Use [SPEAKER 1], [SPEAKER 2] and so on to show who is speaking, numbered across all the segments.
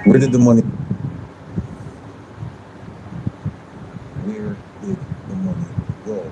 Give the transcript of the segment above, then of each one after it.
[SPEAKER 1] Where did the money? Where did the money go?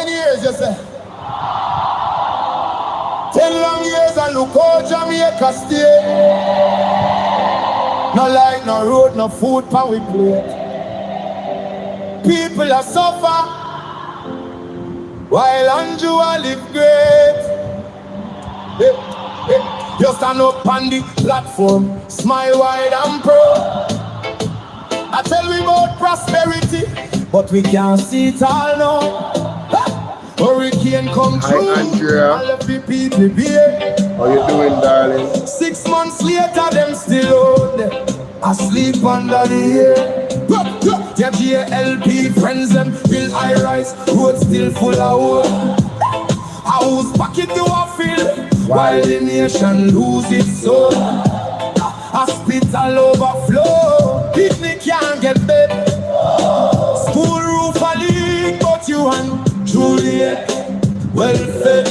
[SPEAKER 2] Years, you say. 10 long years and look how Jamaica stay. No light, no road, no food pan we plate. People are suffer while Andrew live great. Hey, hey. You stand up on the platform, smile wide and proud. I tell we about prosperity, but we can't see it all now. Hurricane come through,
[SPEAKER 3] Andrea.
[SPEAKER 2] all of the people here.
[SPEAKER 3] How you doing, darling?
[SPEAKER 2] 6 months later, them still out there, asleep under the air. Their JLP friends, them build high rise, road still full of wood. House pocket to a fill, while the nation lose its soul. Hospital overflow, picnic can't get bed. School roof a leak, but you and Juliet, well fed.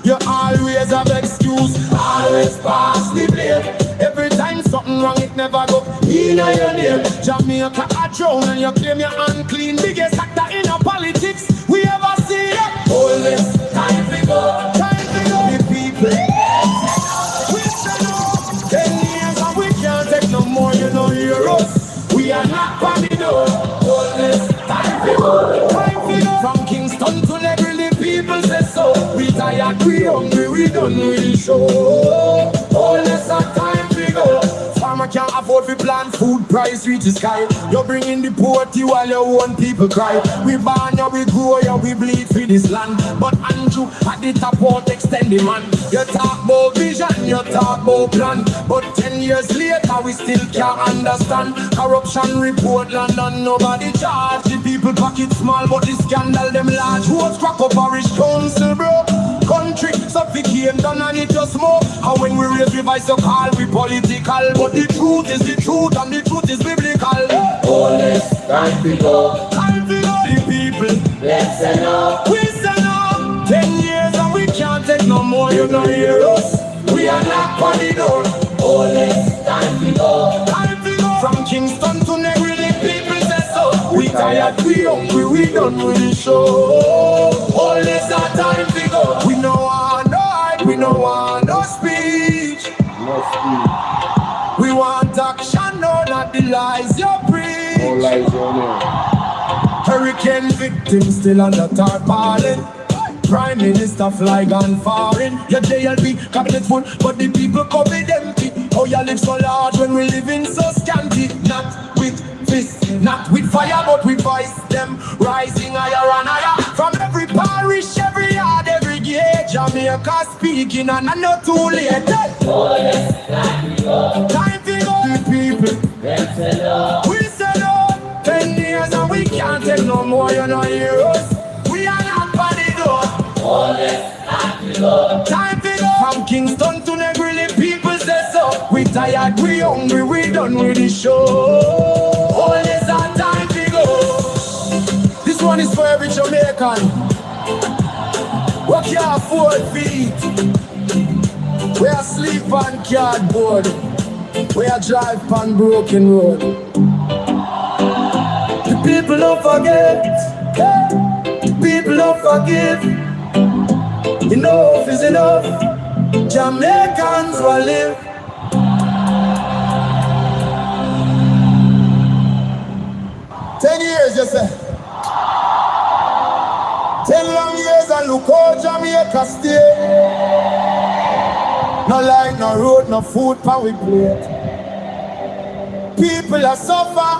[SPEAKER 2] You always have excuse, always pass the blame. Every time something wrong, it never go in your name. Jamaica a drown and you claim you're unclean. Biggest actor in our politics we ever see. Holness, time to go, time to go. The people, we stand up 10 years and we can't take no more. You know you're tired, we hungry, we done with the show. Holness a time to go. Farmer can't afford to plant, food price reach the sky. You're bringing the poverty while your own people cry. We born you, we grow you, we bleed for this land. But Andrew at the top won't extend the man. You talk about vision, you talk about plan. But 10 years later we still can't understand. Corruption report London, nobody charge. The people pocket small but the scandal them large. Votes crack up parish council bro. Country suffocate done and it just more. And when we raise revise so call we political. But the truth is the truth and the truth is biblical.
[SPEAKER 3] Holness, time to go.
[SPEAKER 2] Time to go the people.
[SPEAKER 3] Let's say no.
[SPEAKER 2] We say no. 10 years and we can't take no more. You don't hear us. We are not on the door.
[SPEAKER 3] Holness, time to go.
[SPEAKER 2] Time to go. From Kingston to Negri, the people say so. We tired, we hungry, we done with the show. Holness, our time to go. We no want no hype, we no want no speech.
[SPEAKER 3] No speed.
[SPEAKER 2] We want action, no, not the lies you preach.
[SPEAKER 3] No lies on there.
[SPEAKER 2] Hurricane victims still under tarpaulin. Prime Minister fly gone foreign. Your JLP cabinet full, but the people come with empty. Oh, you live so large when we living so scanty. Not with fists, not with fire, but with voice. Them rising higher and higher. From every parish, every yard, every gate. Jamaica speaking and I'm not too late.
[SPEAKER 3] Holness, time to go.
[SPEAKER 2] Time to go, the people.
[SPEAKER 3] Let's say no.
[SPEAKER 2] We say no. 10 years and we can't take no more, you know, hear us. We are not on the door.
[SPEAKER 3] Holness, time to go.
[SPEAKER 2] Time to go. From Kingston to Negri, the people say so. We tired, we hungry, we done with the show. Holness, our time to go. This one is for every Jamaican. What can't afford feet. We are sleep on cardboard. We are drive on broken road. The people don't forget. The people don't forgive. Enough is enough. Jamaicans will live. "10 years, you say. 10 long years and look how Jamaica stay. No light, no road, no food pan we plate. People are suffer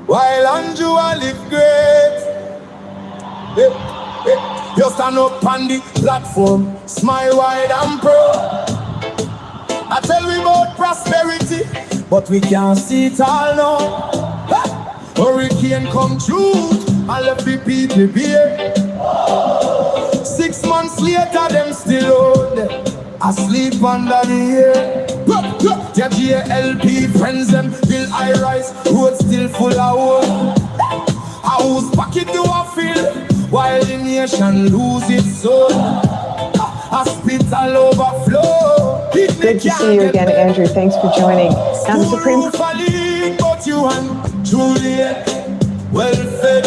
[SPEAKER 2] while Andrew a live great. You stand up on the platform, smile wide and proud. I tell we about prosperity, but we can't see it all now. Hurricane come through, and left the people bare. 6 months later, them still out, asleep under the air. Their JLP friends, them build high rise, road still full of holes. House pocket to a field, while the nation lose its soul. Hospital overflow.
[SPEAKER 4] Good to see you again, Andrew. Thanks for joining. Now, the Supreme Court.
[SPEAKER 2] But you and Juliet, well fed.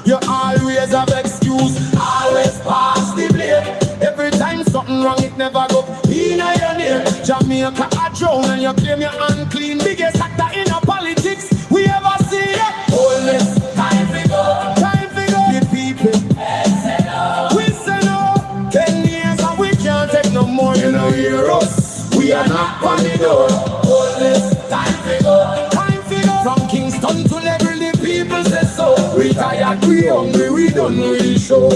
[SPEAKER 2] You always have excuse, always pass the blame. Every time something wrong, it never go in your name. Jamaica a drown and you claim you're unclean. Biggest actor in a politics we ever see. Holness, time to go. Time to go. The people, we say no. 10 years and we can't take no more. You know, hear us. We are not on the door. Holness, time to go. Time to go. From Kingston to Negri, the people say so. We tired, we hungry, we done with the show.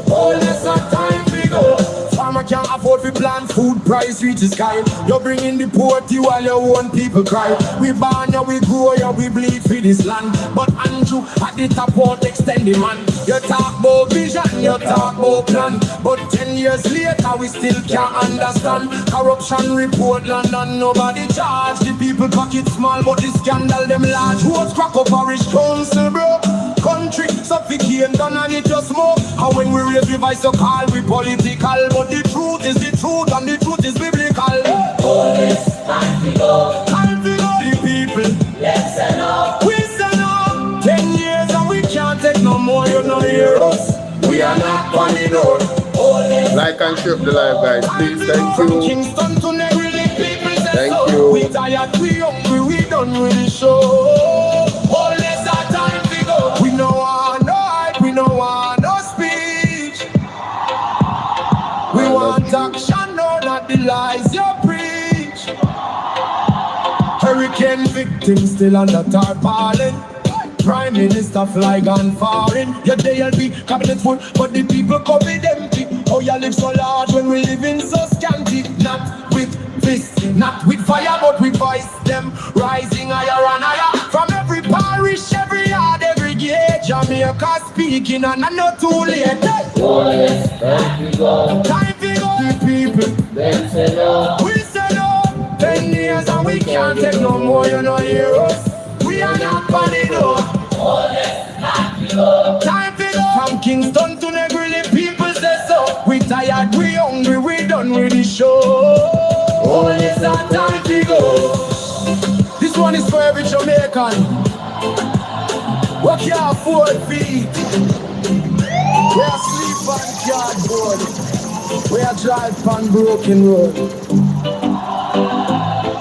[SPEAKER 2] Holness, our time to go. Farmer can't afford to plant, food price reach the sky. You're bringing the poverty while your own people cry. We born you, we grow you, we bleed for this land. But Andrew at the top won't extend the man. You talk about vision, you talk about plan. But 10 years later we still can't understand. Corruption report London, nobody charge. The people pocket small but the scandal them large. Votes crack up parish council bro. Country suffocate done and it just more. And when we raise revise so call we political. But the truth is the truth and the truth is biblical.
[SPEAKER 3] Holness, time to go.
[SPEAKER 2] Time to go the people.
[SPEAKER 3] Let's say no.
[SPEAKER 2] We say no. 10 years and we can't take no more. You know hear us. We are not on the door. Holness.
[SPEAKER 3] Like and share the live, guys. Please, thank
[SPEAKER 2] From
[SPEAKER 3] you.
[SPEAKER 2] Kingston to Negri, the people say
[SPEAKER 3] Thank
[SPEAKER 2] so.
[SPEAKER 3] you.
[SPEAKER 2] We tired, we hungry, we done with the show. Holness, our time to go. We no want no hype, we no want no speech. action, no, not the lies you preach. Hurricane victims still under tarpaulin. Prime Minister fly gone foreign. Your day will be cabinet full, but the people come with empty. Oh, you live so large when we live in so scanty. Not with fists, not with fire, but with voice. Them rising higher and higher. From every parish, every yard, every gate. Jamaica speaking and I'm not too late.
[SPEAKER 3] Holness, time to go.
[SPEAKER 2] Time to go, the people.
[SPEAKER 3] Them say no.
[SPEAKER 2] We say no. 10 years and we can't take no more, you know, hear us. We are not panic though.
[SPEAKER 3] Holness, time to go.
[SPEAKER 2] Time to go. From Kingston to Negril, people say so. We tired, we hungry, we done with the show. Holness, time to go. This one is for every Jamaican. Walk your 4 feet. We are sleep on cardboard. We are drive on broken road.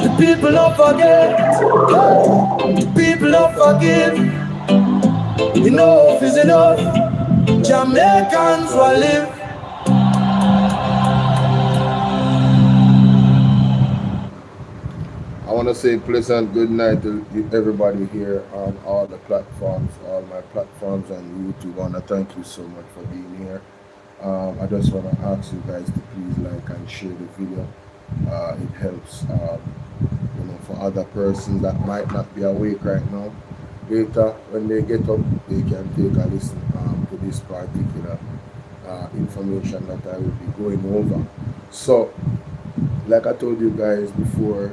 [SPEAKER 2] The people don't forget. The people don't forgive. Enough is enough. Jamaicans will live.
[SPEAKER 3] I want to say pleasant good night to everybody here on all the platforms, all my platforms on YouTube. I want to thank you so much for being here. I just want to ask you guys to please like and share the video. It helps, for other persons that might not be awake right now. Later, when they get up, they can take a listen to this particular information that I will be going over. So, like I told you guys before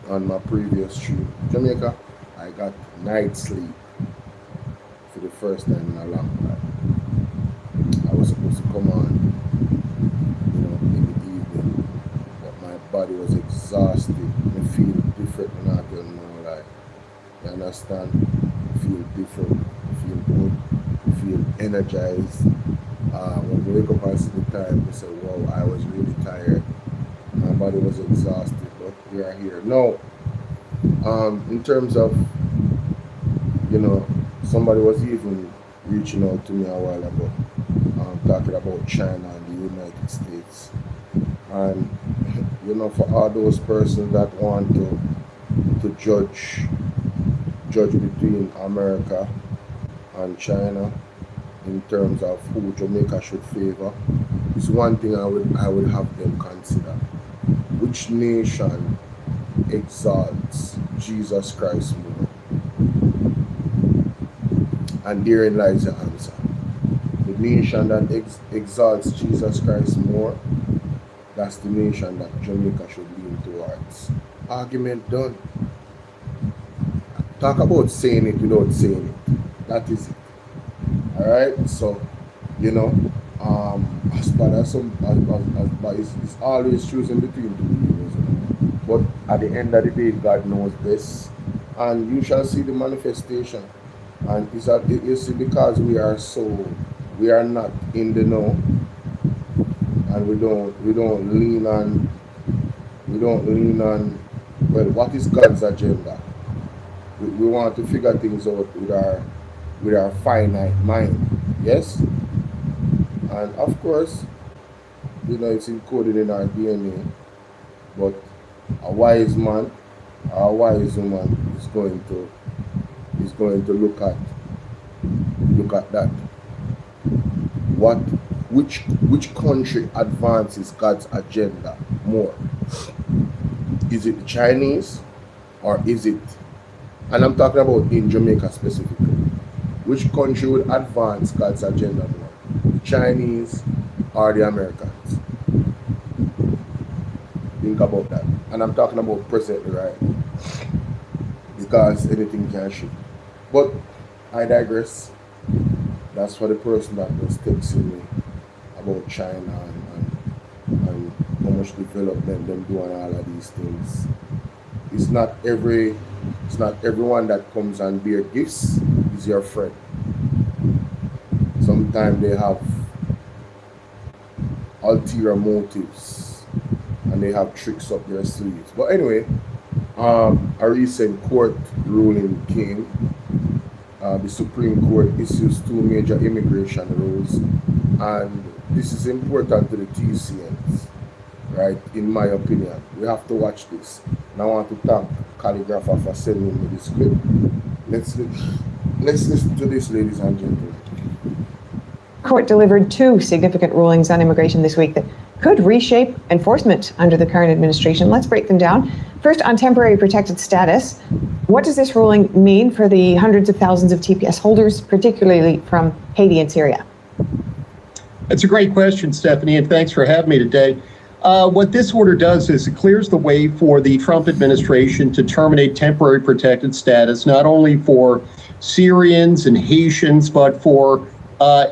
[SPEAKER 3] on my previous stream, Jamaica, I got night sleep for the first time in a long time. I was supposed to come on, in the evening, but my body was exhausted. I feel different when I don't know, like, you understand? I feel different, I feel good, I feel energized. When we wake up and see the time, we say, wow, I was really tired. My body was exhausted, but we are here. Now, in terms of, somebody was even reaching out to me a while ago, talking about China and the United States. And, for all those persons that want to judge between America and China in terms of who Jamaica should favor, is one thing I would have them consider. Which nation exalts Jesus Christ more? And therein lies the answer. The nation that exalts Jesus Christ more, that's the nation that Jamaica should lean towards. Argument done. Talk about saying it without saying it. That is it. Alright? So, as bad as it's always choosing between two evils. But at the end of the day, God knows best. And you shall see the manifestation. And it's you see, because we are not in the know, and we don't lean on well, what is God's agenda? We want to figure things out with our finite mind. Yes? And of course, it's encoded in our DNA. But a wise man or a wise woman is going to look at that. Which country advances God's agenda more? Is it the Chinese, or is it, and I'm talking about in Jamaica specifically, which country would advance God's agenda more? The Chinese or the Americans? Think about that. And I'm talking about presently, right? Because anything can shift. But I digress. That's for the person that was texting me about China and how much development them do and all of these things. It's not everyone that comes and bear gifts is your friend. Sometimes they have ulterior motives and they have tricks up their sleeves. But anyway, a recent court ruling came. The Supreme Court issues 2 major immigration rules, and this is important to the TCNs. right? In my opinion, we have to watch this. And I want to thank Calligrapher for sending me this clip. Let's listen to this, ladies and gentlemen.
[SPEAKER 4] Court delivered 2 significant rulings on immigration this week that could reshape enforcement under the current administration. Let's break them down. First, on temporary protected status, what does this ruling mean for the hundreds of thousands of TPS holders, particularly from Haiti and Syria?
[SPEAKER 5] That's a great question, Stephanie, and thanks for having me today. What this order does is it clears the way for the Trump administration to terminate temporary protected status, not only for Syrians and Haitians, but for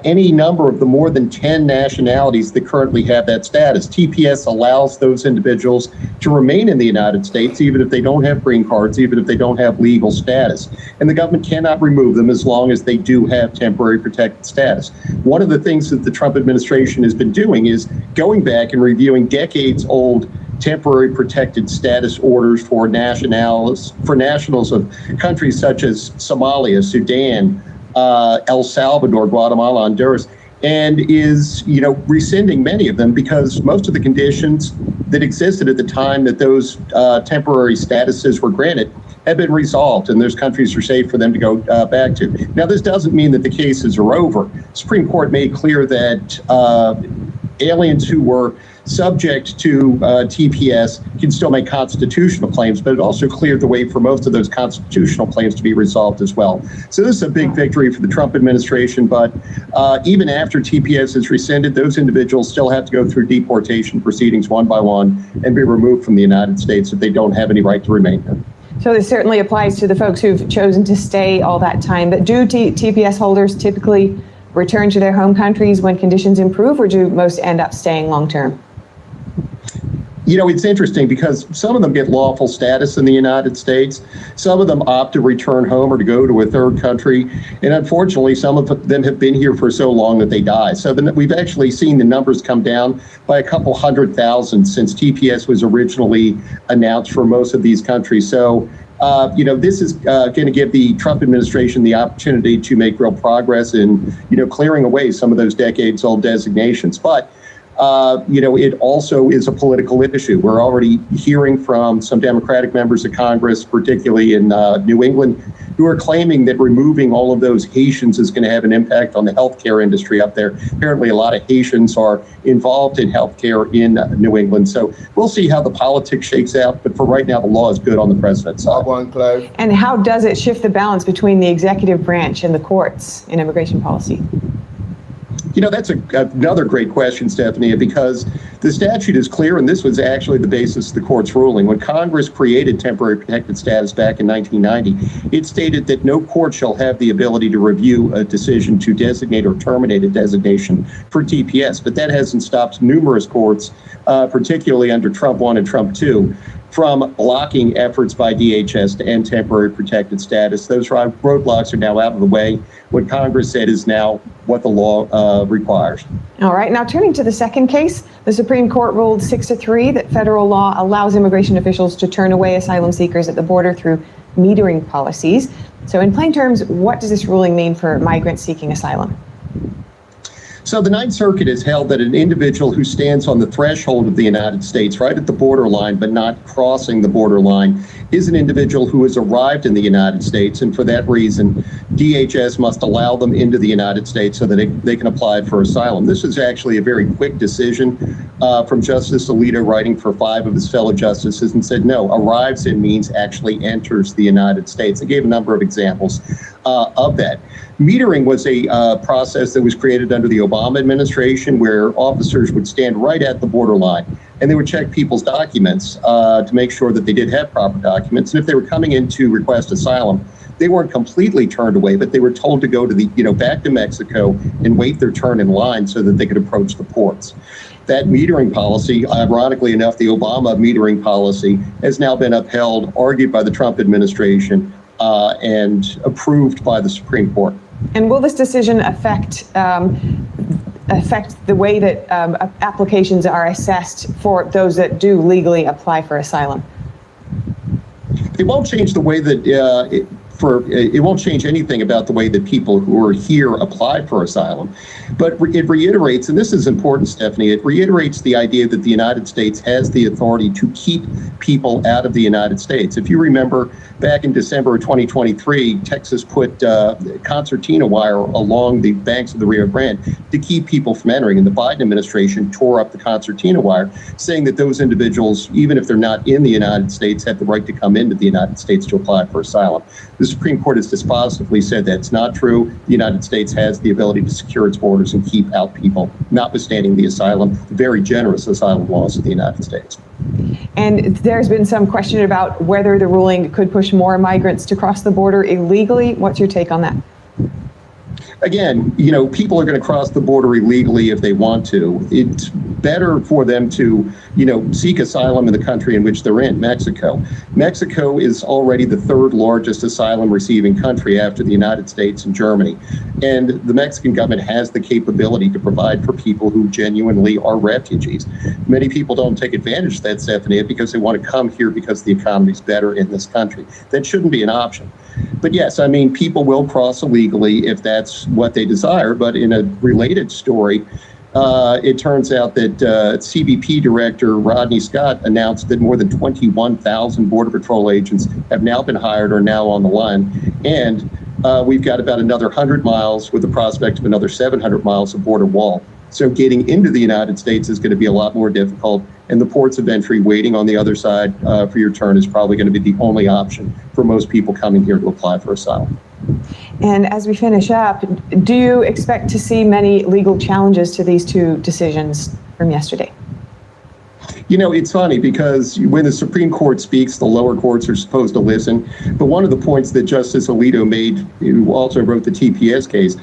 [SPEAKER 5] any number of the more than 10 nationalities that currently have that status. TPS allows those individuals to remain in the United States, even if they don't have green cards, even if they don't have legal status. And the government cannot remove them as long as they do have temporary protected status. One of the things that the Trump administration has been doing is going back and reviewing decades-old temporary protected status orders for nationals of countries such as Somalia, Sudan, El Salvador, Guatemala, Honduras, and is, rescinding many of them because most of the conditions that existed at the time that those temporary statuses were granted have been resolved, and those countries are safe for them to go back to. Now, this doesn't mean that the cases are over. The Supreme Court made clear that aliens who were subject to TPS can still make constitutional claims, but it also cleared the way for most of those constitutional claims to be resolved as well. So this is a big victory for the Trump administration, but even after TPS is rescinded, those individuals still have to go through deportation proceedings one by one and be removed from the United States if they don't have any right to remain here.
[SPEAKER 4] So this certainly applies to the folks who've chosen to stay all that time, but do TPS holders typically return to their home countries when conditions improve, or do most end up staying long term?
[SPEAKER 5] It's interesting because some of them get lawful status in the United States. Some of them opt to return home or to go to a third country. And unfortunately, some of them have been here for so long that they die. So we've actually seen the numbers come down by a couple 100,000 since TPS was originally announced for most of these countries. So this is going to give the Trump administration the opportunity to make real progress in, clearing away some of those decades-old designations. But it also is a political issue. We're already hearing from some Democratic members of Congress, particularly in New England, who are claiming that removing all of those Haitians is going to have an impact on the healthcare industry up there. Apparently, a lot of Haitians are involved in healthcare in New England. So we'll see how the politics shakes out. But for right now, the law is good on the president's side.
[SPEAKER 4] And how does it shift the balance between the executive branch and the courts in immigration policy?
[SPEAKER 5] That's another great question, Stephanie, because the statute is clear, and this was actually the basis of the court's ruling. When Congress created temporary protected status back in 1990, it stated that no court shall have the ability to review a decision to designate or terminate a designation for TPS. But that hasn't stopped numerous courts, particularly under Trump 1 and Trump 2, from blocking efforts by DHS to end temporary protected status. Those roadblocks are now out of the way. What Congress said is now what the law requires.
[SPEAKER 4] All right. Now, turning to the second case, the Supreme Court ruled 6-3 that federal law allows immigration officials to turn away asylum seekers at the border through metering policies. So in plain terms, what does this ruling mean for migrants seeking asylum?
[SPEAKER 5] So the Ninth Circuit has held that an individual who stands on the threshold of the United States, right at the borderline, but not crossing the borderline, is an individual who has arrived in the United States. And for that reason, DHS must allow them into the United States so that they can apply for asylum. This is actually a very quick decision from Justice Alito, writing for 5 of his fellow justices, and said, no, arrives in means actually enters the United States. They gave a number of examples of that. Metering was a process that was created under the Obama administration, where officers would stand right at the borderline and they would check people's documents to make sure that they did have proper documents. And if they were coming in to request asylum, they weren't completely turned away, but they were told to go to back to Mexico and wait their turn in line so that they could approach the ports. That metering policy, ironically enough, the Obama metering policy, has now been upheld, argued by the Trump administration, and approved by the Supreme Court.
[SPEAKER 4] And will this decision affect the way that applications are assessed for those that do legally apply for asylum?
[SPEAKER 5] It won't change the way that it won't change anything about the way that people who are here apply for asylum. But it reiterates, and this is important, Stephanie, it reiterates the idea that the United States has the authority to keep people out of the United States. If you remember, back in December of 2023, Texas put concertina wire along the banks of the Rio Grande to keep people from entering. And the Biden administration tore up the concertina wire, saying that those individuals, even if they're not in the United States, have the right to come into the United States to apply for asylum. The Supreme Court has dispositively said that's not true. The United States has the ability to secure its borders and keep out people, notwithstanding the very generous asylum laws of the United States.
[SPEAKER 4] And there's been some question about whether the ruling could push more migrants to cross the border illegally. What's your take on that?
[SPEAKER 5] Again, people are going to cross the border illegally if they want to. It's better for them to, seek asylum in the country in which they're in, Mexico. Mexico is already the third largest asylum receiving country after the United States and Germany. And the Mexican government has the capability to provide for people who genuinely are refugees. Many people don't take advantage of that, Stephanie, because they want to come here because the economy's better in this country. That shouldn't be an option. But yes, people will cross illegally if that's what they desire. But in a related story, it turns out that CBP Director Rodney Scott announced that more than 21,000 Border Patrol agents have now been hired or now on the line. And we've got about another 100 miles with the prospect of another 700 miles of border wall. So getting into the United States is going to be a lot more difficult. And the ports of entry waiting on the other side for your turn is probably going to be the only option for most people coming here to apply for asylum.
[SPEAKER 4] And as we finish up, do you expect to see many legal challenges to these two decisions from yesterday?
[SPEAKER 5] It's funny because when the Supreme Court speaks, the lower courts are supposed to listen. But one of the points that Justice Alito made, who also wrote the TPS case,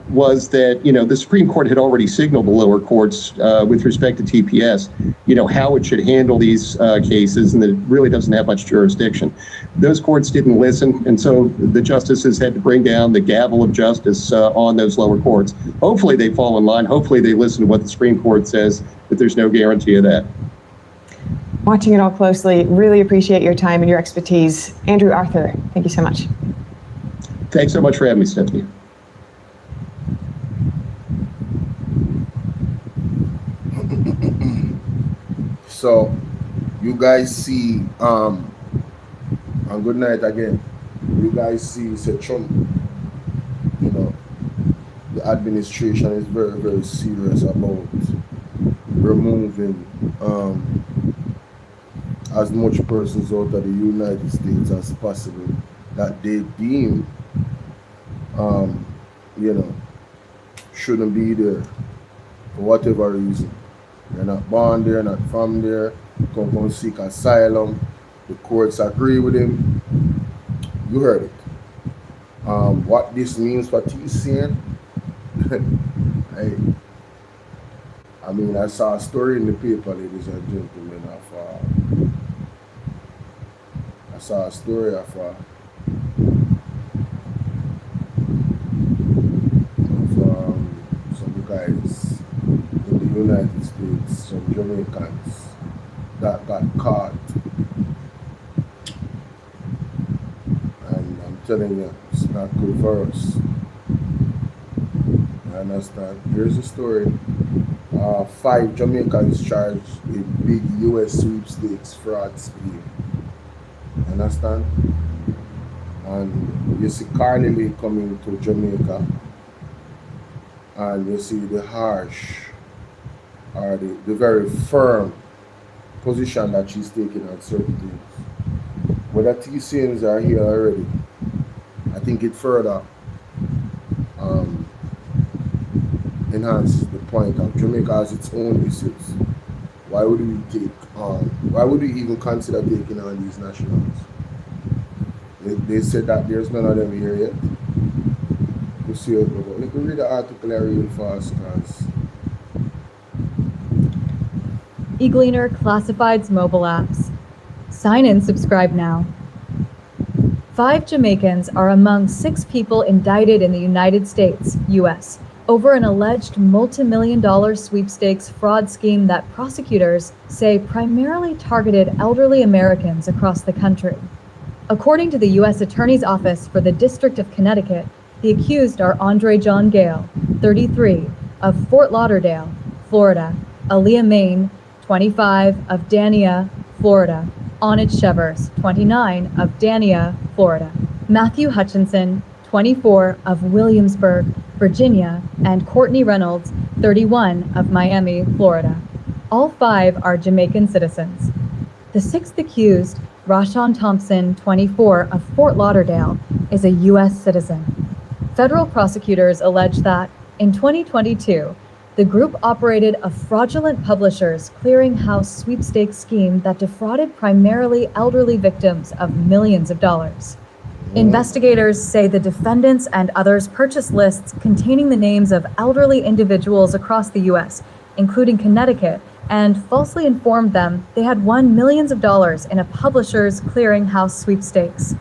[SPEAKER 5] was that, the Supreme Court had already signaled the lower courts with respect to TPS, how it should handle these cases, and that it really doesn't have much jurisdiction. Those courts didn't listen, and so the justices had to bring down the gavel of justice on those lower courts. Hopefully they fall in line. Hopefully they listen to what the Supreme Court says, but there's no guarantee of that.
[SPEAKER 4] Watching it all closely, really appreciate your time and your expertise. Andrew Arthur, thank you so much.
[SPEAKER 5] Thanks so much for having me, Stephanie.
[SPEAKER 3] So, you guys see, and good night again. You guys see, Trump, the administration is very, very serious about removing as much persons out of the United States as possible that they deem, shouldn't be there for whatever reason. They're not born there, not from there, come seek asylum. The courts agree with him. You heard it. What this means for TCN, I saw a story in the paper, ladies and gentlemen, I saw a story of some guys in the United States, some Jamaicans that got caught. And I'm telling you, it's not good for us. You understand? Here's the story. 5 Jamaicans charged in big US sweepstakes fraud scheme. Understand? And you see Carly coming to Jamaica, and you see the harsh or the very firm position that she's taking on certain things. Whether TCNs are here already, I think it further enhances the point of Jamaica has its own issues. Why would we even consider taking on these nationals? They said that there's none of them here yet. You see it, but let me read the article real fast, guys.
[SPEAKER 6] eGleaner Classifieds mobile apps. Sign in, subscribe now. 5 Jamaicans are among 6 people indicted in the United States, U.S., over an alleged multi-million-dollar sweepstakes fraud scheme that prosecutors say primarily targeted elderly Americans across the country. According to the U.S. Attorney's Office for the District of Connecticut, the accused are Andre John Gale, 33, of Fort Lauderdale, Florida; Aaliyah Main, 25, of Dania, Florida; Onage Shevers, 29, of Dania, Florida; Matthew Hutchinson, 24, of Williamsburg, Virginia; and Courtney Reynolds, 31, of Miami, Florida. All 5 are Jamaican citizens. The 6th accused, Rashawn Thompson, 24, of Fort Lauderdale, is a U.S. citizen. Federal prosecutors allege that, in 2022, the group operated a fraudulent publishers clearinghouse sweepstakes scheme that defrauded primarily elderly victims of millions of dollars. Investigators say the defendants and others purchased lists containing the names of elderly individuals across the U.S., including Connecticut, and falsely informed them they had won millions of dollars in a publishers clearinghouse sweepstakes.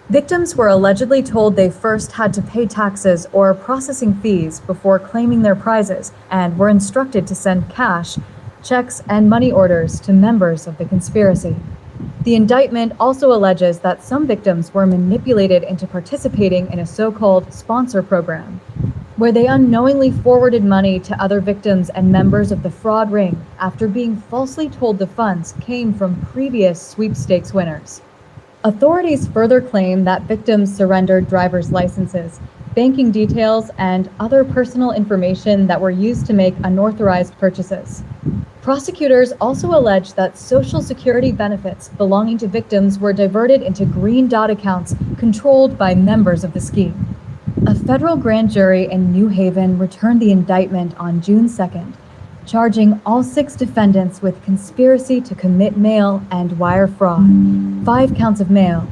[SPEAKER 6] Victims were allegedly told they first had to pay taxes or processing fees before claiming their prizes, and were instructed to send cash, checks, and money orders to members of the conspiracy. The indictment also alleges that some victims were manipulated into participating in a so-called sponsor program, where they unknowingly forwarded money to other victims and members of the fraud ring after being falsely told the funds came from previous sweepstakes winners. Authorities further claim that victims surrendered driver's licenses, banking details, and other personal information that were used to make unauthorized purchases. Prosecutors also allege that Social Security benefits belonging to victims were diverted into green dot accounts controlled by members of the scheme. A federal grand jury in New Haven returned the indictment on June 2nd, charging all 6 defendants with conspiracy to commit mail and wire fraud, 5 counts of mail,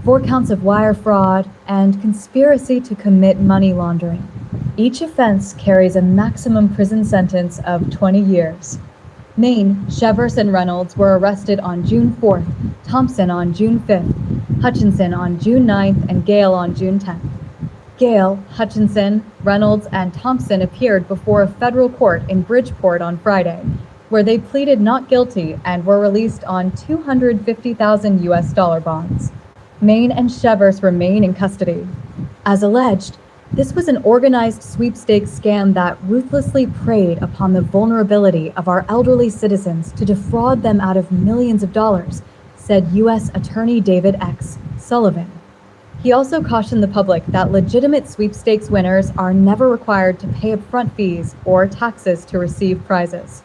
[SPEAKER 6] 4 counts of wire fraud, and conspiracy to commit money laundering. Each offense carries a maximum prison sentence of 20 years. Main, Shevers, and Reynolds were arrested on June 4th, Thompson on June 5th, Hutchinson on June 9th, and Gale on June 10th. Gale, Hutchinson, Reynolds, and Thompson appeared before a federal court in Bridgeport on Friday, where they pleaded not guilty and were released on $250,000 US bonds. Main and Shevers remain in custody. As alleged, this was an organized sweepstakes scam that ruthlessly preyed upon the vulnerability of our elderly citizens to defraud them out of millions of dollars, said U.S. Attorney David X. Sullivan. He also cautioned the public that legitimate sweepstakes winners are never required to pay upfront fees or taxes to receive prizes.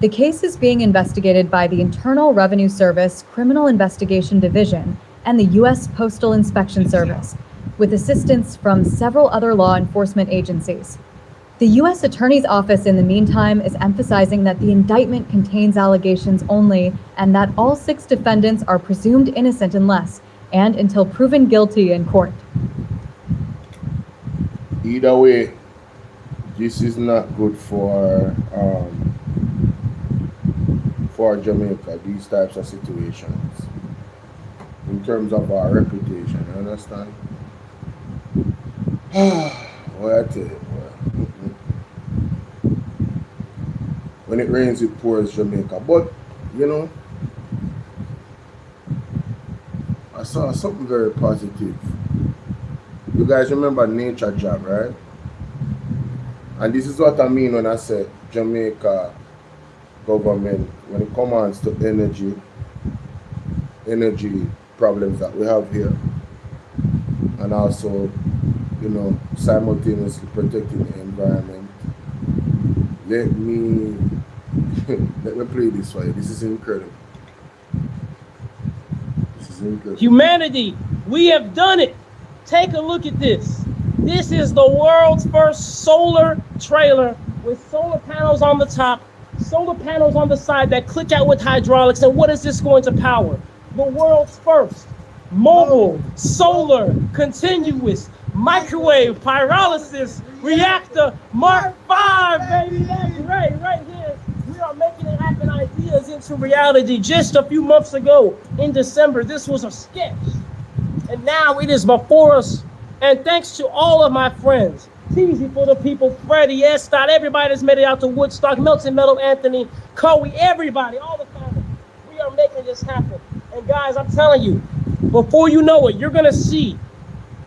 [SPEAKER 6] The case is being investigated by the Internal Revenue Service Criminal Investigation Division and the U.S. Postal Inspection Service, with assistance from several other law enforcement agencies. The U.S. Attorney's Office, in the meantime, is emphasizing that the indictment contains allegations only and that all 6 defendants are presumed innocent unless and until proven guilty in court.
[SPEAKER 3] Either way, this is not good for Jamaica, these types of situations, in terms of our reputation, you understand? Well, I tell you, when it rains, it pours, Jamaica. But, you know, I saw something very positive. You guys remember Nature Job, right? And this is what I mean when I say Jamaica government, when it comes to energy problems that we have here, and also, you know, simultaneously protecting the environment. Let me play this for you. This is incredible.
[SPEAKER 7] Humanity, we have done it. Take a look at this. This is the world's first solar trailer with solar panels on the top, solar panels on the side that click out with hydraulics. And what is this going to power? The world's first mobile, solar, continuous, microwave, pyrolysis, reactor, Mark V, baby. That's right here. We are making it happen, ideas into reality. Just a few months ago in December, this was a sketch. And now it is before us. And thanks to all of my friends, Teasy for the people, Freddie, S. Everybody that's made it out to Woodstock, Melton Meadow, Anthony, Cowie, everybody, all the family. We are making this happen. And guys, I'm telling you, Before you know it, you're gonna see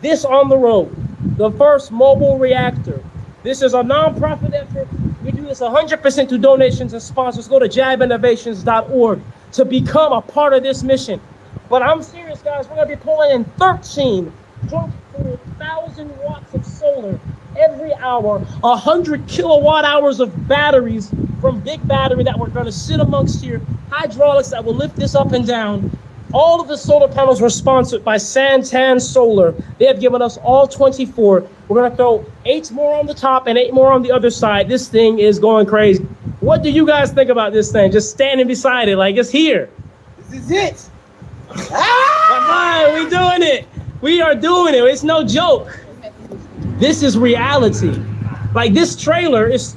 [SPEAKER 7] this on the road, the first mobile reactor. This is a nonprofit effort. We do this 100% through donations and sponsors. Go to jabinnovations.org to become a part of this mission. But I'm serious, guys. We're gonna be pulling in 13,400 watts of solar every hour, 100 kilowatt hours of batteries from big battery that we're gonna sit amongst here, hydraulics that will lift this up and down. All of the solar panels were sponsored by Santan Solar. They have given us all 24. We're gonna throw 8 more on the top and 8 more on the other side. This thing is going crazy. What do you guys think about this thing? Just standing beside it, like it's here. This is it. We doing it. We are doing it. It's no joke. This is reality. Like this trailer is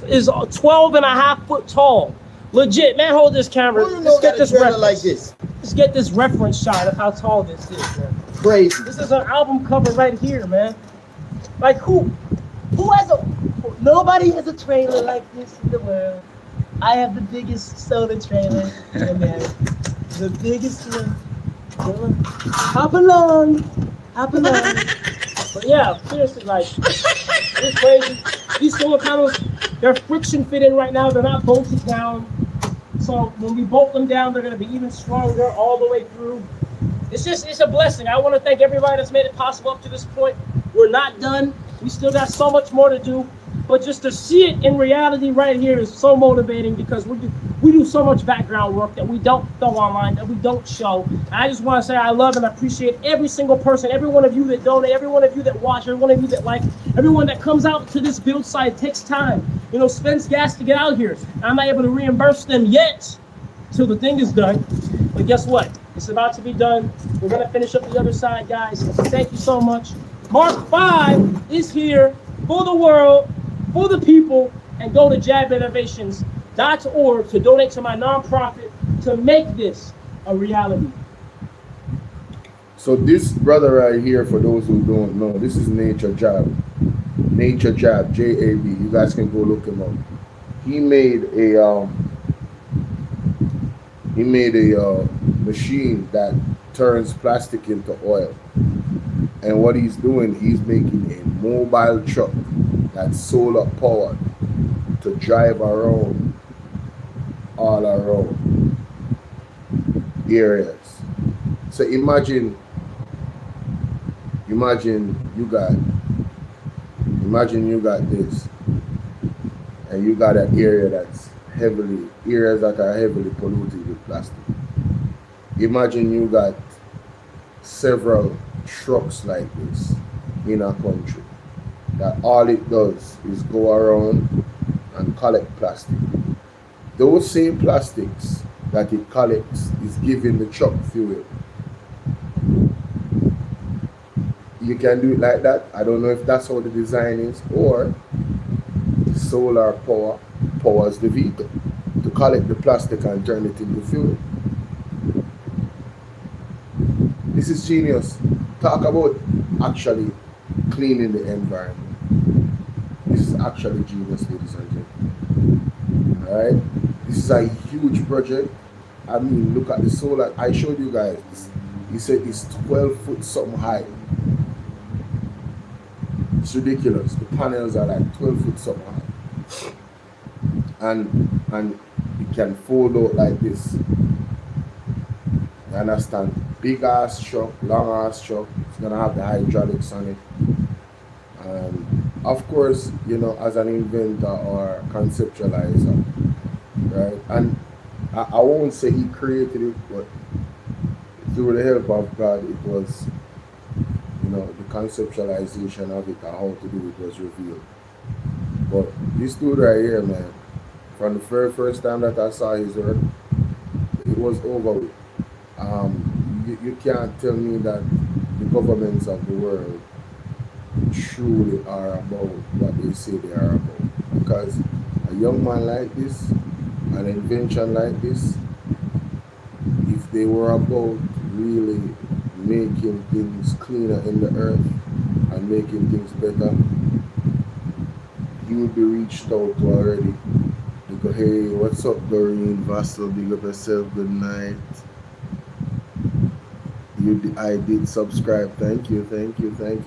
[SPEAKER 7] 12 and a half foot tall. Legit, man, hold this camera. Let's get this reference.
[SPEAKER 8] Like this.
[SPEAKER 7] Let's get this reference shot of how tall this is, man.
[SPEAKER 8] Crazy.
[SPEAKER 7] This is an album cover right here, man. Like who has nobody has a trailer like this in the world. I have the biggest solar trailer in America. The biggest one. Hop along. But yeah, seriously, like, it's crazy. These solar panels, they're friction fitted right now. They're not bolted down. So when we bolt them down, they're going to be even stronger all the way through. It's a blessing. I want to thank everybody that's made it possible up to this point. We're not done. We still got so much more to do. But just to see it in reality right here is so motivating because we do so much background work that we don't throw online, that we don't show. And I just want to say I love and appreciate every single person, every one of you that donate, every one of you that watch, every one of you that like, everyone that comes out to this build site. It takes time, spends gas to get out here. I'm not able to reimburse them yet till the thing is done. But guess what? It's about to be done. We're going to finish up the other side, guys. Thank you so much. Mark 5 is here for the world, for the people, and go to jabinnovations.org to donate to my nonprofit to make this a reality.
[SPEAKER 3] So this brother right here, for those who don't know, this is Nature Jab. Nature Jab, J-A-B. You guys can go look him up. He made a machine that turns plastic into oil. And what he's doing, he's making a mobile truck that's solar powered to drive around all around areas. So imagine you got this, and you got an area areas that are heavily polluted with plastic. Imagine you got several trucks like this in a country that all it does is go around and collect plastic. Those same plastics that it collects is giving the truck fuel. You can do it like that. I don't know if that's how the design is, or solar power powers the vehicle to collect the plastic and turn it into fuel. This is genius. Talk about actually cleaning the environment. This is actually genius, ladies and gentlemen. Alright? This is a huge project. I mean, look at the solar. I showed you guys this. He said it's 12 foot something high. It's ridiculous. The panels are like 12 foot something high. And it can fold out like this. You understand? Big ass truck, long ass truck. It's gonna have the hydraulics on it. And of course, as an inventor or conceptualizer, right? And I won't say he created it, but through the help of God, it was, the conceptualization of it and how to do it was revealed. But this dude right here, man, from the very first time that I saw his work, it was over with. You can't tell me that the governments of the world truly are about what they say they are about. Because a young man like this, an invention like this, if they were about really making things cleaner in the earth and making things better, he would be reached out to already. They go, hey, what's up, Doreen? Vassal, big up yourself, good night. I did subscribe. Thank you.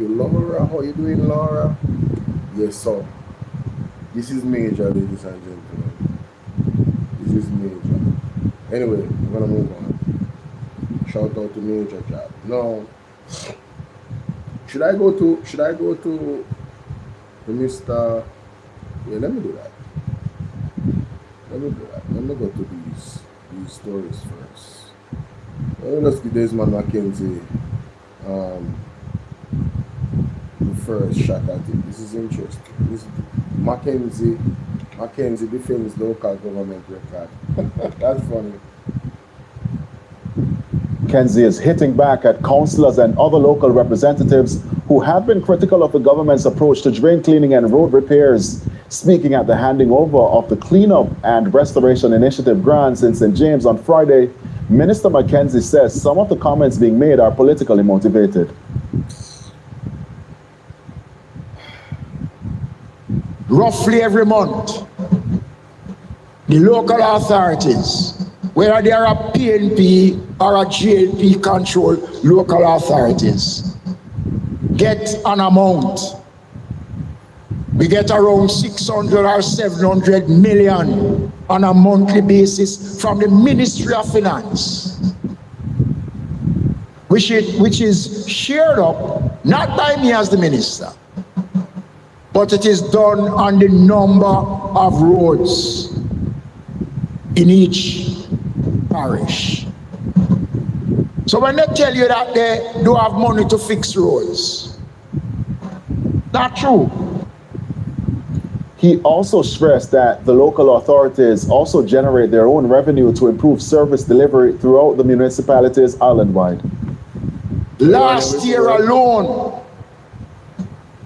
[SPEAKER 3] Laura, how you doing, Laura? Yes, sir. This is major, ladies and gentlemen. This is major. Anyway, I'm gonna move on. Shout out to Major Job. Now, should I go to Mr. Yeah, let me do that. Let me go to these stories first. Let's give Desmond McKenzie the first shot at it. This is interesting. This McKenzie defends local government record. That's funny.
[SPEAKER 8] McKenzie is hitting back at councillors and other local representatives who have been critical of the government's approach to drain cleaning and road repairs. Speaking at the handing over of the Cleanup and Restoration Initiative grants in St. James on Friday, Minister McKenzie says some of the comments being made are politically motivated.
[SPEAKER 2] Roughly every month, the local authorities, whether they are a PNP or a GLP controlled local authorities, get an amount. We get around 600 or 700 million on a monthly basis from the Ministry of Finance, which is shared up, not by me as the minister, but it is done on the number of roads in each parish. So when they tell you that they don't have money to fix roads, not true.
[SPEAKER 8] He also stressed that the local authorities also generate their own revenue to improve service delivery throughout the municipalities island-wide.
[SPEAKER 2] Last year alone,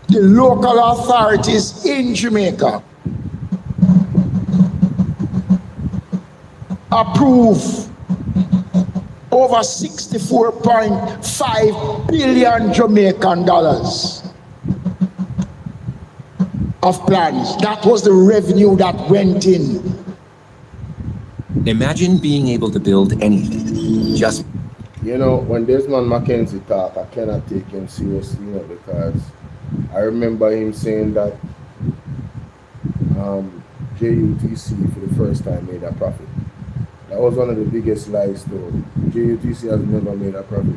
[SPEAKER 2] the local authorities in Jamaica approved over 64.5 billion Jamaican dollars of plans. That was the revenue that went in.
[SPEAKER 9] Imagine being able to build anything. Just,
[SPEAKER 3] you know, when Desmond McKenzie talk, I cannot take him seriously, you know, because I remember him saying that JUTC for the first time made a profit. That was one of the biggest lies told. JUTC has never made a profit.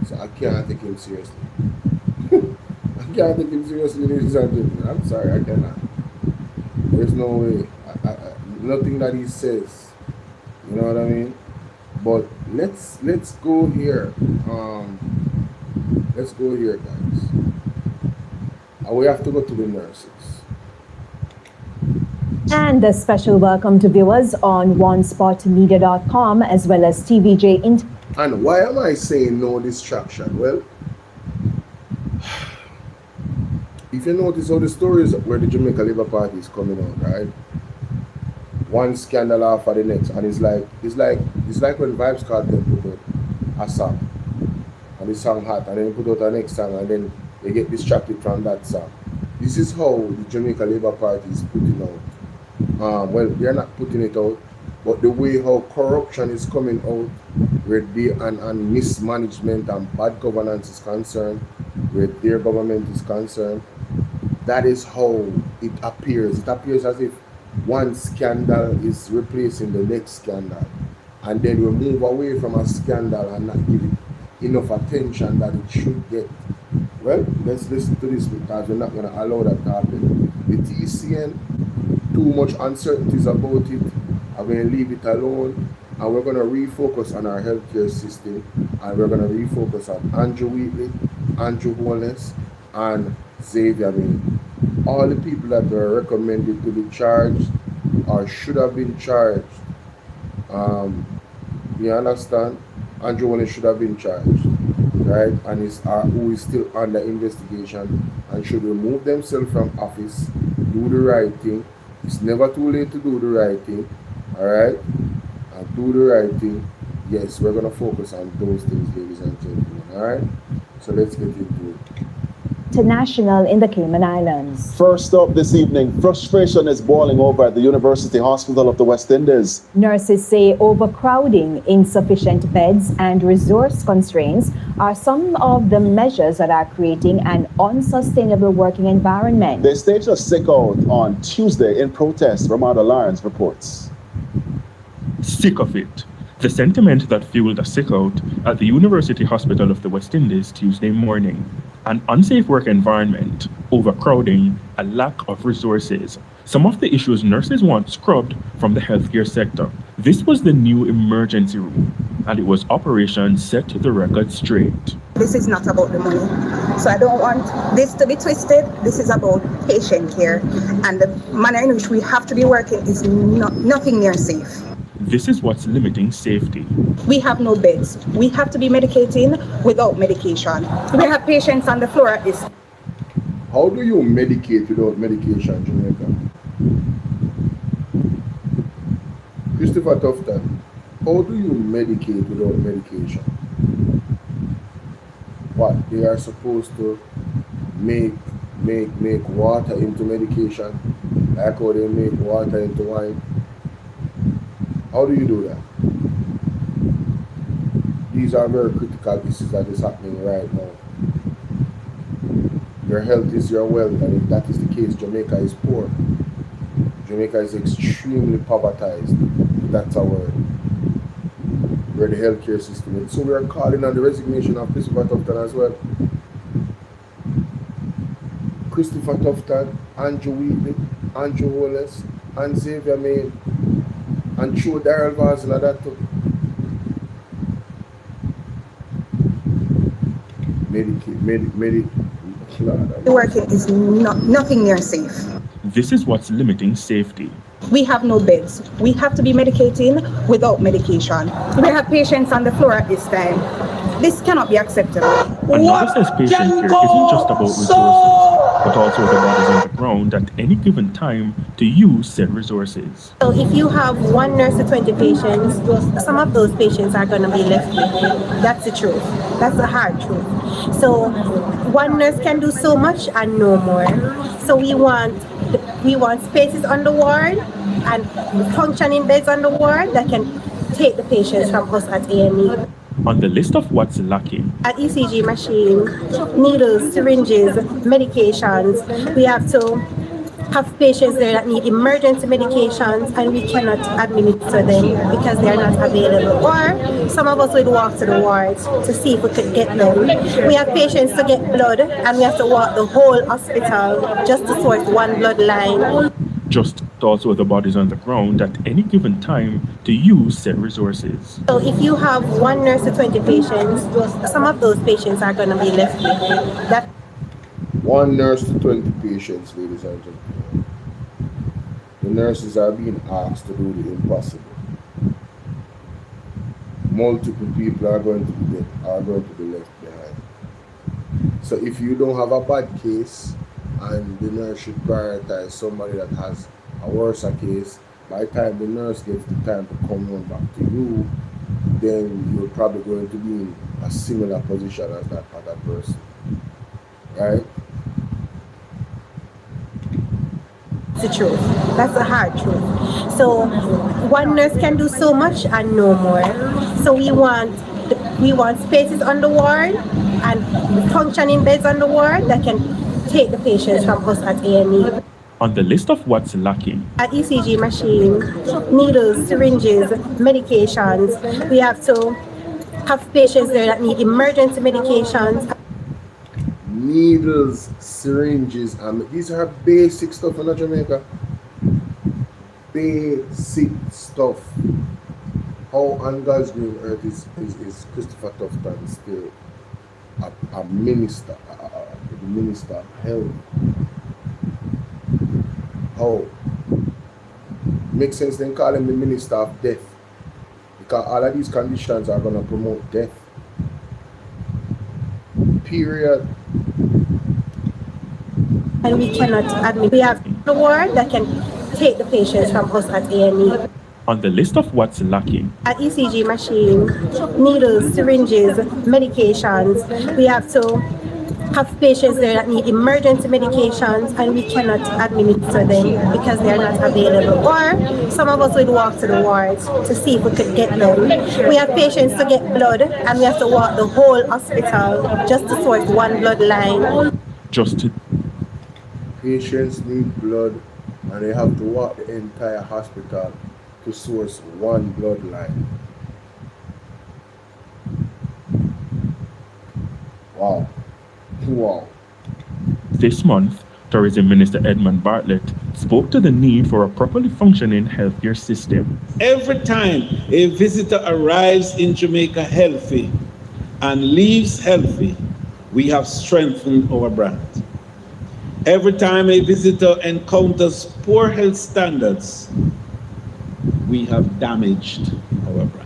[SPEAKER 3] So I can't take him seriously. I can't take him seriously, ladies and gentlemen. I'm sorry, I cannot. There's no way. Nothing that he says. You know what I mean? But let's go here. Let's go here, guys. And we have to go to the nurses.
[SPEAKER 10] And a special welcome to viewers on onespotmedia.com as well as TVJ.
[SPEAKER 3] And why am I saying no distraction? Well, if you notice all the stories where the Jamaica Labour Party is coming out, right? One scandal after the next, and it's like when Vibes Cartel put out a song, and the song hot, and then put out the next song, and then they get distracted from that song. This is how the Jamaica Labour Party is putting out. Well, they're not putting it out, but the way how corruption is coming out, where they and mismanagement and bad governance is concerned, where their government is concerned, that is how it appears. It appears as if one scandal is replacing the next scandal, and then we move away from a scandal and not give it enough attention that it should get. Well, let's listen to this because we're not going to allow that to happen. The TCN, too much uncertainties about it. I'm going to leave it alone, and we're going to refocus on our healthcare system, and we're going to refocus on Andrew Wheatley, Andrew Holness, and Xavier May. All the people that were recommended to be charged or should have been charged. You understand? Andrew Holness should have been charged, right? And who is still under investigation and should remove themselves from office, do the right thing. It's never too late to do the right thing, all right? And do the right thing. Yes, we're going to focus on those things, ladies and gentlemen, all right? So let's get into it.
[SPEAKER 10] to national in the Cayman Islands.
[SPEAKER 8] First up this evening, frustration is boiling over at the University Hospital of the West Indies.
[SPEAKER 10] Nurses say overcrowding, insufficient beds, and resource constraints are some of the measures that are creating an unsustainable working environment.
[SPEAKER 8] They staged a sick-out on Tuesday in protest. Ramada Lawrence reports.
[SPEAKER 11] Sick of it. The sentiment that fueled a sick-out at the University Hospital of the West Indies Tuesday morning. An unsafe work environment, overcrowding, a lack of resources. Some of the issues nurses want scrubbed from the healthcare sector. This was the new emergency room, and it was operation set the record straight.
[SPEAKER 12] This is not about the money. So I don't want this to be twisted. This is about patient care. And the manner in which we have to be working is nothing near safe.
[SPEAKER 11] This is what's limiting safety.
[SPEAKER 12] We have no beds. We have to be medicating without medication. We have patients on the floor at this.
[SPEAKER 3] How do you medicate without medication, Jamaica? Christopher Tufton, how do you medicate without medication? What, they are supposed to make water into medication, like how they make water into wine? How do you do that? These are very critical issues that is happening right now. Your health is your wealth, and if that is the case, Jamaica is poor. Jamaica is extremely povertized. That's our word. Where the healthcare system is. So we are calling on the resignation of Christopher Tufton as well. Christopher Tufton, Andrew Wheatley, Andrew Holness, and Xavier Main, and Joe Darrell Vaz and that too.
[SPEAKER 12] The working is nothing near safe.
[SPEAKER 11] This is what's limiting safety.
[SPEAKER 12] We have no beds. We have to be medicating without medication. We have patients on the floor at this time. This cannot be acceptable.
[SPEAKER 11] Another says patient care isn't just about resources, but also the bodies on the ground at any given time to use said resources.
[SPEAKER 13] So if you have one nurse to 20 patients, some of those patients are going to be left behind. That's the truth. That's the hard truth. So one nurse can do so much and no more. So we want spaces on the ward and functioning beds on the ward that can take the patients from us at A&E.
[SPEAKER 11] On the list of what's lacking,
[SPEAKER 13] an ECG machine, needles, syringes, medications. We have to have patients there that need emergency medications and we cannot administer them because they are not available. Or some of us would walk to the wards to see if we could get them. We have patients to get blood and we have to walk the whole hospital just to source one blood line.
[SPEAKER 11] Just also the bodies on the ground at any given time to use said resources.
[SPEAKER 13] So if you have one nurse to 20 patients, some of those patients are going to be left behind.
[SPEAKER 3] One nurse to 20 patients, ladies and gentlemen. The nurses are being asked to do the impossible. Multiple people are going to be left behind. So if you don't have a bad case, and the nurse should prioritize somebody that has a worse case, by the time the nurse gets the time to come on back to you, then you're probably going to be in a similar position as that other person. Right?
[SPEAKER 13] The truth. That's the hard truth. So one nurse can do so much and no more. So we want spaces on the ward and functioning beds on the ward that can take the patients from us at A&E.
[SPEAKER 11] On the list of what's lacking,
[SPEAKER 13] an ECG machine, needles, syringes, medications. We have to have patients there that need emergency medications.
[SPEAKER 3] Needles, syringes, these are basic stuff in Jamaica. Basic stuff. How on God's green earth is Christopher Tufton still a minister, the minister of health? How? Makes sense then call him the minister of death, because all of these conditions are going to promote death. Period.
[SPEAKER 13] And we cannot admit. We have the ward that can take the patients from us at A&E.
[SPEAKER 11] On the list of what's lacking,
[SPEAKER 13] an ECG machine, needles, syringes, medications. We have to have patients there that need emergency medications and we cannot administer them because they are not available. Or some of us would walk to the wards to see if we could get them. We have patients to get blood and we have to walk the whole hospital just to source one blood line.
[SPEAKER 3] Patients need blood and they have to walk the entire hospital to source one bloodline. Wow. Wow.
[SPEAKER 11] This month, Tourism Minister Edmund Bartlett spoke to the need for a properly functioning healthcare system.
[SPEAKER 14] Every time a visitor arrives in Jamaica healthy and leaves healthy, we have strengthened our brand. Every time a visitor encounters poor health standards, we have damaged our brand.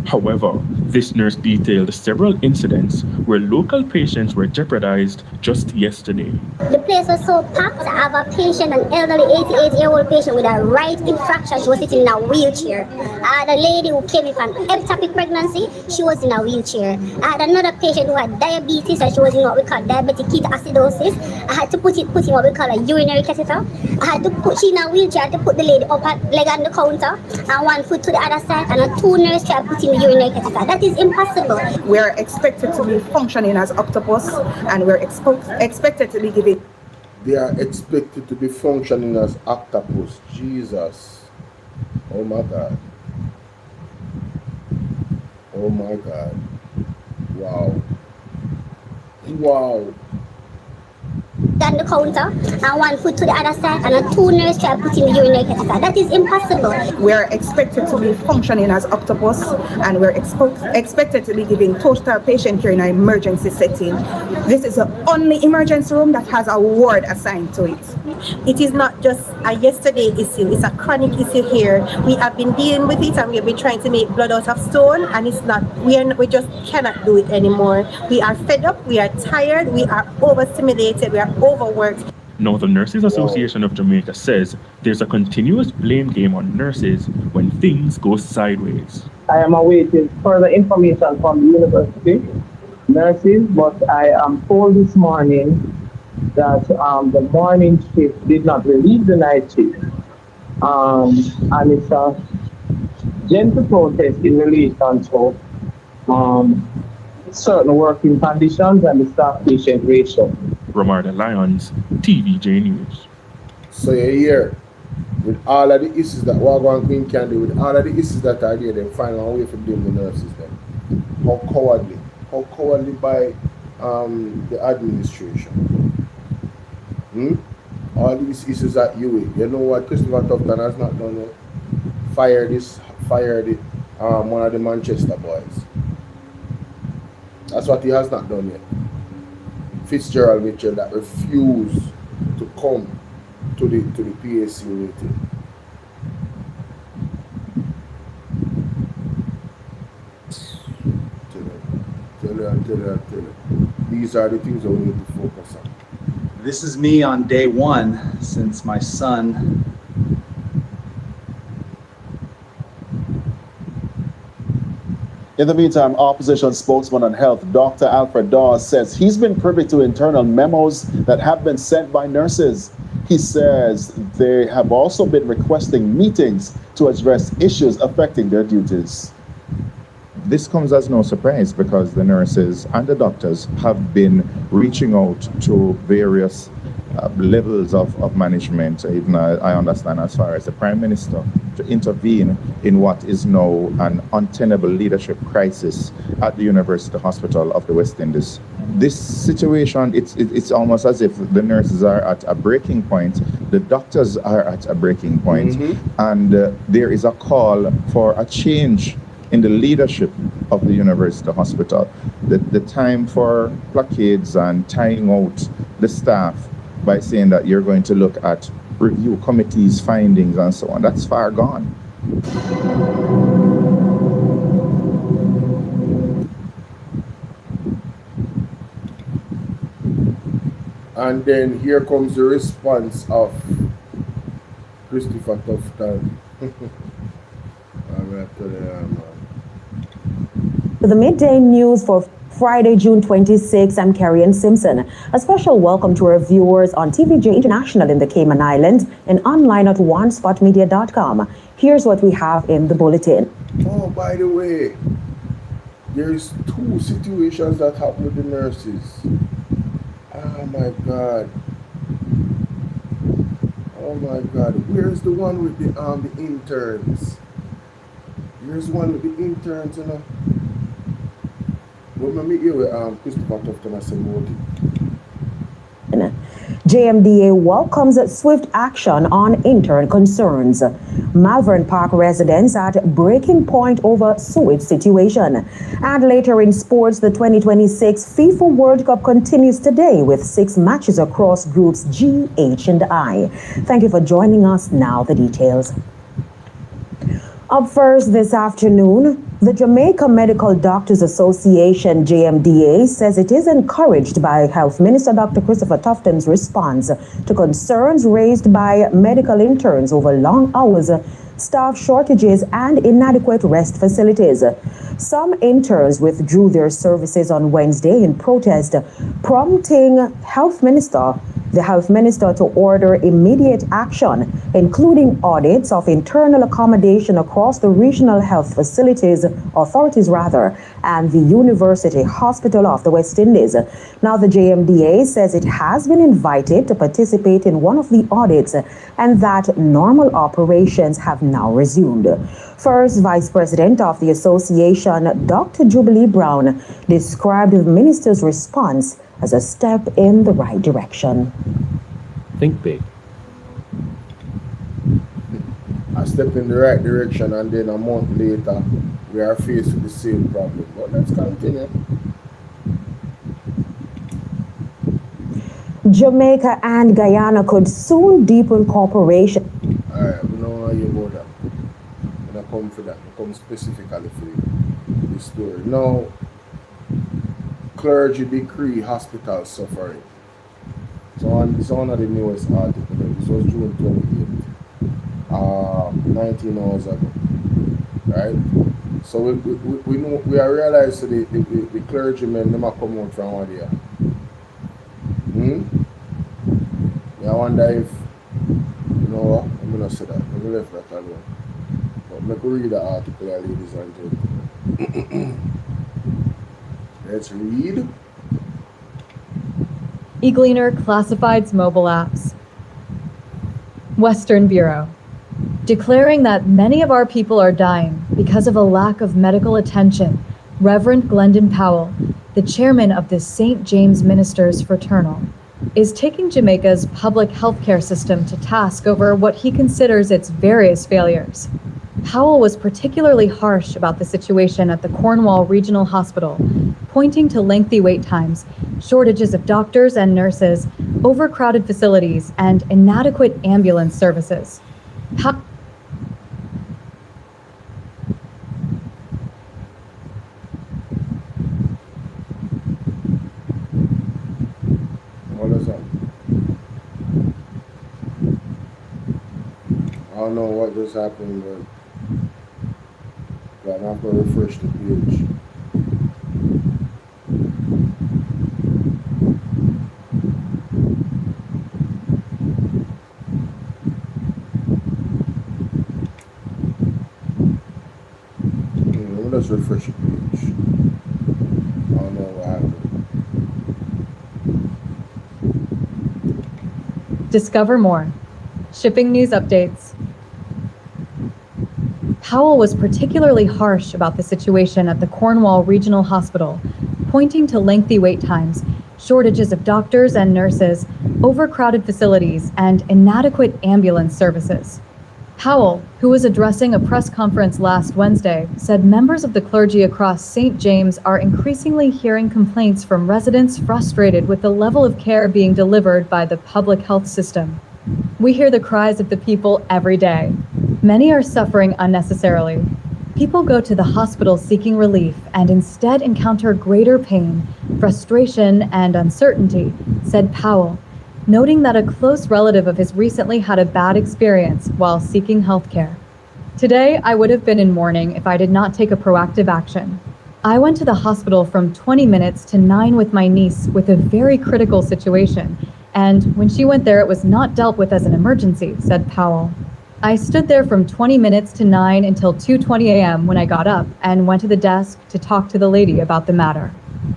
[SPEAKER 11] However, this nurse detailed several incidents where local patients were jeopardized just yesterday.
[SPEAKER 15] The place was so packed. I have a patient, an elderly 88-year-old patient with a right hip fracture. She was sitting in a wheelchair. I had a lady who came with an ectopic pregnancy. She was in a wheelchair. I had another patient who had diabetes, and she was in what we call diabetic ketoacidosis. I had to put in what we call a urinary catheter. I had to put she in a wheelchair. I had to put the lady up, leg on the counter, and one foot to the other side, and a two nurse tried to put in the urinary catheter. That is impossible.
[SPEAKER 12] We are expected to be functioning as octopus, and we're expected to be giving.
[SPEAKER 3] They are expected to be functioning as octopus. Jesus. Oh my God. Oh my God. Wow. Wow.
[SPEAKER 15] On the counter, and one foot to the other side, and a two nurse tried to put in the urinary catheter. That is impossible.
[SPEAKER 12] We are expected to be functioning as octopus, and we're expected to be giving total patient care in an emergency setting. This is the only emergency room that has a ward assigned to it.
[SPEAKER 13] It is not just a yesterday issue, it's a chronic issue here. We have been dealing with it and we have been trying to make blood out of stone, and it's not, we just cannot do it anymore. We are fed up, we are tired, we are overstimulated, we are overworked.
[SPEAKER 11] Now, the Nurses Association of Jamaica says there's a continuous blame game on nurses when things go sideways.
[SPEAKER 16] I am awaiting further information from the university nurses, but I am told this morning that the morning shift did not relieve the night shift. And it's a gentle protest in relation to certain working conditions and the staff-patient ratio.
[SPEAKER 11] Romarda Lyons, TVJ News.
[SPEAKER 3] So you're here with all of the issues that Wagwan Queen can do, with all of the issues that are there, then find a way for them, the nurses then. How cowardly by the administration. All these issues at you know what Christopher Tufton has not done yet? Fired one of the Manchester boys. That's what he has not done yet. Fitzgerald Mitchell that refused to come to the PAC meeting. Tell her. These are the things that we need to focus on.
[SPEAKER 17] This is me on day one since my son.
[SPEAKER 8] In the meantime, opposition spokesman on health, Dr. Alfred Dawes, says he's been privy to internal memos that have been sent by nurses. He says they have also been requesting meetings to address issues affecting their duties.
[SPEAKER 18] This comes as no surprise because the nurses and the doctors have been reaching out to various levels of management, even I understand as far as the Prime Minister, to intervene in what is now an untenable leadership crisis at the University Hospital of the West Indies. This situation, it's almost as if the nurses are at a breaking point, the doctors are at a breaking point, and there is a call for a change in the leadership of the University Hospital. The time for blockades and tying out the staff by saying that you're going to look at review committees' findings and so on, that's far gone.
[SPEAKER 3] And then here comes the response of Christopher Tufton.
[SPEAKER 10] The midday news for Friday, June 26. I'm Carrie Simpson. A special welcome to our viewers on TVJ International in the Cayman Islands and online at onespotmedia.com. Here's what we have in the bulletin.
[SPEAKER 3] Oh, by the way, there's 2 situations that happened with the nurses. Oh my God. Oh my God. Where's the one with the interns? Here's one with the interns, you know. But let me hear with Christopher Tufton as
[SPEAKER 10] JMDA welcomes swift action on intern concerns. Malvern Park residents at breaking point over sewage situation. And later in sports, the 2026 FIFA World Cup continues today with 6 matches across groups G, H, and I. Thank you for joining us. Now the details. Up first this afternoon, the Jamaica Medical Doctors Association, JMDA, says it is encouraged by Health Minister Dr. Christopher Tufton's response to concerns raised by medical interns over long hours, staff shortages, and inadequate rest facilities. Some interns withdrew their services on Wednesday in protest, prompting the Health Minister to order immediate action, including audits of internal accommodation across the regional health authorities, and the University Hospital of the West Indies. Now, the JMDA says it has been invited to participate in one of the audits and that normal operations have now resumed. First, Vice President of the association, Dr. Jubilee Brown, described the minister's response as a step in the right direction.
[SPEAKER 19] Think big.
[SPEAKER 3] A step in the right direction, and then a month later, we are faced with the same problem. But let's continue.
[SPEAKER 10] Jamaica and Guyana could soon deepen cooperation.
[SPEAKER 3] Alright, we know how you about that. When I come for that, I come specifically for this story. Now, clergy decree hospital suffering. So it's one of the newest articles. This was June 28th, 19 hours ago. Right? So we know, we are realized that the clergymen never come out from what they are. I wonder if, you know what, I'm going to say that. I'm going to leave that alone. But let me read the article, ladies and gentlemen. Let's read.
[SPEAKER 6] eGleaner classifieds mobile apps. Western Bureau. Declaring that many of our people are dying because of a lack of medical attention, Reverend Glendon Powell, the chairman of the St. James Ministers Fraternal, is taking Jamaica's public healthcare system to task over what he considers its various failures. Powell was particularly harsh about the situation at the Cornwall Regional Hospital, pointing to lengthy wait times, shortages of doctors and nurses, overcrowded facilities, and inadequate ambulance services.
[SPEAKER 3] What is that? I don't know what just happened, but I'm not going to refresh the page. Let's refresh the page. I don't know what happened.
[SPEAKER 6] Discover more. Shipping news updates. Powell was particularly harsh about the situation at the Cornwall Regional Hospital, pointing to lengthy wait times, shortages of doctors and nurses, overcrowded facilities, and inadequate ambulance services. Powell, who was addressing a press conference last Wednesday, said members of the clergy across St. James are increasingly hearing complaints from residents frustrated with the level of care being delivered by the public health system. We hear the cries of the people every day. Many are suffering unnecessarily. People go to the hospital seeking relief and instead encounter greater pain, frustration, and uncertainty, said Powell, noting that a close relative of his recently had a bad experience while seeking health care. Today, I would have been in mourning if I did not take a proactive action. I went to the hospital from 20 minutes to 9 with my niece with a very critical situation, and when she went there, it was not dealt with as an emergency, said Powell. I stood there from 20 minutes to 9 until 2:20 a.m. when I got up and went to the desk to talk to the lady about the matter.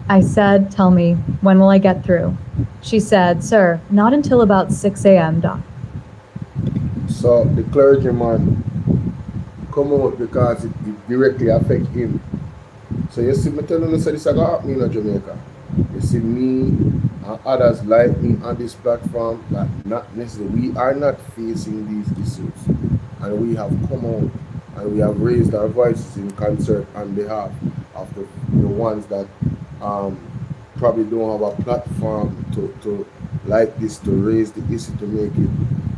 [SPEAKER 6] I said, "Tell me, when will I get through?" She said, "Sir, not until about 6 a.m., Doc."
[SPEAKER 3] So the clergyman come out because it directly affect him. So you see me telling you, so this is going to happen in Jamaica. You see me and others like me on this platform that not necessarily, we are not facing these issues. And we have come out and we have raised our voices in concert on behalf of the ones that probably don't have a platform to like this, to raise the issue, to make it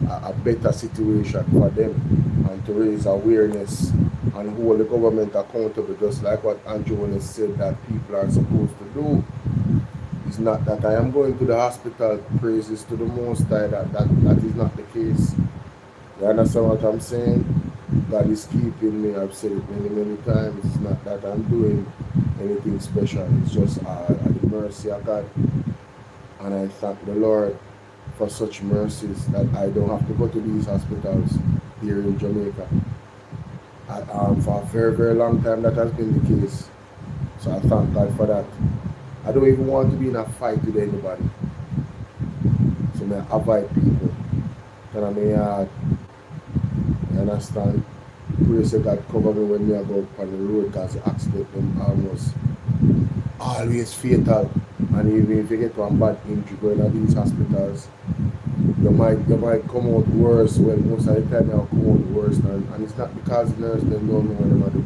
[SPEAKER 3] a better situation for them, and to raise awareness and hold the government accountable, just like what Andrew has said that people are supposed to do. It's not that I am going to the hospital, praises to the Most High, that is not the case. You understand what I'm saying? God is keeping me. I've said it many times. It's not that I'm doing anything special. It's just the mercy of God. And I thank the Lord for such mercies that I don't have to go to these hospitals here in Jamaica. For a very long time that has been the case. So I thank God for that. I don't even want to be in a fight with anybody. So I avoid people. And I mean, you understand? Praise God cover me when I go up on the road, because the accident them almost always fatal. And even if you get one bad injury going to these hospitals, you might come out worse. Well, most of the time they'll come out worse, and it's not because the nurse them don't know what they want to do.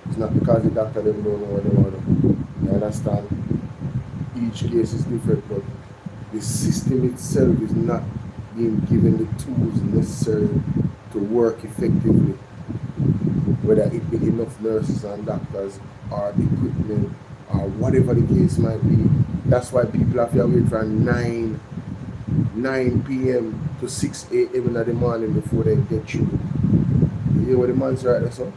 [SPEAKER 3] It's not because the doctor them don't know what they want to do. You understand? Each case is different, but the system itself is not being given the tools necessary to work effectively. Whether it be enough nurses and doctors or equipment or whatever the case might be. That's why people have to wait from 9 p.m. to 6 a.m. in the morning before they get through. You hear what the man said right there, son?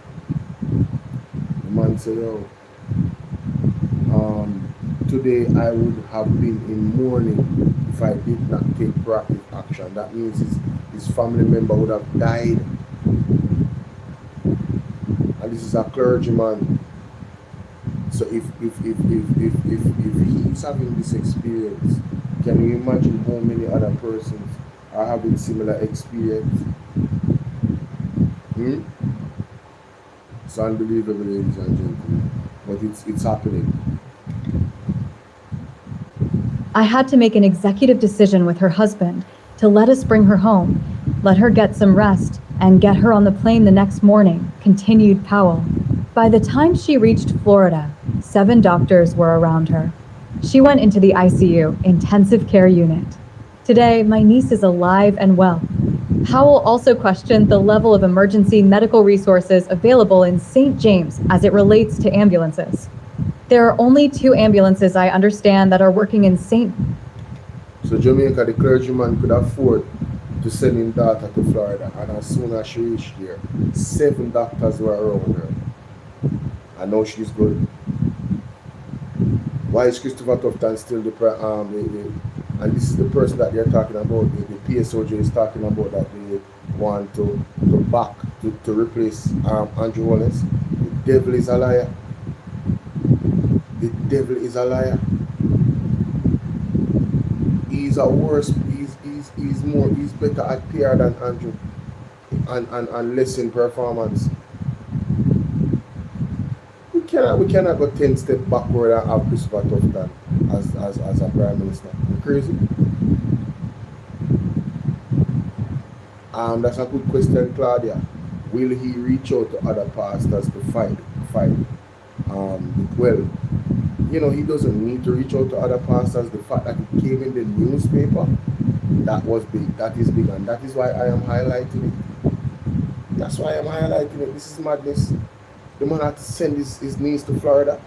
[SPEAKER 3] The man said, "Oh, today I would have been in mourning if I did not take proactive action." That means his family member would have died. And this is a clergyman. So if he's having this experience, can you imagine how many other persons are having similar experience? It's unbelievable, ladies and gentlemen, but it's happening.
[SPEAKER 6] I had to make an executive decision with her husband to let us bring her home, let her get some rest, and get her on the plane the next morning, continued Powell. By the time she reached Florida, 7 doctors were around her. She went into the ICU, intensive care unit. Today, my niece is alive and well. Powell also questioned the level of emergency medical resources available in St. James as it relates to ambulances. There are only 2 ambulances I understand that are working in St.
[SPEAKER 3] So Jamaica, the clergyman could afford to send his daughter to Florida, and as soon as she reached there, 7 doctors were around her. I know she's good. Why is Christopher Tufton still and this is the person that they're talking about, the PSOJ is talking about, that they want to replace Andrew Holness. The devil is a liar. The devil is a liar. He's a worse, he's better at PR than Andrew, and less in performance. We cannot go 10 steps backward and have Christopher Tufton as a prime minister. You're crazy. That's a good question, Claudia. Will he reach out to other pastors to fight? Well, he doesn't need to reach out to other pastors. The fact that it came in the newspaper, that was big. That is big, and that is why I am highlighting it. That's why I'm highlighting it. This is madness. The man had to send his niece to Florida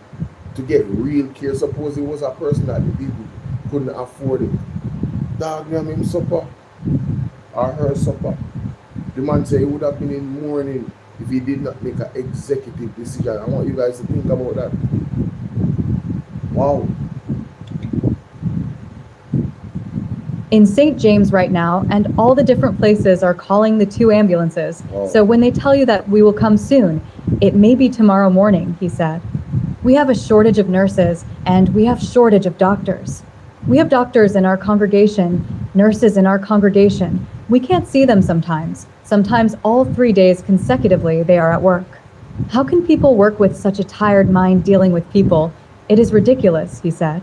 [SPEAKER 3] to get real care. Suppose he was a person that couldn't afford it. Dog name him supper or her supper. The man said he would have been in mourning if he did not make an executive decision. I want you guys to think about that. Wow.
[SPEAKER 6] In St. James right now, and all the different places are calling the 2 ambulances.
[SPEAKER 3] Wow.
[SPEAKER 6] So when they tell you that we will come soon, it may be tomorrow morning, he said. We have a shortage of nurses, and we have shortage of doctors. We have doctors in our congregation, nurses in our congregation. We can't see them sometimes. Sometimes all 3 days consecutively they are at work. How can people work with such a tired mind dealing with people? It is ridiculous, he said.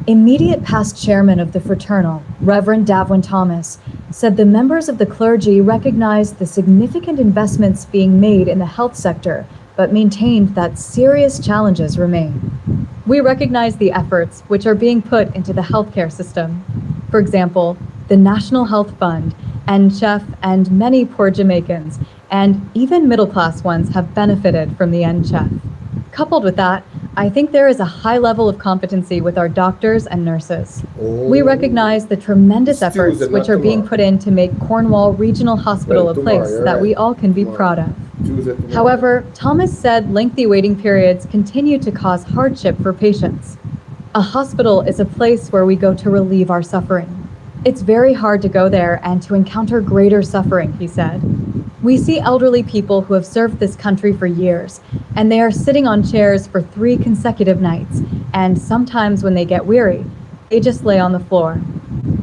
[SPEAKER 6] Immediate past chairman of the fraternal, Reverend Davwin Thomas, said the members of the clergy recognized the significant investments being made in the health sector, but maintained that serious challenges remain. We recognize the efforts which are being put into the healthcare system. For example, the National Health Fund, NCHEF, and many poor Jamaicans, and even middle-class ones have benefited from the NCHEF. Coupled with that, I think there is a high level of competency with our doctors and nurses. We recognize the tremendous efforts which are being put in to make Cornwall Regional Hospital a place that we all can be proud of. However, Thomas said lengthy waiting periods continue to cause hardship for patients. A hospital is a place where we go to relieve our suffering. It's very hard to go there and to encounter greater suffering, he said. We see elderly people who have served this country for years, and they are sitting on chairs for 3 consecutive nights, and sometimes when they get weary, they just lay on the floor.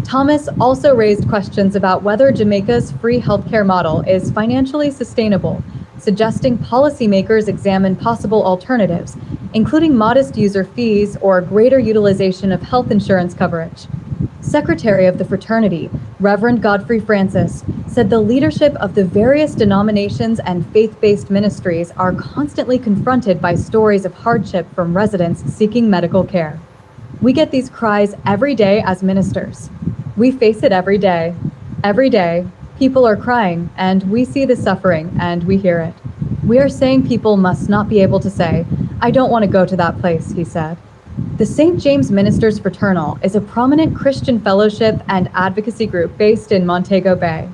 [SPEAKER 6] Thomas also raised questions about whether Jamaica's free healthcare model is financially sustainable, suggesting policymakers examine possible alternatives, including modest user fees or greater utilization of health insurance coverage. Secretary of the fraternity, Reverend Godfrey Francis, said the leadership of the various denominations and faith-based ministries are constantly confronted by stories of hardship from residents seeking medical care. We get these cries every day as ministers. We face it every day. Every day, people are crying, and we see the suffering, and we hear it. We are saying people must not be able to say, "I don't want to go to that place," he said. The St. James Ministers Fraternal is a prominent Christian fellowship and advocacy group based in Montego Bay.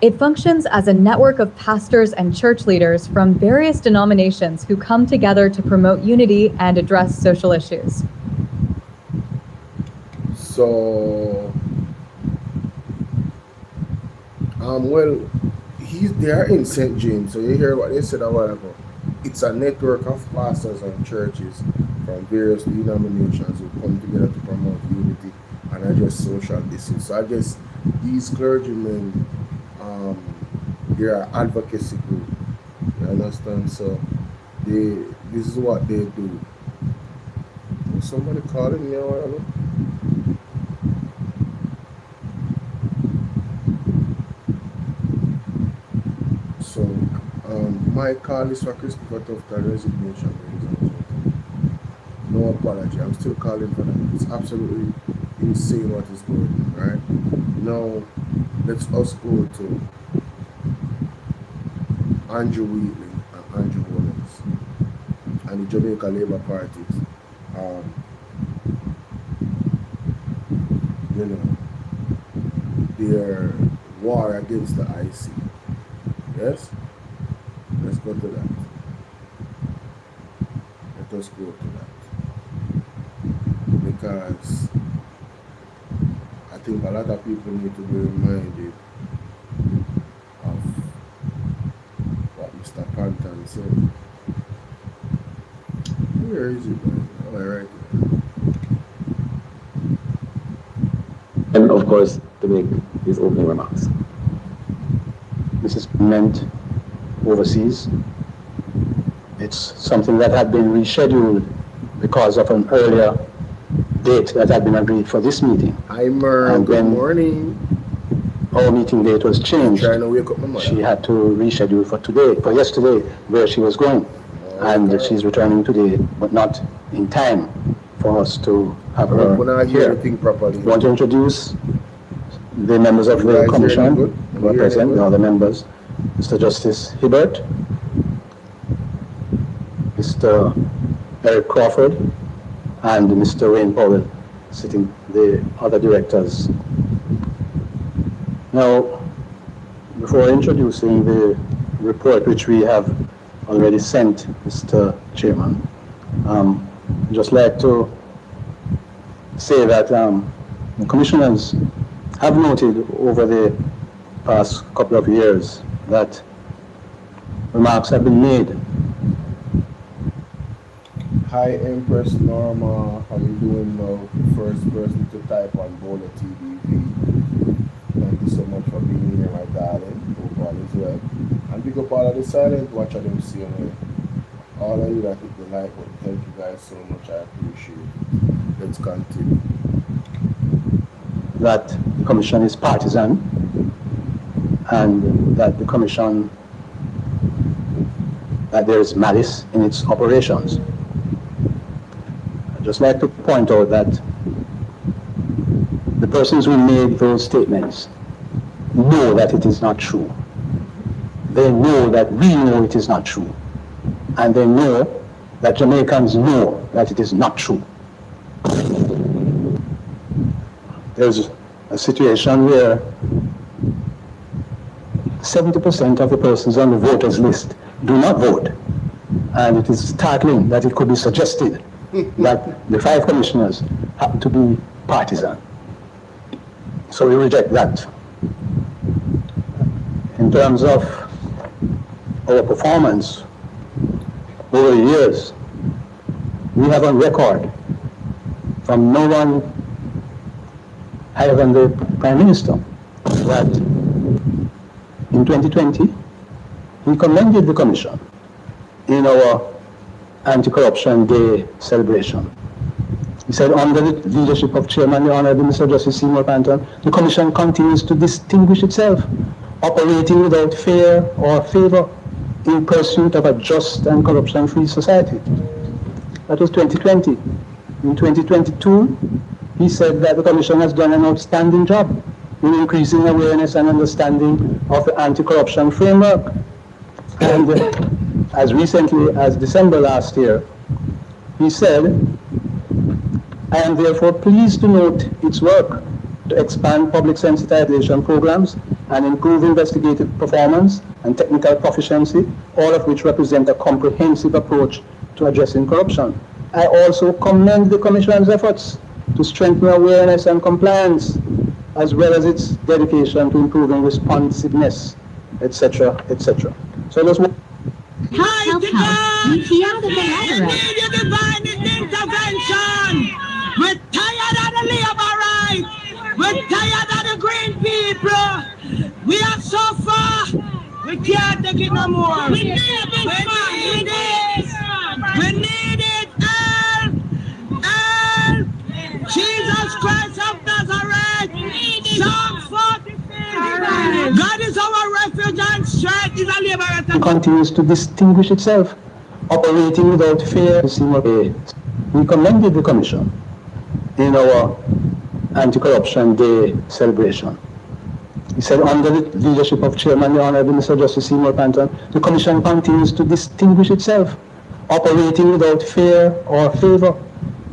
[SPEAKER 6] It functions as a network of pastors and church leaders from various denominations who come together to promote unity and address social issues.
[SPEAKER 3] So, well, they are in St. James, so you hear what they said a while ago. It's a network of pastors and churches from various denominations who come together to promote unity and address social issues. So I guess these clergymen, they are advocacy group. You understand? So this is what they do. Was somebody calling me or whatever? So my call is for Christopher Tufta resignation, ladies and gentlemen. No apology. I'm still calling for that. It's absolutely insane what is going on, right? Now, let's us go to Andrew Wheatley and Andrew Holness and the Jamaica Labour Parties. Their war against the IC. Yes? Let's go to that. Let us go to that. Because I think a lot of people need to be reminded of what Mr. Panton said. Where is it, man? Oh, right there.
[SPEAKER 20] And of course, to make his opening remarks. This is meant overseas. It's something that had been rescheduled because of an earlier date that had been agreed for this meeting.
[SPEAKER 3] Hi, Merle. Good morning.
[SPEAKER 20] Our meeting date was changed.
[SPEAKER 3] Trying to wake up my mother.
[SPEAKER 20] She had to reschedule for yesterday, where she was going. And she's returning today, but not in time for us to have her here. I want to introduce the members of the commission who are present, the other members. Mr. Justice Hibbert, Mr. Eric Crawford, and Mr. Wayne Powell, sitting the other directors. Now, before introducing the report which we have already sent, Mr. Chairman, I'd just like to say that the commissioners have noted over the past couple of years that remarks have been made.
[SPEAKER 3] Hi Empress Norma, how you doing now? First person to type on Bolo TVV. Thank you so much for being here, my darling. Hope all is well. And big up all of the silent watcher them same way. All of you that hit the like button, thank you guys so much. I appreciate it. Let's continue.
[SPEAKER 20] That the commission is partisan and that the commission, that there is malice in its operations. I'd just like to point out that the persons who made those statements know that it is not true. They know that we know it is not true. And they know that Jamaicans know that it is not true. There's a situation where 70% of the persons on the voters list do not vote. And it is startling that it could be suggested that the 5 commissioners happen to be partisan. So we reject that. In terms of our performance over the years, we have on record from no one higher than the Prime Minister that in 2020 he commended the Commission in our Anti-Corruption Day celebration. He said, under the leadership of Chairman the Honorable Mr. Justice Seymour Panton, the Commission continues to distinguish itself, operating without fear or favor in pursuit of a just and corruption-free society. That was 2020. In 2022, he said that the Commission has done an outstanding job in increasing awareness and understanding of the anti-corruption framework. And as recently as December last year, he said, I am therefore pleased to note its work to expand public sensitization programs and improve investigative performance and technical proficiency, all of which represent a comprehensive approach to addressing corruption. I also commend the Commission's efforts to strengthen awareness and compliance, as well as its dedication to improving responsiveness, etc., etc. So let's move.
[SPEAKER 2] Hi, we need your divine intervention. We're tired of the labor rights. We're tired of the green people. We are so far. We can't take it no more. We need it. We need it. Help. Jesus Christ of Nazareth. Psalm 46. God is our refuge and strength. Is a liberator.
[SPEAKER 20] It continues to distinguish itself, operating without fear. We commended the Commission in our Anti-Corruption Day celebration. He said, under the leadership of Chairman the Honorable Mr. Justice Seymour Panton, the Commission continues to distinguish itself, operating without fear or favor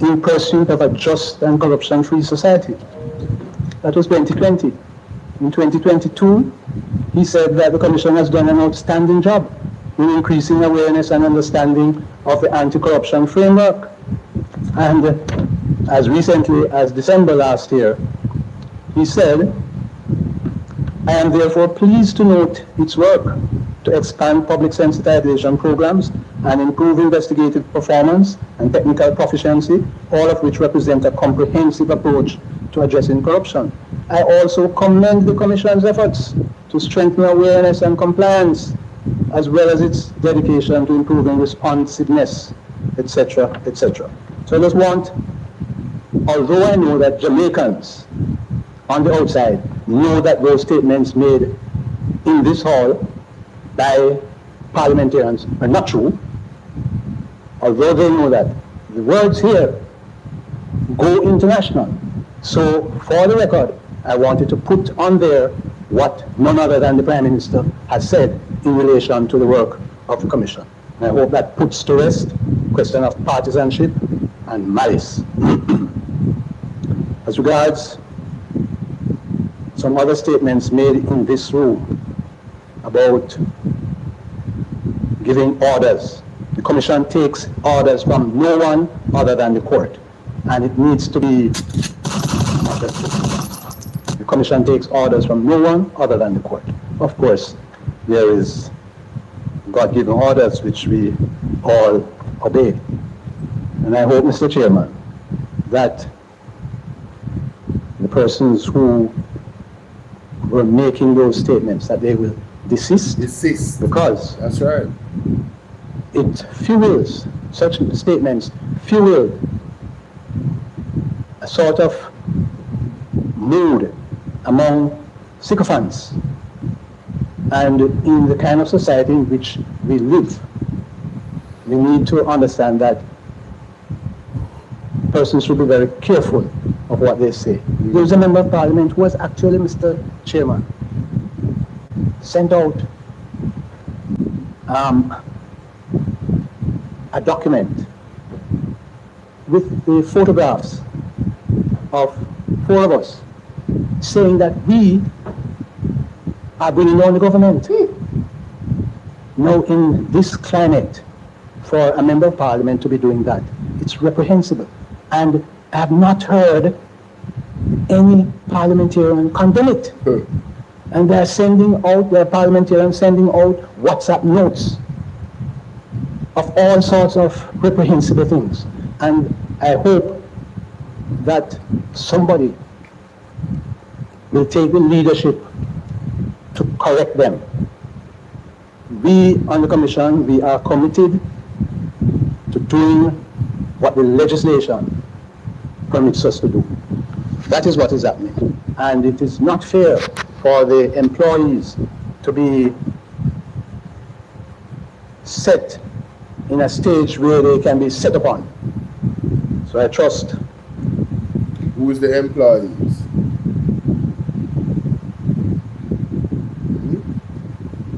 [SPEAKER 20] in pursuit of a just and corruption-free society. That was 2020. In 2022, he said that the Commission has done an outstanding job in increasing awareness and understanding of the anti-corruption framework. And as recently as December last year, he said, I am therefore pleased to note its work to expand public sensitization programs and improve investigative performance and technical proficiency, all of which represent a comprehensive approach to addressing corruption. I also commend the Commission's efforts to strengthen awareness and compliance, as well as its dedication to improving responsiveness, etc., etc. So I just want, although I know that Jamaicans on the outside know that those statements made in this hall by parliamentarians are not true, although they know that, the words here go international. So for the record, I wanted to put on there what none other than the Prime Minister has said in relation to the work of the Commission. And I hope that puts to rest the question of partisanship and malice. As regards some other statements made in this room about giving orders. The Commission takes orders from no one other than the court. and it needs to be adjusted. The commission takes orders from no one other than the court. Of course, there is God-given orders which we all obey. And I hope, Mr. Chairman, that the persons who were making those statements, that they will desist.
[SPEAKER 3] Desist.
[SPEAKER 20] Because
[SPEAKER 3] that's right.
[SPEAKER 20] It fuels, such statements fuel a sort of mood among sycophants. And in the kind of society in which we live, we need to understand that persons should be very careful of what they say. There was a member of parliament who was actually, Mr. Chairman, sent out a document with the photographs of 4 of us saying that we are bringing down the government. Now, in this climate, for a member of parliament to be doing that, it's reprehensible. And I have not heard any parliamentarian condemn it. And they're parliamentarians sending out WhatsApp notes of all sorts of reprehensible things. And I hope that somebody will take the leadership to correct them. We on the commission, we are committed to doing what the legislation permits us to do. That is what is happening. And it is not fair for the employees to be set in a stage where they can be set upon. So I trust.
[SPEAKER 3] Who is the employees?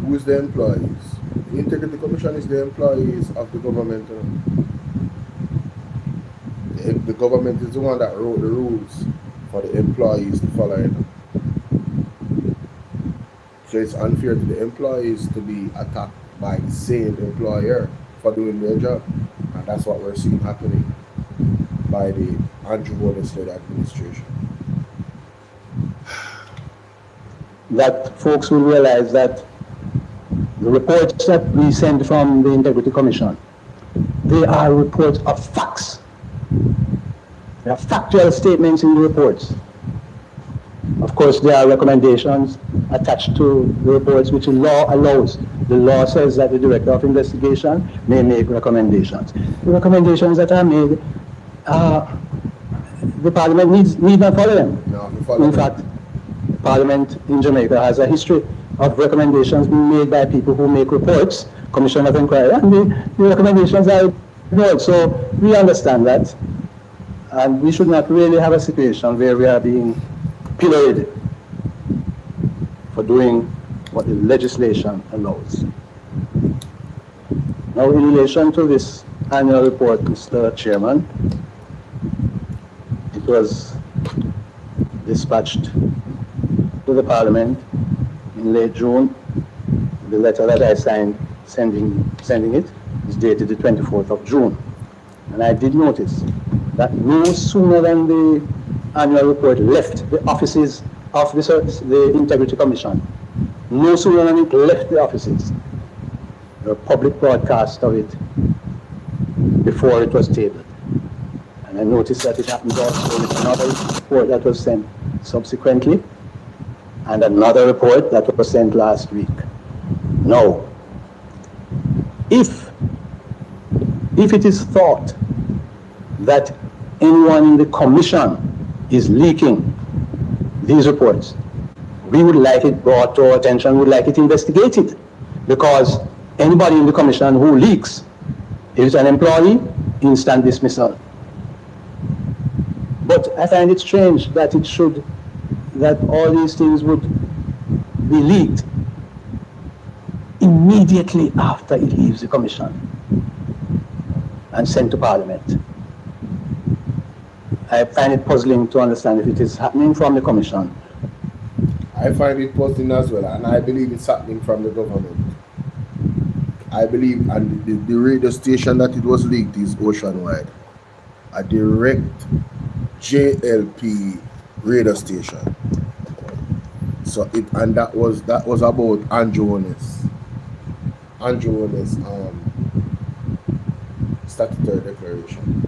[SPEAKER 3] Who is the employees? The Integrity Commission is the employees of the government. The government is the one that wrote the rules for the employees to follow. So it's unfair to the employees to be attacked by the same employer for doing their job. And that's what we're seeing happening by the Andrew Holness-led administration.
[SPEAKER 20] That folks will realize that the reports that we send from the Integrity Commission, they are reports of facts. There are factual statements in the reports. Of course, there are recommendations attached to the reports which the law allows. The law says that the Director of Investigation may make recommendations. The recommendations that are made, the Parliament need not follow them. In fact, the Parliament in Jamaica has a history of recommendations being made by people who make reports, Commission of Inquiry, and the recommendations are ignored. So we understand that, and we should not really have a situation where we are being pilloried for doing what the legislation allows. Now, in relation to this annual report, Mr. Chairman, it was dispatched to the Parliament in late June. The letter that I signed sending it is dated the 24th of June. And I did notice that no sooner than the annual report left the offices of the Integrity Commission, no sooner than it left the offices, the public broadcast of it before it was tabled. And I noticed that it happened also with another report that was sent subsequently, and another report that was sent last week. Now, if it is thought that anyone in the commission is leaking these reports, we would like it brought to our attention, we would like it investigated, because anybody in the commission who leaks is an employee, instant dismissal. But I find it strange that that all these things would be leaked immediately after it leaves the commission and sent to Parliament. I find it puzzling to understand if it is happening from the commission.
[SPEAKER 3] I find it puzzling as well, and I believe it's happening from the government. I believe, and the radio station that it was leaked is Oceanwide. a direct JLP radio station. So that was about Andrew Holness statutory declaration.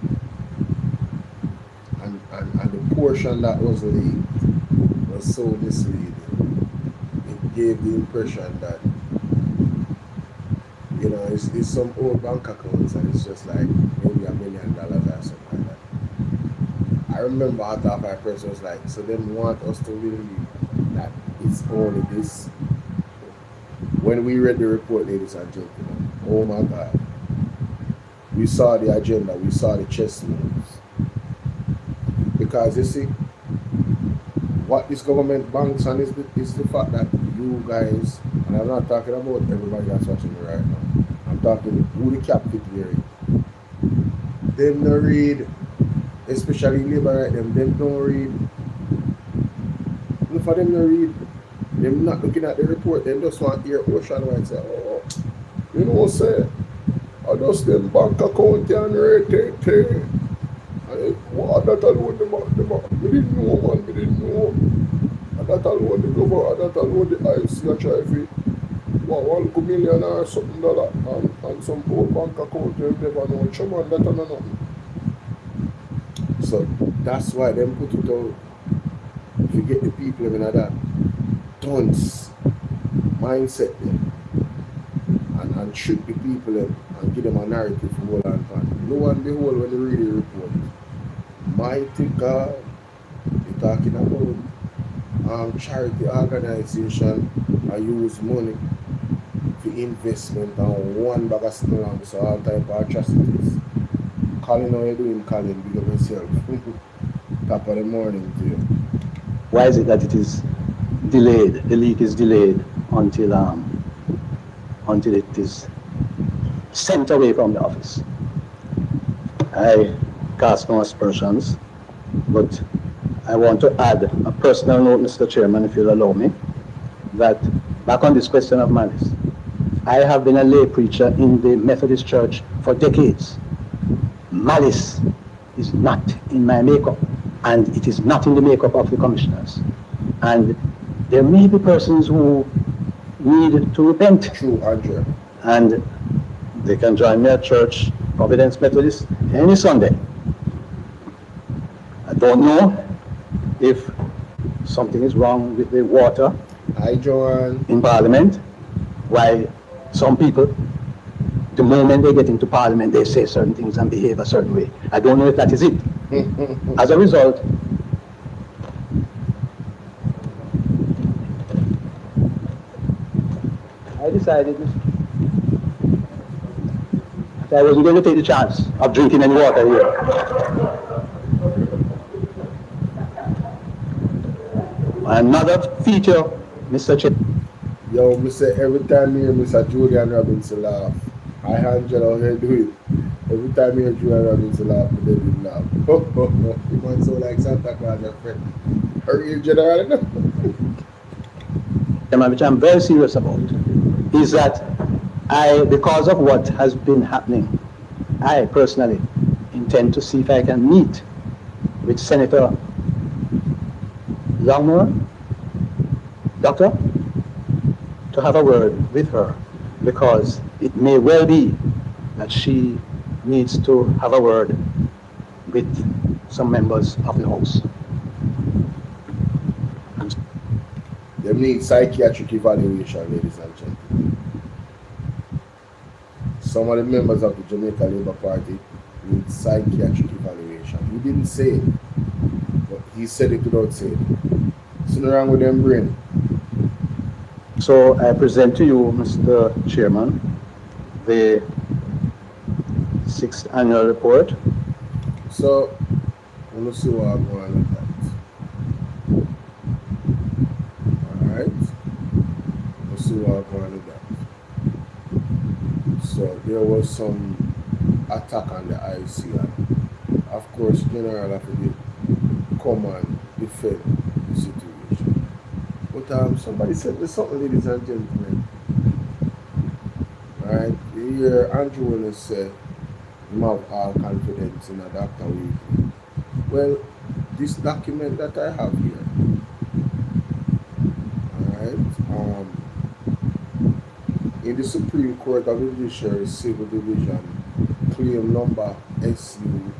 [SPEAKER 3] And the portion that was leaked was so misleading. It gave the impression that, you know, it's some old bank accounts and it's just like maybe $1 million or something like that. I remember after my person was like, so they want us to believe that it's only this. When we read the report, ladies and gentlemen, oh my God, we saw the agenda, we saw the chess moves. Because you see, what this government banks on is the fact that you guys, and I'm not talking about everybody that's watching me right now, I'm talking who the captive wearing. Them don't read, especially labor right them don't read. Look for them to read. Them not looking at the report, them just want to hear Ocean White say, oh, you know what I'm saying? I just them bank account and rate. What that alone we didn't know, man, we didn't know. And that alone the government, that alone the IC are trying to $1 million or something like that, and some old bank account they never know. Chairman, that and nothing. So that's why them put it out. If you get the people in that tons mindset them and trick the people in and give them a narrative for hold and pan. Lo and behold, when they read the report, mighty God, you're talking about charity organization I use money for investment on one bag of snow, so all type of atrocities. Colin, how you doing, Colin? Big up yourself. Top of the morning to you.
[SPEAKER 20] Why is it that it is delayed? The leak is delayed until it is sent away from the office. I cast no aspersions, but I want to add a personal note, Mr. Chairman, if you'll allow me, that back on this question of malice, I have been a lay preacher in the Methodist Church for decades. Malice is not in my makeup, and it is not in the makeup of the commissioners. And there may be persons who need to repent.
[SPEAKER 3] True, Andrew.
[SPEAKER 20] And they can join me at church, Providence Methodist, any Sunday. I don't know if something is wrong with the water in Parliament, why some people, the moment they get into Parliament, they say certain things and behave a certain way. I don't know if that is it. As a result, I decided that I wasn't going to take the chance of drinking any water here. Another feature, Mr. Chair.
[SPEAKER 3] Yo, Mr. Every time you hear Mr. Julian Robinson laugh, I hand you out here do it. Every time you hear Julian Robinson laugh, they did laugh. You might so like Santa Claus, your friend. Are you general enough?
[SPEAKER 20] Which I'm very serious about, is that because of what has been happening, I personally intend to see if I can meet with Senator Longmore, Doctor, to have a word with her, because it may well be that she needs to have a word with some members of the House.
[SPEAKER 3] They need psychiatric evaluation, ladies and gentlemen. Some of the members of the Jamaica Labour Party need psychiatric evaluation. He didn't say it, but he said it without saying it. Something wrong with them brain.
[SPEAKER 20] So I present to you, Mr. Chairman, the 6th annual report.
[SPEAKER 3] So, let's see what I'm going with that. Alright. Let's see what I'm going with that. So, there was some attack on the IC. And of course, General have to come and defend the situation. But somebody said me something, ladies and gentlemen. Alright, you hear Andrew Holness say him have all confidence in a Dr. Wheatley. Well, this document that I have here, alright, in the Supreme Court of Judiciary Civil Division, claim number SU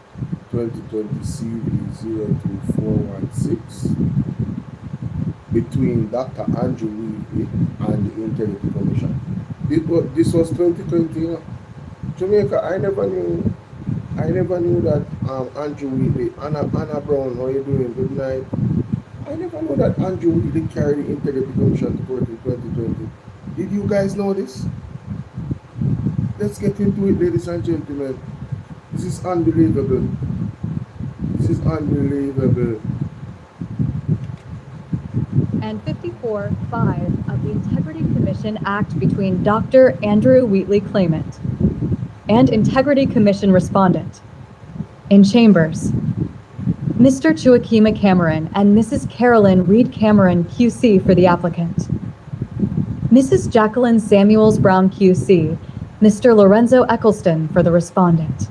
[SPEAKER 3] 2020 CV 02416, between Dr. Andrew Wheatley and the Integrity Commission. This was 2020, you know? Jamaica, I never knew that Andrew Wheatley, Anna Brown, how you doing? Good night. I never knew that Andrew Wheatley carried the Integrity Commission to court in 2020. Did you guys know this? Let's get into it, ladies and gentlemen. This is unbelievable. This is unbelievable.
[SPEAKER 6] And 54(5) of the Integrity Commission Act between Dr. Andrew Wheatley claimant and Integrity Commission respondent. In chambers, Mr. Chuakima Cameron and Mrs. Carolyn Reed Cameron QC for the applicant. Mrs. Jacqueline Samuels Brown QC, Mr. Lorenzo Eccleston for the respondent.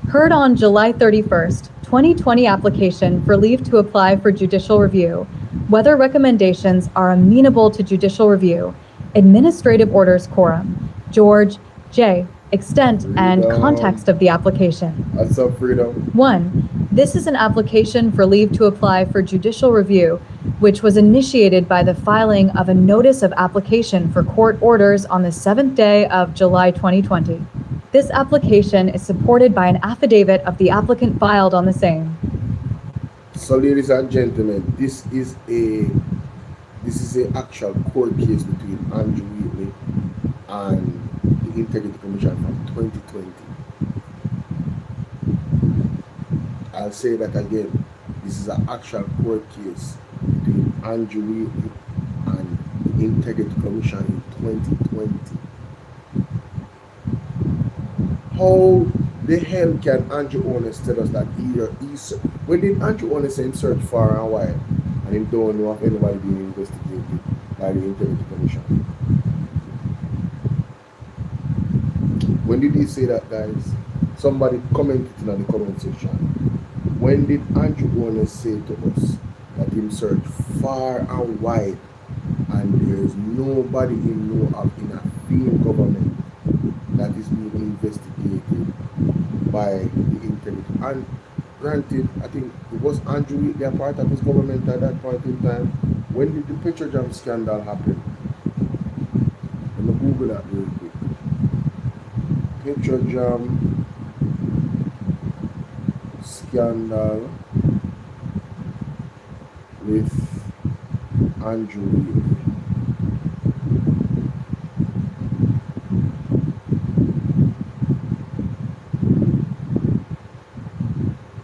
[SPEAKER 6] Heard on July 31st, 2020 application for leave to apply for judicial review, whether recommendations are amenable to judicial review, administrative orders quorum, George J. Extent and context of the application.
[SPEAKER 3] What's up, Freedom?
[SPEAKER 6] 1. This is an application for leave to apply for judicial review, which was initiated by the filing of a notice of application for court orders on the 7th day of July 2020. This application is supported by an affidavit of the applicant filed on the same.
[SPEAKER 3] So, ladies and gentlemen, this is a actual court case between Andrew Wheatley and the Integrity Commission from 2020. I'll say that again. This is an actual court case between Andrew Wheatley and the Integrity Commission in 2020. How the hell can Andrew Holness tell us that when did Andrew Holness say him search far and wide and him don't know if anybody being investigated by the Integrity Commission? When did he say that, guys? Somebody commented in the comment section. When did Andrew Holness say to us that him search far and wide and there is nobody he know of in a field government that is being investigated by the Integrity? And granted, I think it was Andrew Wheatley a part of his government at that point in time. When did the Petrojam scandal happen? Let me Google that real quick. Petrojam scandal with Andrew Wheatley.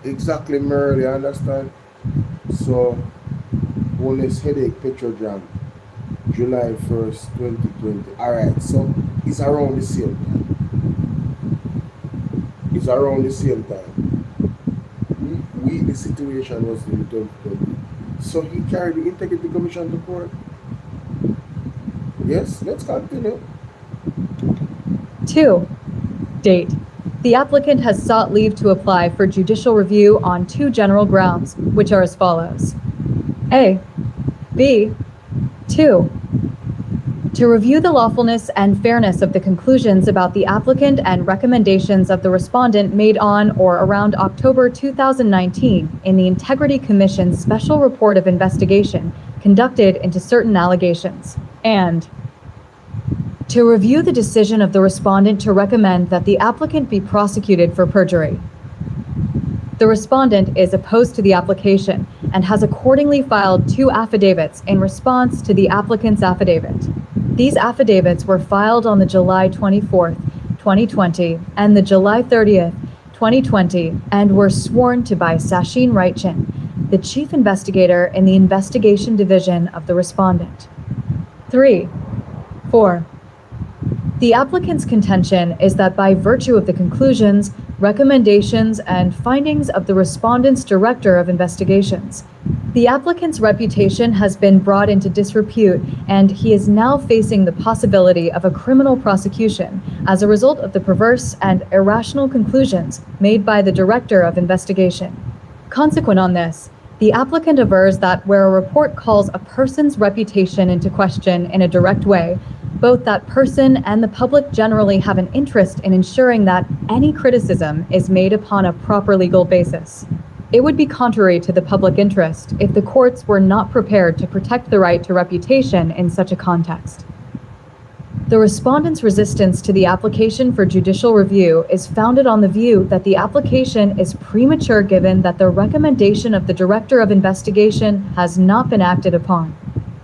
[SPEAKER 3] Exactly, Merle, you understand? So, Holness headache, Petrojam, July 1st, 2020. Alright, so it's around the same time. It's around the same time. The situation was in 2020. So he carried the Integrity Commission to court. Yes, let's continue.
[SPEAKER 6] 2. Date. The applicant has sought leave to apply for judicial review on 2 general grounds, which are as follows. A. B. 2. To review the lawfulness and fairness of the conclusions about the applicant and recommendations of the respondent made on or around October 2019 in the Integrity Commission's Special Report of Investigation conducted into certain allegations. And to review the decision of the respondent to recommend that the applicant be prosecuted for perjury. The respondent is opposed to the application and has accordingly filed 2 affidavits in response to the applicant's affidavit. These affidavits were filed on the July 24th, 2020 and the July 30th, 2020 and were sworn to by Sasheen Wrightchin, the chief investigator in the investigation division of the respondent. 3. 4. The applicant's contention is that by virtue of the conclusions, recommendations, and findings of the respondent's director of investigations, the applicant's reputation has been brought into disrepute and he is now facing the possibility of a criminal prosecution as a result of the perverse and irrational conclusions made by the Director of Investigation. Consequent on this, the applicant avers that where a report calls a person's reputation into question in a direct way, both that person and the public generally have an interest in ensuring that any criticism is made upon a proper legal basis. It would be contrary to the public interest if the courts were not prepared to protect the right to reputation in such a context. The respondent's resistance to the application for judicial review is founded on the view that the application is premature given that the recommendation of the Director of Investigation has not been acted upon.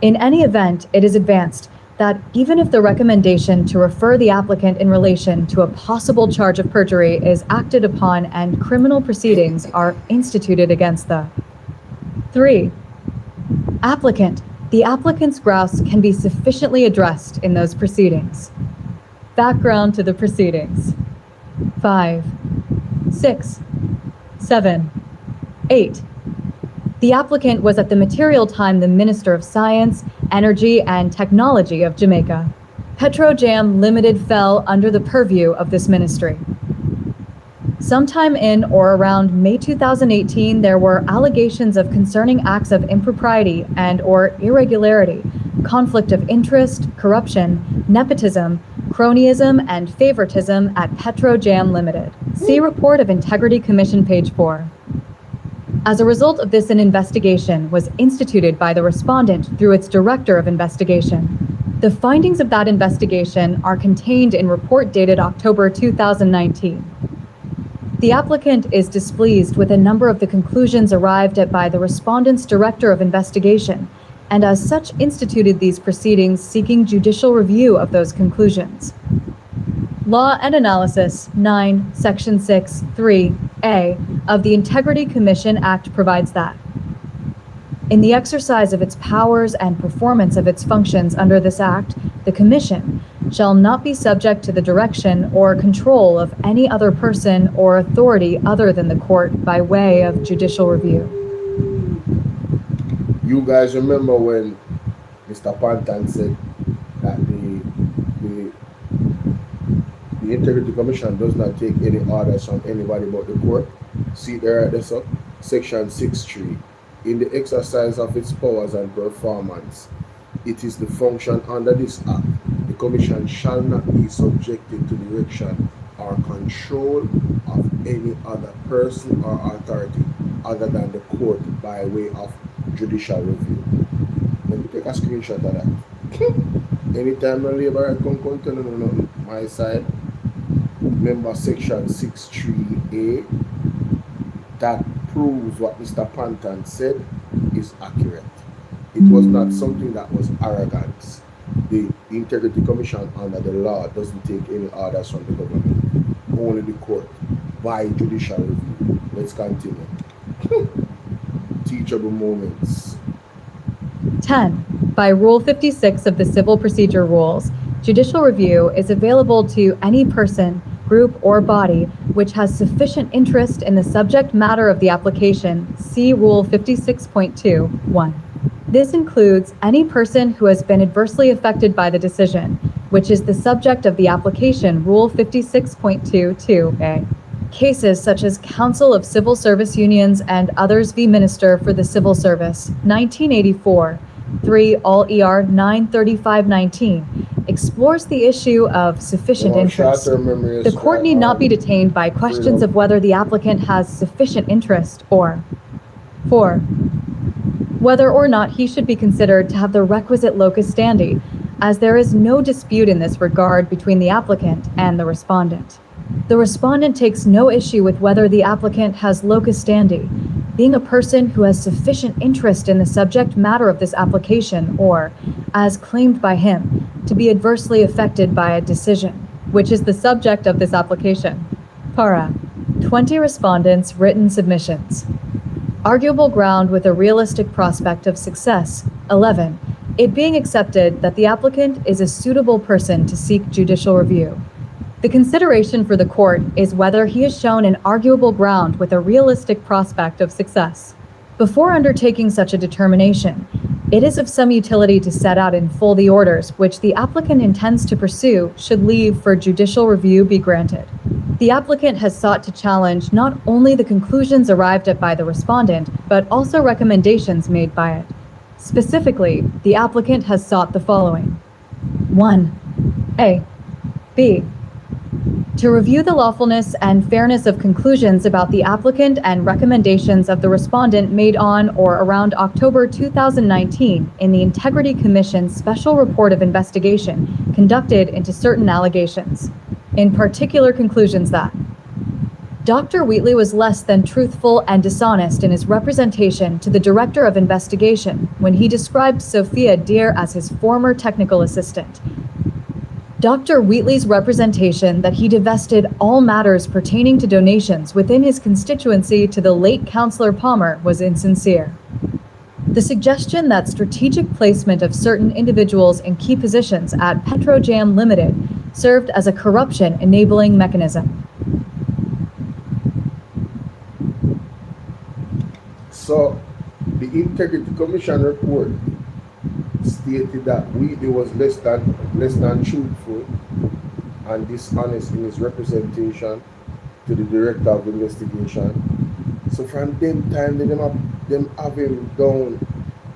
[SPEAKER 6] In any event, it is advanced that even if the recommendation to refer the applicant in relation to a possible charge of perjury is acted upon and criminal proceedings are instituted against the 3. Applicant. The applicant's grouse can be sufficiently addressed in those proceedings. Background to the proceedings. 5, 6, 7, 8. The applicant was at the material time the Minister of Science, Energy and Technology of Jamaica. Petrojam Limited fell under the purview of this ministry. Sometime in or around May 2018, there were allegations of concerning acts of impropriety and or irregularity, conflict of interest, corruption, nepotism, cronyism, and favoritism at Petrojam Limited. See Report of Integrity Commission, page 4. As a result of this, an investigation was instituted by the respondent through its Director of Investigation. The findings of that investigation are contained in report dated October 2019. The applicant is displeased with a number of the conclusions arrived at by the respondent's Director of Investigation, and as such instituted these proceedings seeking judicial review of those conclusions. Law and Analysis 9, Section 6, 3A of the Integrity Commission Act provides that in the exercise of its powers and performance of its functions under this Act, the Commission shall not be subject to the direction or control of any other person or authority other than the court by way of judicial review.
[SPEAKER 3] You guys remember when Mr. Pantan said that the Integrity Commission does not take any orders from anybody but the court? See there at this up, Section 6.3. In the exercise of its powers and performance, it is the function under this Act. The Commission shall not be subjected to direction or control of any other person or authority other than the court by way of judicial review. Let me take a screenshot of that. Anytime a laborer come tell you my side, remember Section 6.3a, that proves what Mr. Pantan said is accurate. It was not something that was arrogance. The Integrity Commission under the law doesn't take any orders from the government, only the court by judicial review. Let's continue. Teachable moments.
[SPEAKER 6] 10. By Rule 56 of the Civil Procedure Rules, judicial review is available to any person, group, or body which has sufficient interest in the subject matter of the application. See Rule 56.2(1). This includes any person who has been adversely affected by the decision, which is the subject of the application. Rule 56.22a. Cases such as Council of Civil Service Unions and Others v. Minister for the Civil Service, 1984, 3 All ER 93519, explores the issue of sufficient interest. The court need not be detained by questions of whether the applicant has sufficient interest or 4. Whether or not he should be considered to have the requisite locus standi, as there is no dispute in this regard between the applicant and the respondent. The respondent takes no issue with whether the applicant has locus standi, being a person who has sufficient interest in the subject matter of this application or, as claimed by him, to be adversely affected by a decision, which is the subject of this application. Para. 20 respondents' written submissions. Arguable ground with a realistic prospect of success. 11. It being accepted that the applicant is a suitable person to seek judicial review. The consideration for the court is whether he has shown an arguable ground with a realistic prospect of success. Before undertaking such a determination, It is of some utility to set out in full the orders which the applicant intends to pursue should leave for judicial review be granted. The applicant has sought to challenge not only the conclusions arrived at by the respondent, but also recommendations made by it. Specifically, the applicant has sought the following. 1. A. B. To review the lawfulness and fairness of conclusions about the applicant and recommendations of the respondent made on or around October 2019 in the Integrity Commission's Special Report of Investigation conducted into certain allegations. In particular, conclusions that Dr. Wheatley was less than truthful and dishonest in his representation to the Director of Investigation when he described Sophia Deere as his former technical assistant. Dr. Wheatley's representation that he divested all matters pertaining to donations within his constituency to the late Councillor Palmer was insincere. The suggestion that strategic placement of certain individuals in key positions at Petrojam Limited served as a corruption-enabling mechanism.
[SPEAKER 3] So, the Integrity Commission report stated that Wheatley was less than truthful and dishonest in his representation to the Director of Investigation. So from them time, them have him down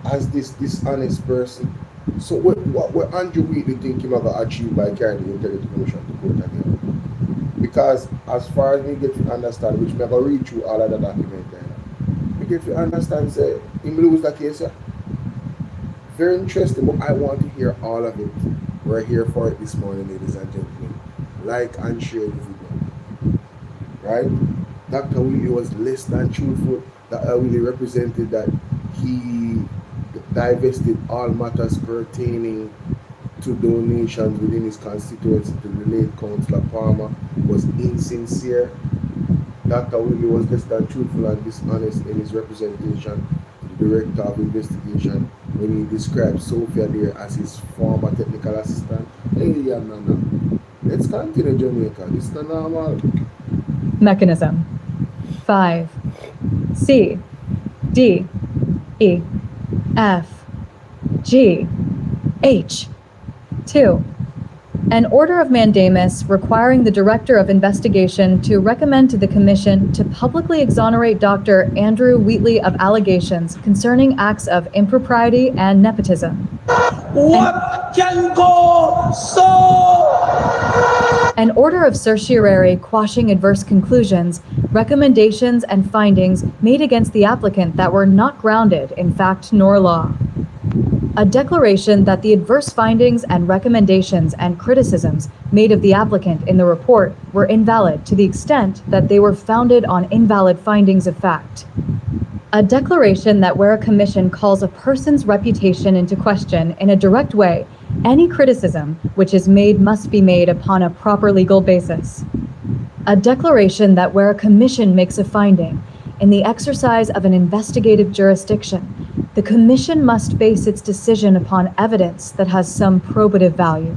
[SPEAKER 3] as this dishonest person. So what Andrew Wheatley think he might achieve by carrying the Integrity Commission to court again? Because as far as me get to understand, which me go read through all of the documents there, me get to understand say he lose the case. Yeah? Very interesting, but I want to hear all of it. We're here for it this morning, ladies and gentlemen. Like and share the video. Right? Dr. Wheatley was less than truthful. Dr. Wheatley represented that he divested all matters pertaining to donations within his constituency to the late Councillor Palmer was insincere. Dr. Wheatley was less than truthful and dishonest in his representation to the Director of Investigation when he described Sophia Deere as his former technical assistant. Hey, yeah, no. Let's continue, Jamaica. This is not normal.
[SPEAKER 6] Mechanism. 5. C. D. E. F. G. H. 2. An order of mandamus requiring the Director of Investigation to recommend to the Commission to publicly exonerate Dr. Andrew Wheatley of allegations concerning acts of impropriety and nepotism.
[SPEAKER 2] What can go so?
[SPEAKER 6] An order of certiorari quashing adverse conclusions, recommendations, and findings made against the applicant that were not grounded in fact nor law. A declaration that the adverse findings and recommendations and criticisms made of the applicant in the report were invalid to the extent that they were founded on invalid findings of fact. A declaration that where a commission calls a person's reputation into question in a direct way, any criticism which is made must be made upon a proper legal basis. A declaration that where a commission makes a finding in the exercise of an investigative jurisdiction, the Commission must base its decision upon evidence that has some probative value.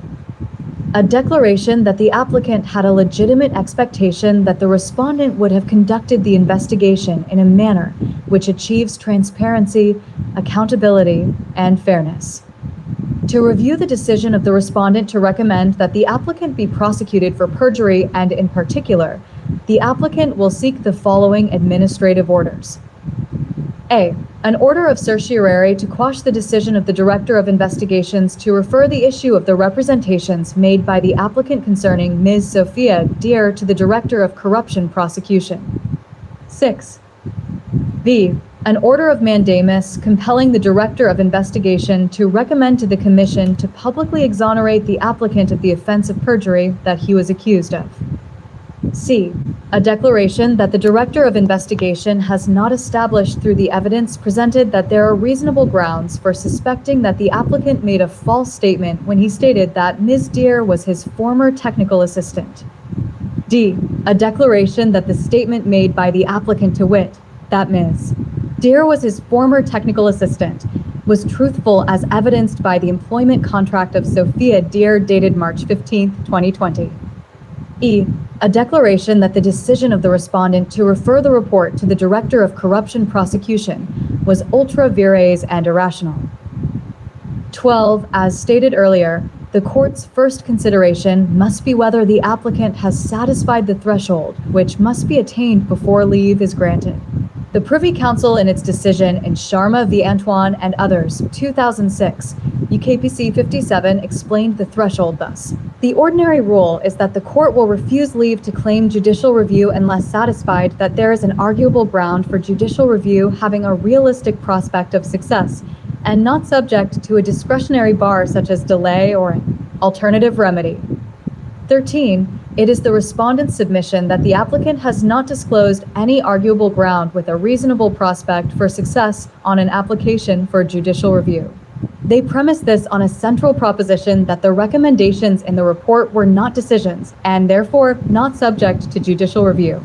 [SPEAKER 6] A declaration that the applicant had a legitimate expectation that the respondent would have conducted the investigation in a manner which achieves transparency, accountability, and fairness. To review the decision of the respondent to recommend that the applicant be prosecuted for perjury and, in particular, the applicant will seek the following administrative orders. A. An order of certiorari to quash the decision of the Director of Investigations to refer the issue of the representations made by the applicant concerning Ms. Sophia Deere to the Director of Corruption Prosecution. 6. B. An order of mandamus compelling the Director of Investigation to recommend to the Commission to publicly exonerate the applicant of the offense of perjury that he was accused of. C. A declaration that the Director of Investigation has not established through the evidence presented that there are reasonable grounds for suspecting that the applicant made a false statement when he stated that Ms. Deere was his former technical assistant. D. A declaration that the statement made by the applicant to wit, that Ms. Deere was his former technical assistant, was truthful as evidenced by the employment contract of Sophia Deere dated March 15, 2020. E. A declaration that the decision of the respondent to refer the report to the Director of Corruption Prosecution was ultra vires and irrational. 12. As stated earlier, the court's first consideration must be whether the applicant has satisfied the threshold, which must be attained before leave is granted. The Privy Council, in its decision in Sharma v. Antoine and others, 2006, UKPC 57, explained the threshold thus. The ordinary rule is that the court will refuse leave to claim judicial review unless satisfied that there is an arguable ground for judicial review having a realistic prospect of success, and not subject to a discretionary bar such as delay or an alternative remedy. 13. It is the respondent's submission that the applicant has not disclosed any arguable ground with a reasonable prospect for success on an application for judicial review. They premise this on a central proposition that the recommendations in the report were not decisions and therefore not subject to judicial review.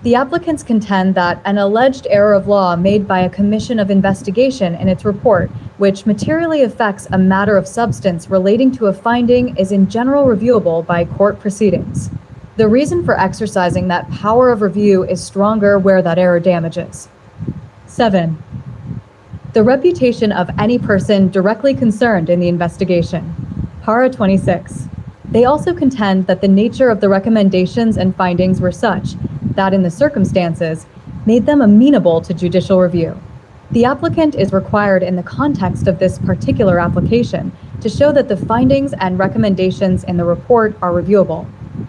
[SPEAKER 6] The applicants contend that an alleged error of law made by a commission of investigation in its report, which materially affects a matter of substance relating to a finding, is in general reviewable by court proceedings. The reason for exercising that power of review is stronger where that error damages. 7. The reputation of any person directly concerned in the investigation. Para 26. They also contend that the nature of the recommendations and findings were such that, in the circumstances, made them amenable to judicial review. The applicant is required in the context of this particular application to show that the findings and recommendations in the report are reviewable.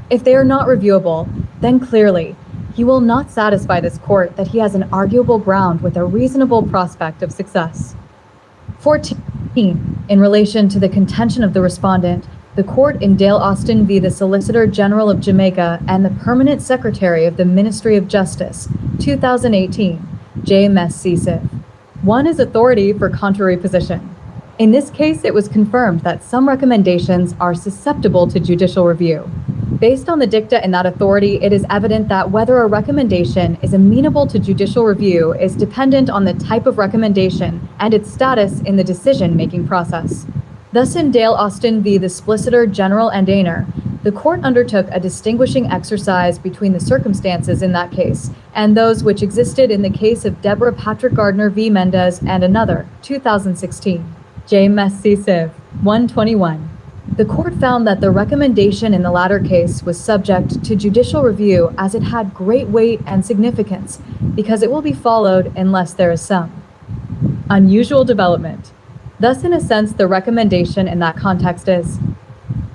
[SPEAKER 6] If they are not reviewable, then clearly, he will not satisfy this court that he has an arguable ground with a reasonable prospect of success. 14. In relation to the contention of the respondent, the court in Dale Austin v. the Solicitor General of Jamaica and the Permanent Secretary of the Ministry of Justice, 2018, JMSC Civ. 1 is authority for contrary position. In this case, it was confirmed that some recommendations are susceptible to judicial review. Based on the dicta in that authority, it is evident that whether a recommendation is amenable to judicial review is dependent on the type of recommendation and its status in the decision-making process. Thus, in Dale Austin v. the Solicitor General and Aner, the court undertook a distinguishing exercise between the circumstances in that case and those which existed in the case of Deborah Patrick Gardner v. Mendez and another, 2016, JMSC Civ. 121. The court found that the recommendation in the latter case was subject to judicial review as it had great weight and significance because it will be followed unless there is some unusual development. Thus, in a sense, the recommendation in that context is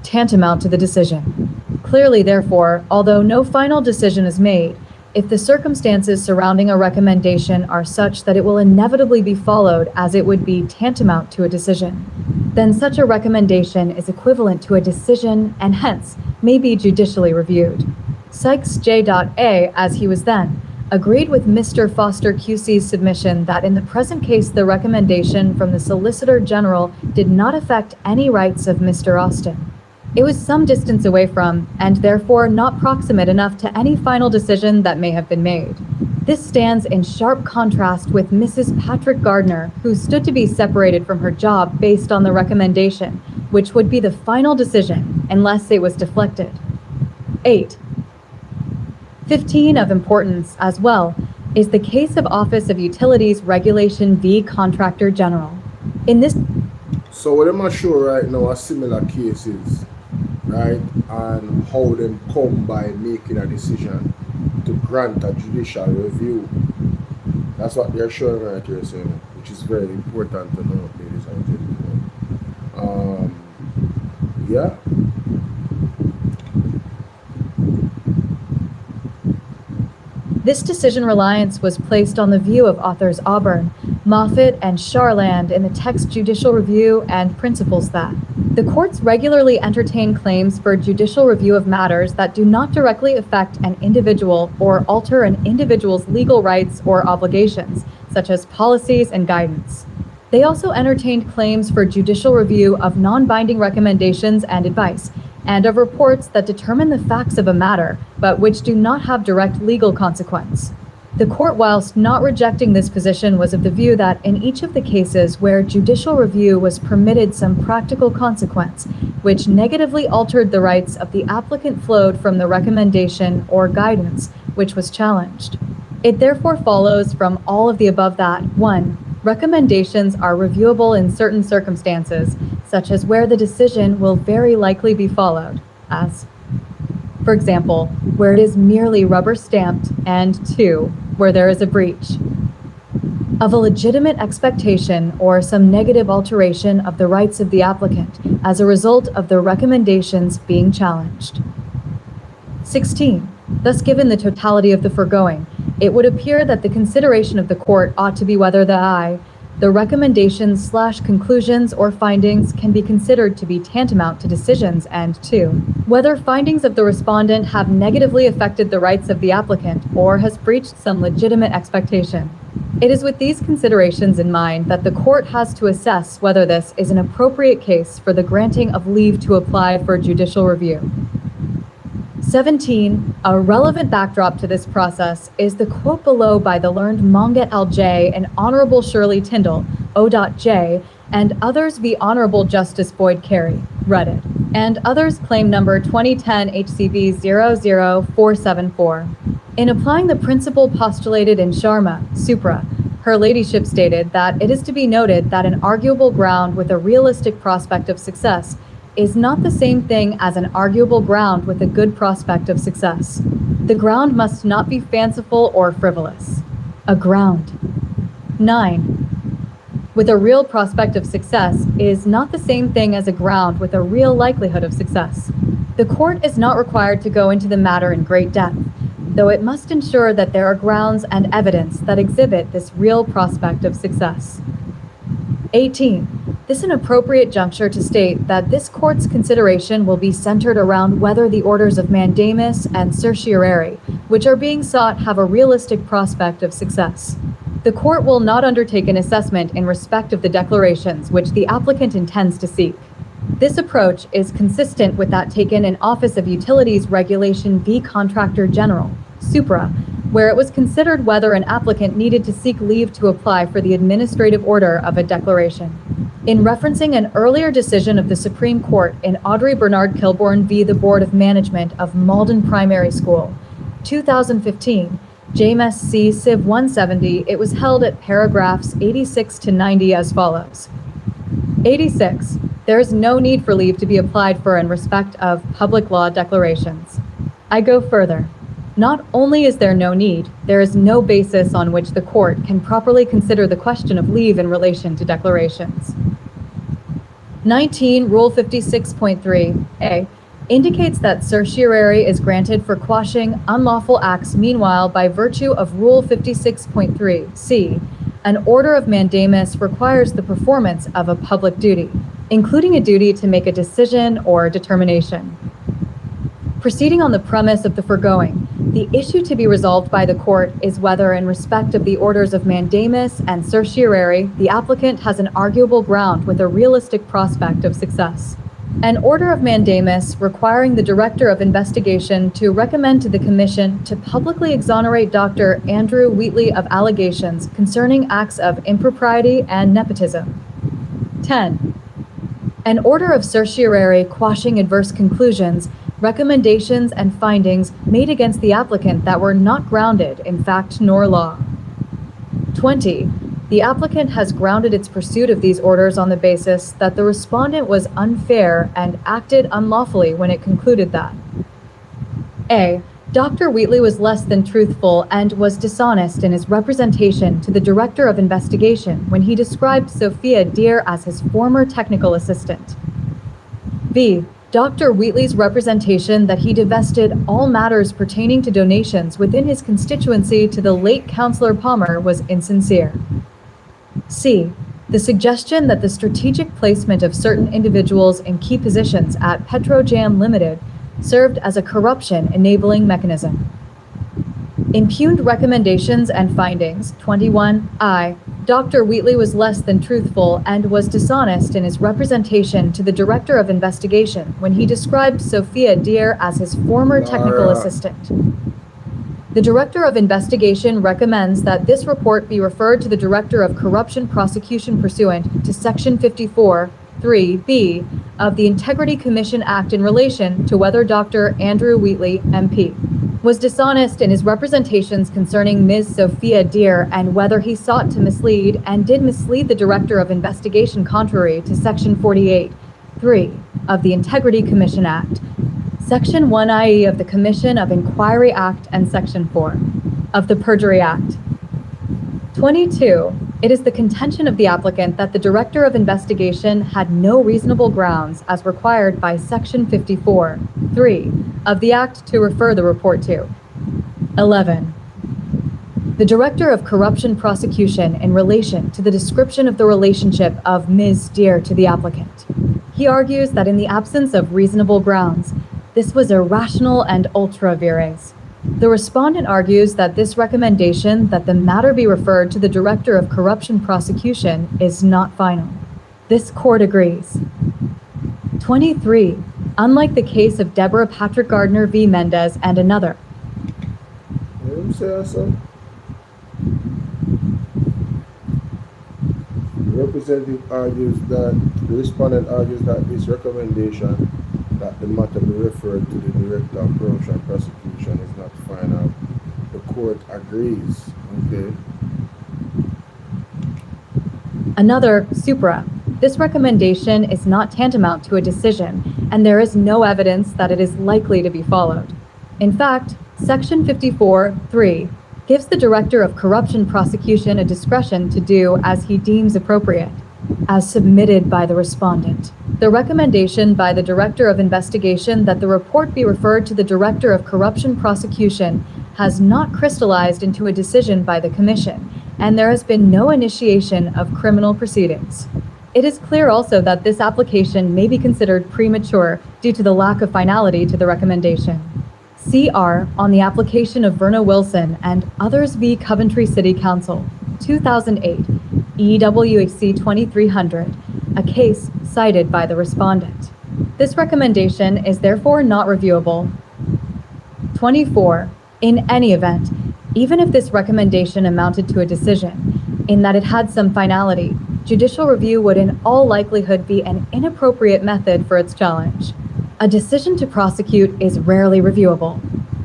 [SPEAKER 6] tantamount to the decision. Clearly, therefore, although no final decision is made, if the circumstances surrounding a recommendation are such that it will inevitably be followed as it would be tantamount to a decision, then such a recommendation is equivalent to a decision and hence may be judicially reviewed. Sykes J.A., as he was then, agreed with Mr. Foster QC's submission that in the present case the recommendation from the Solicitor General did not affect any rights of Mr. Austin. It was some distance away from, and therefore not proximate enough to any final decision that may have been made. This stands in sharp contrast with Mrs. Patrick Gardner, who stood to be separated from her job based on the recommendation, which would be the final decision unless it was deflected. 8. 15 of importance as well is the case of Office of Utilities Regulation v. Contractor General. In this,
[SPEAKER 3] so what I'm not sure right now are similar cases, right, and how them come by making a decision to grant a judicial review. That's what they're showing right here, so, which is very important to know, ladies and gentlemen. Yeah.
[SPEAKER 6] This decision reliance was placed on the view of authors Auburn, Moffitt, and Charland in the text Judicial Review and principles that the courts regularly entertain claims for judicial review of matters that do not directly affect an individual or alter an individual's legal rights or obligations, such as policies and guidance. They also entertained claims for judicial review of non-binding recommendations and advice, and of reports that determine the facts of a matter, but which do not have direct legal consequence. The court, whilst not rejecting this position, was of the view that in each of the cases where judicial review was permitted some practical consequence, which negatively altered the rights of the applicant flowed from the recommendation or guidance which was challenged. It therefore follows from all of the above that 1. Recommendations are reviewable in certain circumstances, such as where the decision will very likely be followed, as, for example, where it is merely rubber stamped, and 2, where there is a breach of a legitimate expectation or some negative alteration of the rights of the applicant as a result of the recommendations being challenged. 16. Thus, given the totality of the foregoing, it would appear that the consideration of the court ought to be whether the recommendations/conclusions or findings can be considered to be tantamount to decisions, and 2, whether findings of the respondent have negatively affected the rights of the applicant or has breached some legitimate expectation. It is with these considerations in mind that the court has to assess whether this is an appropriate case for the granting of leave to apply for judicial review. 17. A relevant backdrop to this process is the quote below by the learned Monget L.J. and Honorable Shirley Tyndall, O.J., and others v. Honorable Justice Boyd Carey, Reddit, and others claim number 2010 HCV 00474. In applying the principle postulated in Sharma, Supra, Her Ladyship stated that it is to be noted that an arguable ground with a realistic prospect of success is not the same thing as an arguable ground with a good prospect of success. The ground must not be fanciful or frivolous. A ground. 9. With a real prospect of success is not the same thing as a ground with a real likelihood of success. The court is not required to go into the matter in great depth, though it must ensure that there are grounds and evidence that exhibit this real prospect of success. 18. This is an appropriate juncture to state that this court's consideration will be centered around whether the orders of mandamus and certiorari, which are being sought, have a realistic prospect of success. The court will not undertake an assessment in respect of the declarations which the applicant intends to seek. This approach is consistent with that taken in Office of Utilities Regulation v. Contractor General, Supra, where it was considered whether an applicant needed to seek leave to apply for the administrative order of a declaration. In referencing an earlier decision of the Supreme Court in Audrey Bernard Kilbourne v. the Board of Management of Malden Primary School, 2015, James C. Civ 170, it was held at paragraphs 86 to 90 as follows. 86. There is no need for leave to be applied for in respect of public law declarations. I go further. Not only is there no need, there is no basis on which the court can properly consider the question of leave in relation to declarations. 19. Rule 56.3a indicates that certiorari is granted for quashing unlawful acts. Meanwhile, by virtue of Rule 56.3c, an order of mandamus requires the performance of a public duty, including a duty to make a decision or determination. Proceeding on the premise of the foregoing, the issue to be resolved by the court is whether, in respect of the orders of mandamus and certiorari, the applicant has an arguable ground with a realistic prospect of success. An order of mandamus requiring the Director of Investigation to recommend to the Commission to publicly exonerate Dr. Andrew Wheatley of allegations concerning acts of impropriety and nepotism. 10. An order of certiorari quashing adverse conclusions, recommendations, and findings made against the applicant that were not grounded in fact nor law. 20. The applicant has grounded its pursuit of these orders on the basis that the respondent was unfair and acted unlawfully when it concluded that A. Dr. Wheatley was less than truthful and was dishonest in his representation to the Director of Investigation when he described Sophia Deere as his former technical assistant. B. Dr. Wheatley's representation that he divested all matters pertaining to donations within his constituency to the late Councillor Palmer was insincere. C. The suggestion that the strategic placement of certain individuals in key positions at Petrojam Limited served as a corruption enabling mechanism. Impugned recommendations and findings. 21. Dr. Wheatley was less than truthful and was dishonest in his representation to the Director of Investigation when he described Sophia Deere as his former technical assistant. The Director of Investigation recommends that this report be referred to the Director of Corruption Prosecution pursuant to Section 54(3)(b) of the Integrity Commission Act in relation to whether Dr. Andrew Wheatley, MP, was dishonest in his representations concerning Ms. Sophia Deer and whether he sought to mislead and did mislead the Director of Investigation contrary to Section 48(3) of the Integrity Commission Act, Section 1IE of the Commission of Inquiry Act, and Section 4 of the Perjury Act. 22. It is the contention of the applicant that the Director of Investigation had no reasonable grounds as required by Section 54(3) of the Act to refer the report to. 11. The Director of Corruption Prosecution in relation to the description of the relationship of Ms. Deer to the applicant. He argues that in the absence of reasonable grounds, this was irrational and ultra vires. The respondent argues that this recommendation that the matter be referred to the Director of Corruption Prosecution is not final. This court agrees. 23. Unlike the case of Deborah Patrick Gardner v. Mendez and another.
[SPEAKER 3] The representative argues that the respondent argues that this recommendation that the matter be referred to the Director of Corruption Prosecution is not final. The court agrees. Okay.
[SPEAKER 6] Another, supra. This recommendation is not tantamount to a decision, and there is no evidence that it is likely to be followed. In fact, Section 54(3) gives the Director of Corruption Prosecution a discretion to do as he deems appropriate, as submitted by the respondent. The recommendation by the Director of Investigation that the report be referred to the Director of Corruption Prosecution has not crystallized into a decision by the Commission, and there has been no initiation of criminal proceedings. It is clear also that this application may be considered premature due to the lack of finality to the recommendation. CR on the application of Verna Wilson and others v. Coventry City Council, 2008, EWHC 2300, a case cited by the respondent. This recommendation is therefore not reviewable. 24. In any event, even if this recommendation amounted to a decision, in that it had some finality, judicial review would in all likelihood be an inappropriate method for its challenge. A decision to prosecute is rarely reviewable.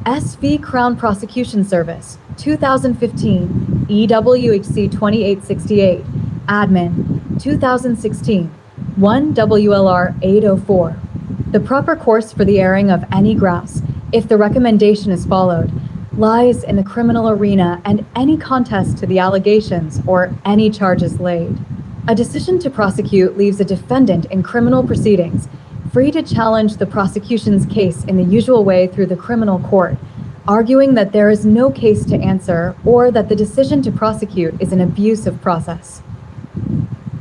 [SPEAKER 6] SV Crown Prosecution Service, 2015, EWHC 2868, Admin, 2016, 1 WLR 804. The proper course for the airing of any grouse, if the recommendation is followed, lies in the criminal arena and any contest to the allegations or any charges laid. A decision to prosecute leaves a defendant in criminal proceedings free to challenge the prosecution's case in the usual way through the criminal court, arguing that there is no case to answer or that the decision to prosecute is an abuse of process.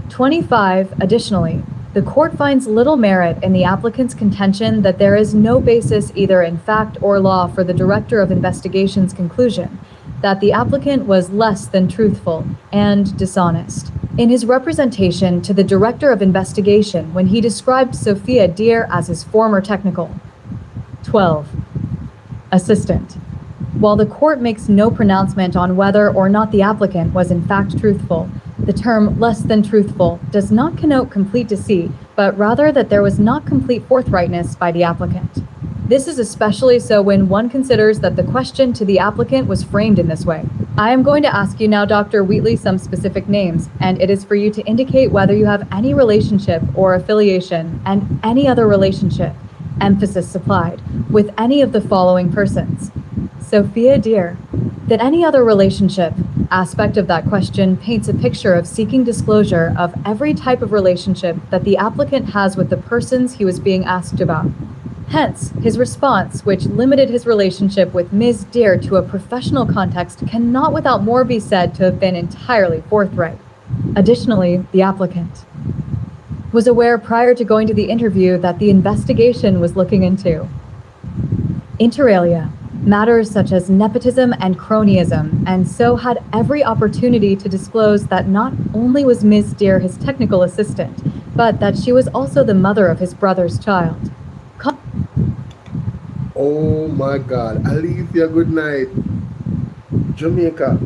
[SPEAKER 6] 25. Additionally, the court finds little merit in the applicant's contention that there is no basis either in fact or law for the Director of Investigation's conclusion that the applicant was less than truthful and dishonest in his representation to the Director of Investigation when he described Sophia Deer as his former technical. 12. Assistant. While the court makes no pronouncement on whether or not the applicant was in fact truthful, the term less than truthful does not connote complete deceit, but rather that there was not complete forthrightness by the applicant. This is especially so when one considers that the question to the applicant was framed in this way. I am going to ask you now, Dr. Wheatley, some specific names, and it is for you to indicate whether you have any relationship or affiliation and any other relationship, emphasis supplied, with any of the following persons. Sophia Deer. That any other relationship aspect of that question paints a picture of seeking disclosure of every type of relationship that the applicant has with the persons he was being asked about. Hence, his response, which limited his relationship with Ms. Deer to a professional context, cannot without more be said to have been entirely forthright. Additionally, the applicant was aware prior to going to the interview that the investigation was looking into, inter alia, matters such as nepotism and cronyism, and so had every opportunity to disclose that not only was Ms. Deer his technical assistant, but that she was also the mother of his brother's child.
[SPEAKER 3] Oh my God, Alethea, good night. Jamaica,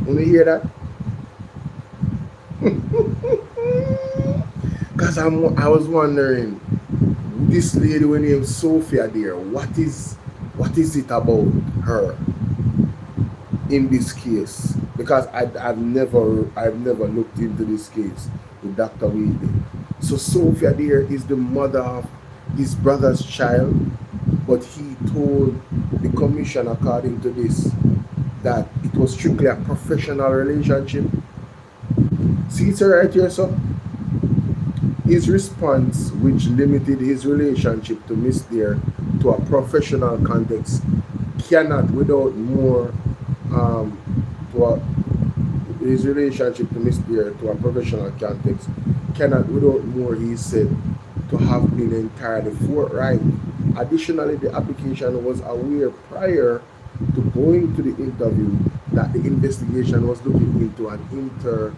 [SPEAKER 3] wanna hear that? Cause I was wondering, this lady when named Sophia Deer, what is What is it about her in this case? Because I've never looked into this case with Dr. Wheatley. So Sophia there is the mother of his brother's child, but he told the commission, according to this, that it was strictly a professional relationship. See it right here, so his response, which limited his relationship to Miss Dare to a professional context, cannot without more his relationship to Miss Dare to a professional context cannot without more, he said, to have been entirely forthright. Additionally, the application was aware prior to going to the interview that the investigation was looking into an inter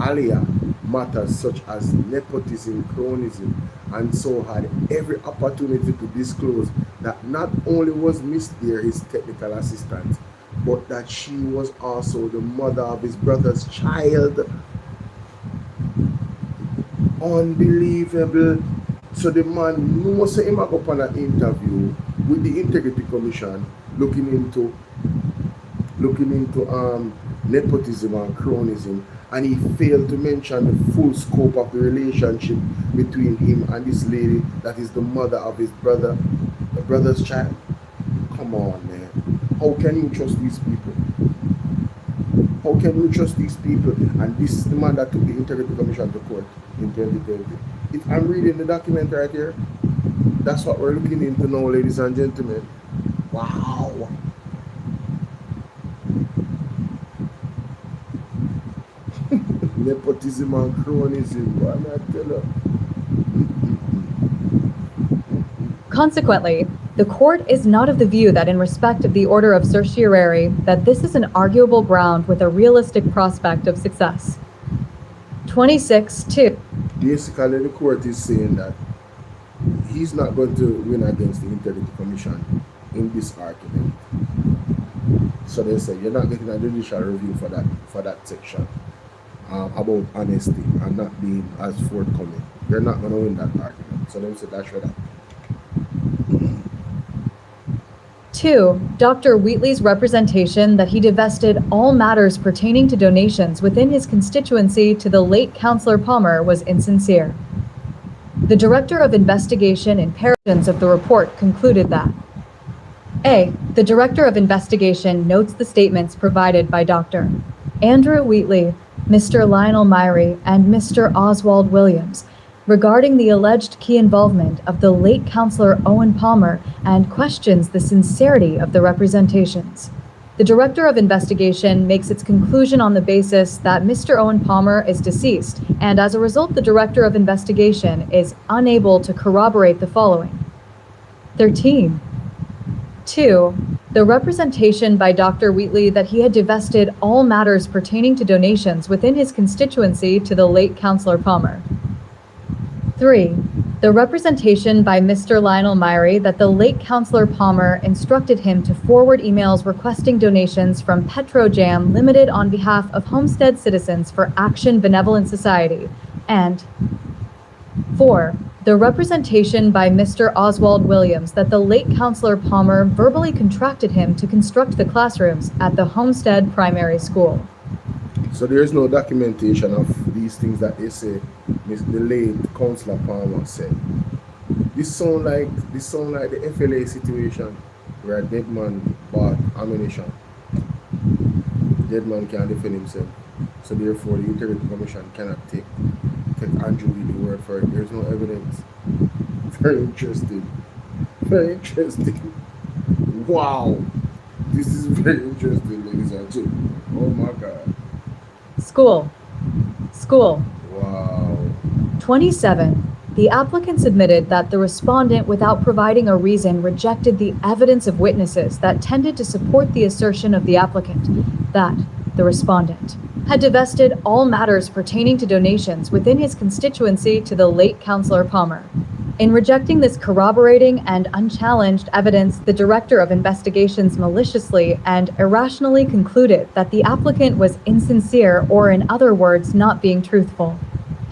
[SPEAKER 3] alia matters such as nepotism, cronyism, and so had every opportunity to disclose that not only was Miss Dare his technical assistant, but that she was also the mother of his brother's child. Unbelievable. So the man knows him go upon an interview with the Integrity Commission looking into nepotism and cronyism, and he failed to mention the full scope of the relationship between him and this lady that is the mother of his brother's child. Come on, man. How can you trust these people? How can you trust these people? And this is the man that took the Integrity Commission to court in 2020. If I'm reading the document right here, that's what we're looking into now, ladies and gentlemen. Wow. Nepotism and cronyism, what am I tell you?
[SPEAKER 6] Consequently, the court is not of the view that in respect of the order of certiorari, that this is an arguable ground with a realistic prospect of success. 26-2.
[SPEAKER 3] Basically, the court is saying that he's not going to win against the Integrity Commission in this argument. So they say you're not getting a judicial review for that section about honesty and not being as forthcoming. You're not going to win that argument. So they say that's right.
[SPEAKER 6] 2. Dr. Wheatley's representation that he divested all matters pertaining to donations within his constituency to the late Councillor Palmer was insincere. The Director of Investigation in portions of the report concluded that A. The Director of Investigation notes the statements provided by Dr. Andrew Wheatley, Mr. Lionel Myrie, and Mr. Oswald Williams regarding the alleged key involvement of the late Councillor Owen Palmer and questions the sincerity of the representations. The Director of Investigation makes its conclusion on the basis that Mr. Owen Palmer is deceased, and as a result, the Director of Investigation is unable to corroborate the following. 13. 2. The representation by Dr. Wheatley that he had divested all matters pertaining to donations within his constituency to the late Councillor Palmer. 3. The representation by Mr. Lionel Myrie that the late Councillor Palmer instructed him to forward emails requesting donations from Petrojam Limited on behalf of Homestead Citizens for Action Benevolent Society. And 4. The representation by Mr. Oswald Williams that the late Councillor Palmer verbally contracted him to construct the classrooms at the Homestead Primary School.
[SPEAKER 3] So there is no documentation of these things that they say the late Councillor Palmer said. This sound like the FLA situation where a dead man bought ammunition. Dead man can't defend himself. So therefore the Integrity Commission cannot take Andrew Wheatley's word for it. There's no evidence. Very interesting. Very interesting. Wow. This is very interesting, ladies and gentlemen. Oh my God.
[SPEAKER 6] School.
[SPEAKER 3] Wow.
[SPEAKER 6] 27. The applicant admitted that the respondent, without providing a reason, rejected the evidence of witnesses that tended to support the assertion of the applicant that the respondent had divested all matters pertaining to donations within his constituency to the late Councillor Palmer. In rejecting this corroborating and unchallenged evidence, the Director of Investigations maliciously and irrationally concluded that the applicant was insincere, or in other words, not being truthful.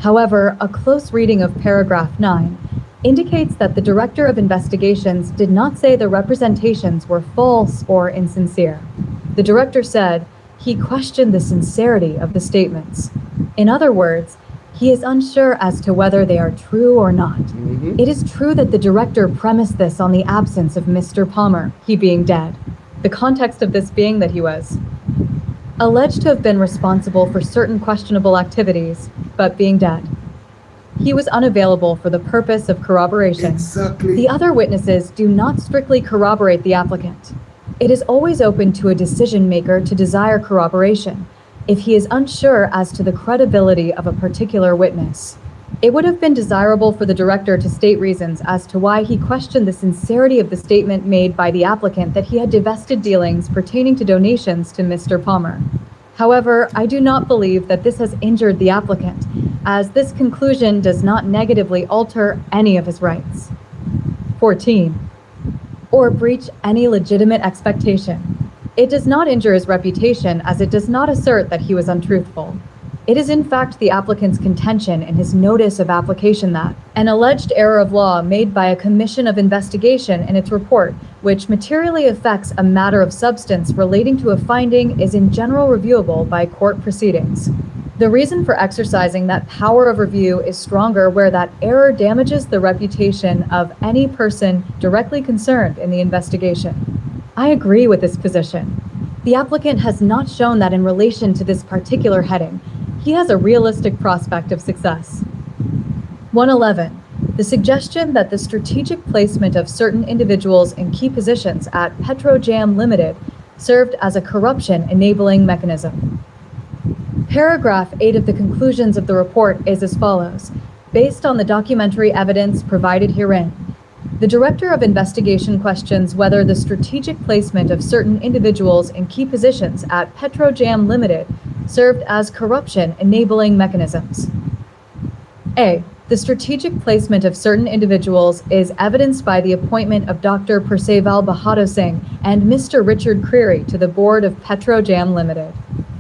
[SPEAKER 6] However, a close reading of paragraph 9 indicates that the Director of Investigations did not say the representations were false or insincere. The Director said he questioned the sincerity of the statements. In other words, he is unsure as to whether they are true or not. It is true that the Director premised this on the absence of Mr. Palmer, he being dead. The context of this being that he was alleged to have been responsible for certain questionable activities, but being dead. He was unavailable for the purpose of corroboration.
[SPEAKER 3] Exactly.
[SPEAKER 6] The other witnesses do not strictly corroborate the applicant. It is always open to a decision maker to desire corroboration if he is unsure as to the credibility of a particular witness. It would have been desirable for the Director to state reasons as to why he questioned the sincerity of the statement made by the applicant that he had divested dealings pertaining to donations to Mr. Palmer. However, I do not believe that this has injured the applicant, as this conclusion does not negatively alter any of his rights. 14. Or breach any legitimate expectation. It does not injure his reputation, as it does not assert that he was untruthful. It is in fact the applicant's contention in his notice of application that an alleged error of law made by a commission of investigation in its report, which materially affects a matter of substance relating to a finding, is in general reviewable by court proceedings. The reason for exercising that power of review is stronger where that error damages the reputation of any person directly concerned in the investigation. I agree with this position. The applicant has not shown that in relation to this particular heading, he has a realistic prospect of success. 111. The suggestion that the strategic placement of certain individuals in key positions at Petrojam Limited served as a corruption-enabling mechanism. Paragraph 8 of the conclusions of the report is as follows. Based on the documentary evidence provided herein, the Director of Investigation questions whether the strategic placement of certain individuals in key positions at Petrojam Limited served as corruption-enabling mechanisms. A. The strategic placement of certain individuals is evidenced by the appointment of Dr. Perceval Bahadur Singh and Mr. Richard Creary to the board of Petrojam Limited.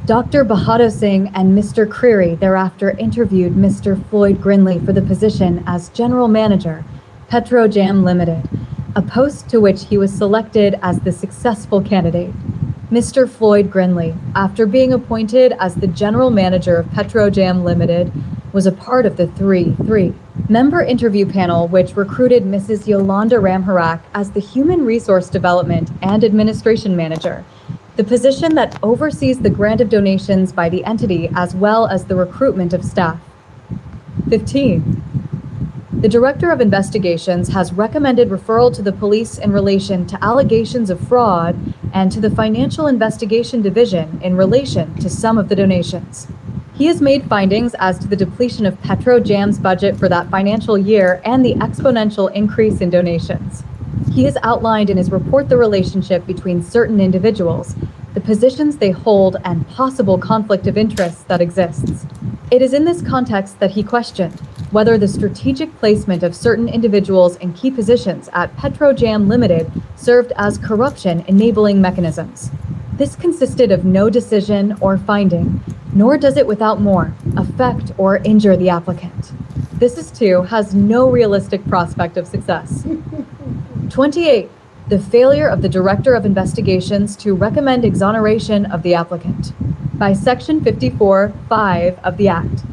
[SPEAKER 6] Dr. Bahadur Singh and Mr. Creary thereafter interviewed Mr. Floyd Grinley for the position as General Manager, Petrojam Limited, a post to which he was selected as the successful candidate. Mr. Floyd Grinley, after being appointed as the General Manager of Petrojam Limited, was a part of the 3-member interview panel which recruited Mrs. Yolanda Ramharak as the Human Resource Development and Administration Manager, the position that oversees the grant of donations by the entity as well as the recruitment of staff. 15. The Director of Investigations has recommended referral to the police in relation to allegations of fraud and to the Financial Investigation Division in relation to some of the donations. He has made findings as to the depletion of Petrojam's budget for that financial year and the exponential increase in donations. He has outlined in his report the relationship between certain individuals, the positions they hold, and possible conflict of interests that exists. It is in this context that he questioned whether the strategic placement of certain individuals in key positions at Petrojam Limited served as corruption-enabling mechanisms. This consisted of no decision or finding, nor does it without more affect or injure the applicant. This too has no realistic prospect of success. 28. The failure of the Director of Investigations to recommend exoneration of the applicant by Section 54(5) of the Act.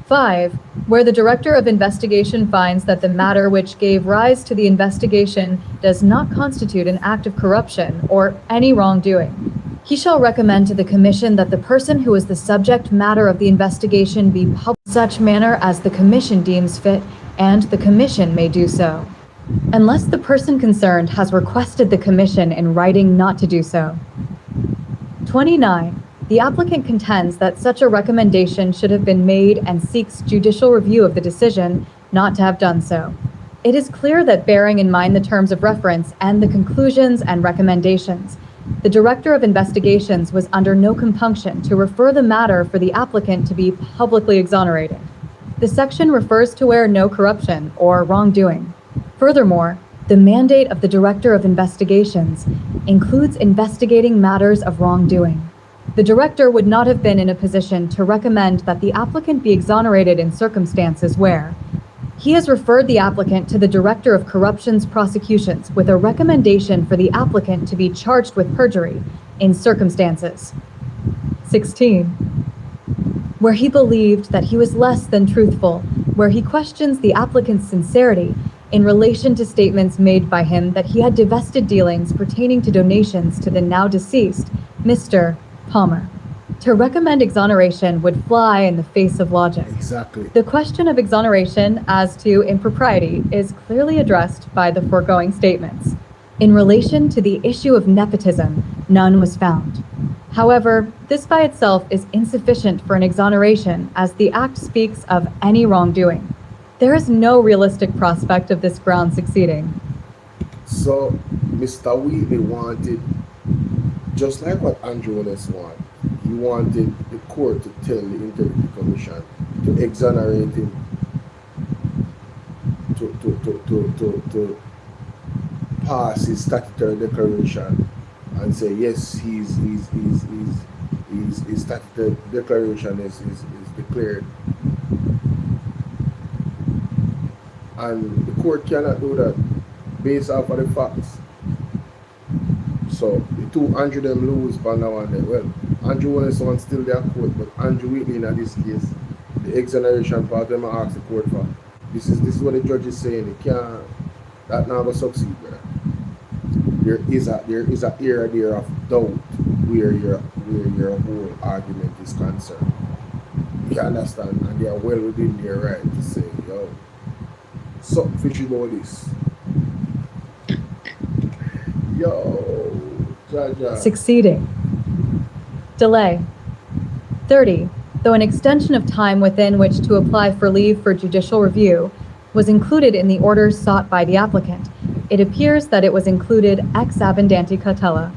[SPEAKER 6] 5. Where the Director of Investigation finds that the matter which gave rise to the investigation does not constitute an act of corruption or any wrongdoing, he shall recommend to the Commission that the person who is the subject matter of the investigation be published in such manner as the Commission deems fit, and the Commission may do so, unless the person concerned has requested the Commission in writing not to do so. 29. The applicant contends that such a recommendation should have been made and seeks judicial review of the decision not to have done so. It is clear that, bearing in mind the terms of reference and the conclusions and recommendations, the Director of Investigations was under no compunction to refer the matter for the applicant to be publicly exonerated. The section refers to where no corruption or wrongdoing. Furthermore, the mandate of the Director of Investigations includes investigating matters of wrongdoing. The Director would not have been in a position to recommend that the applicant be exonerated in circumstances where He has referred the applicant to the Director of Corruptions Prosecutions with a recommendation for the applicant to be charged with perjury in circumstances. 16. Where he believed that he was less than truthful, where he questions the applicant's sincerity in relation to statements made by him that he had divested dealings pertaining to donations to the now deceased Mr. Palmer. To recommend exoneration would fly in the face of logic.
[SPEAKER 3] Exactly.
[SPEAKER 6] The question of exoneration as to impropriety is clearly addressed by the foregoing statements. In relation to the issue of nepotism, none was found. However, this by itself is insufficient for an exoneration, as the Act speaks of any wrongdoing. There is no realistic prospect of this ground succeeding.
[SPEAKER 3] So, Mr. Wheatley wanted, just like what Andrew Holness wanted, he wanted the court to tell the Integrity Commission to exonerate him, to pass his statutory declaration and say yes, his statutory declaration is declared. And the court cannot do that based off of the facts. So the two Andrew them lose by now and then. Well, Andrew Holness one still their court, but Andrew Wheatley in this case, the exoneration part them ask the court for. This is what the judge is saying. They can't, that now will succeed, brother. There is a area there of doubt where your whole argument is concerned. You understand? And they are well within their right to say, yo, something fishy about this. Yo, Jaja.
[SPEAKER 6] Succeeding. Delay. 30. Though an extension of time within which to apply for leave for judicial review was included in the orders sought by the applicant, it appears that it was included ex abundanti cautela.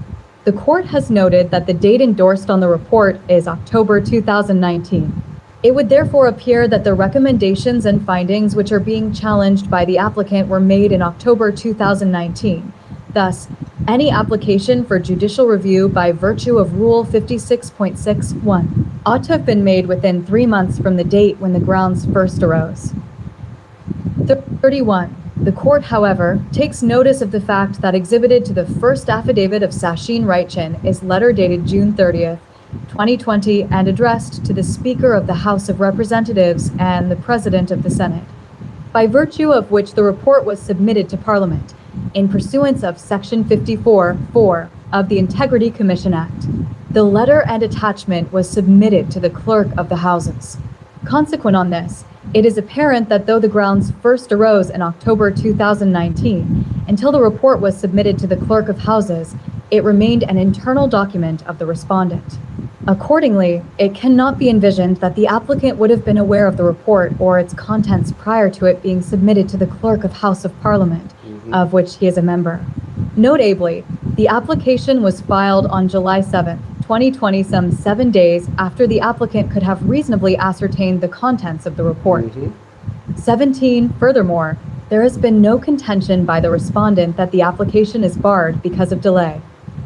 [SPEAKER 6] The court has noted that the date endorsed on the report is October 2019. It would therefore appear that the recommendations and findings which are being challenged by the applicant were made in October 2019. Thus, any application for judicial review by virtue of Rule 56.61 ought to have been made within 3 months from the date when the grounds first arose. 31. The court, however, takes notice of the fact that exhibited to the first affidavit of Sachin Raichin is letter dated June 30th, 2020 and addressed to the Speaker of the House of Representatives and the President of the Senate, by virtue of which the report was submitted to Parliament in pursuance of Section 54(4) of the Integrity Commission Act. The letter and attachment was submitted to the Clerk of the Houses. Consequent on this, it is apparent that though the grounds first arose in October 2019, until the report was submitted to the Clerk of Houses, it remained an internal document of the respondent. Accordingly, it cannot be envisioned that the applicant would have been aware of the report or its contents prior to it being submitted to the Clerk of House of Parliament, of which he is a member. Note ably, the application was filed on July 7th, 2020, some 7 days after the applicant could have reasonably ascertained the contents of the report. 17. Furthermore, there has been no contention by the respondent that the application is barred because of delay.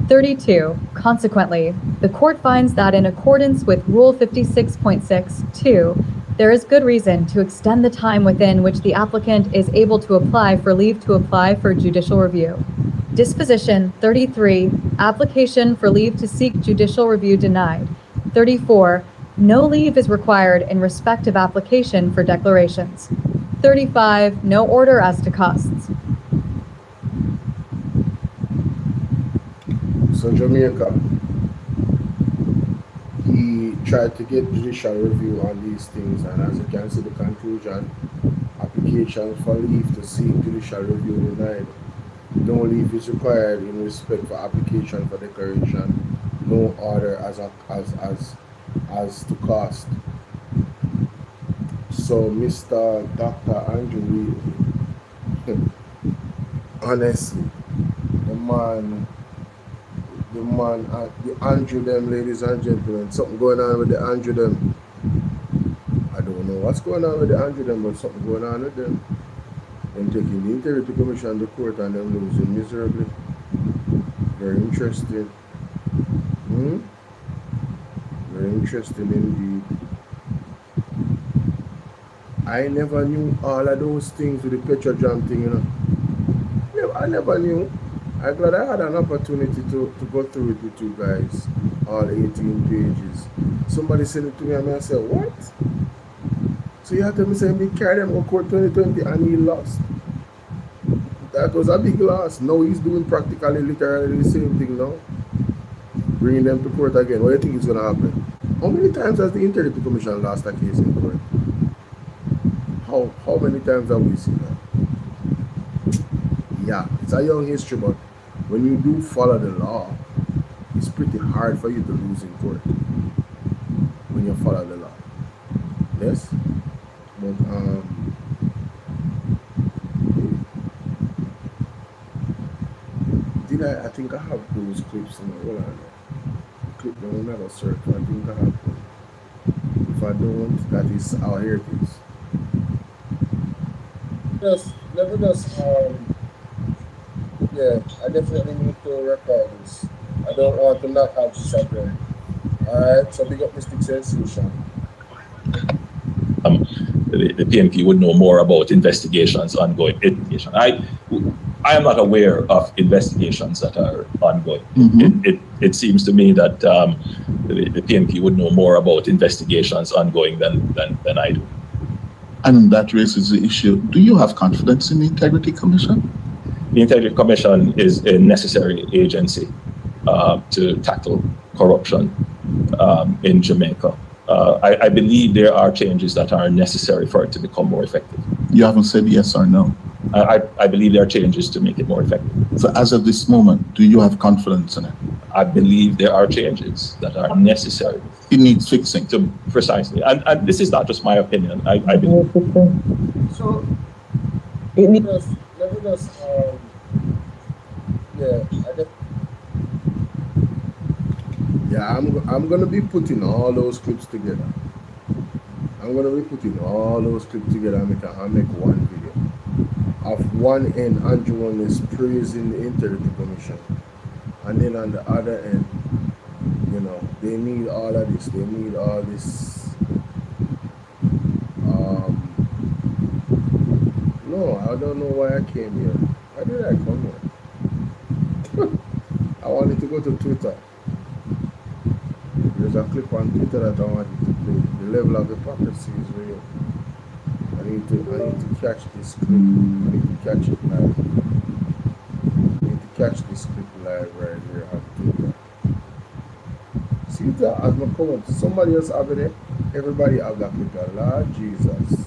[SPEAKER 6] 32. Consequently, the court finds that in accordance with Rule 56.62, there is good reason to extend the time within which the applicant is able to apply for leave to apply for judicial review. Disposition 33. Application for leave to seek judicial review denied. 34. No leave is required in respect of application for declarations. 35. No order as to costs.
[SPEAKER 3] So Jamaica, he tried to get judicial review on these things, and as you can see the conclusion, application for leave to seek judicial review denied. No leave is required in respect for application for declaration. No order as to cost. So Mr. Dr. Andrew Wheatley, honestly, the Andrew them, ladies and gentlemen, something going on with the Andrew them. I don't know what's going on with the Andrew them, but something going on with them. Them taking the Integrity Commission to court and them losing miserably. Very interesting. Very interesting indeed. I never knew all of those things with the Petrojam thing, you know. I never knew. I'm glad I had an opportunity to go through it with you guys, all 18 pages. Somebody sent it to me and I said, what? So you have to say, me carry them go court 2020 and he lost. That was a big loss. Now he's doing practically literally the same thing now. Bringing them to court again. What do you think is going to happen? How many times has the Integrity Commission lost a case in court? How many times have we seen that? Yeah, it's a young history, but when you do follow the law, it's pretty hard for you to lose in court when you follow the law. Yes? But I think I have those clips in my hold on. Clip them will never search. I think I have them. If I don't, that is how here it is.
[SPEAKER 21] Yeah, I definitely need to record this. I don't want to not have this up there. Alright, so big up Mystic Sensation.
[SPEAKER 22] The PMP would know more about investigations ongoing. I am not aware of investigations that are ongoing. It seems to me that the PMP would know more about investigations ongoing than I do.
[SPEAKER 18] And that raises the issue. Do you have confidence in the Integrity Commission?
[SPEAKER 22] The Integrity Commission is a necessary agency to tackle corruption in Jamaica. I believe there are changes that are necessary for it to become more effective.
[SPEAKER 18] You haven't said yes or no.
[SPEAKER 22] I believe there are changes to make it more effective.
[SPEAKER 18] So as of this moment, do you have confidence in it?
[SPEAKER 22] I believe there are changes that are necessary.
[SPEAKER 18] It needs fixing.
[SPEAKER 22] Precisely. And this is not just my opinion. I believe.
[SPEAKER 21] So,
[SPEAKER 3] I'm gonna be putting all those clips together. I'm gonna be putting all those clips together and make one video. Of one end, Andrew Holness praising the Integrity Commission, and then on the other end, you know, they need all of this. They need all this. No, I don't know why I came here. Why did I come here? I wanted to go to Twitter. There's a clip on Twitter that I wanted to play. The level of hypocrisy is real. I need to catch this clip. I need to catch it live. I need to catch this clip live right here on Twitter. See that as my comment. Somebody else have it. Everybody have that clip. Lord Jesus.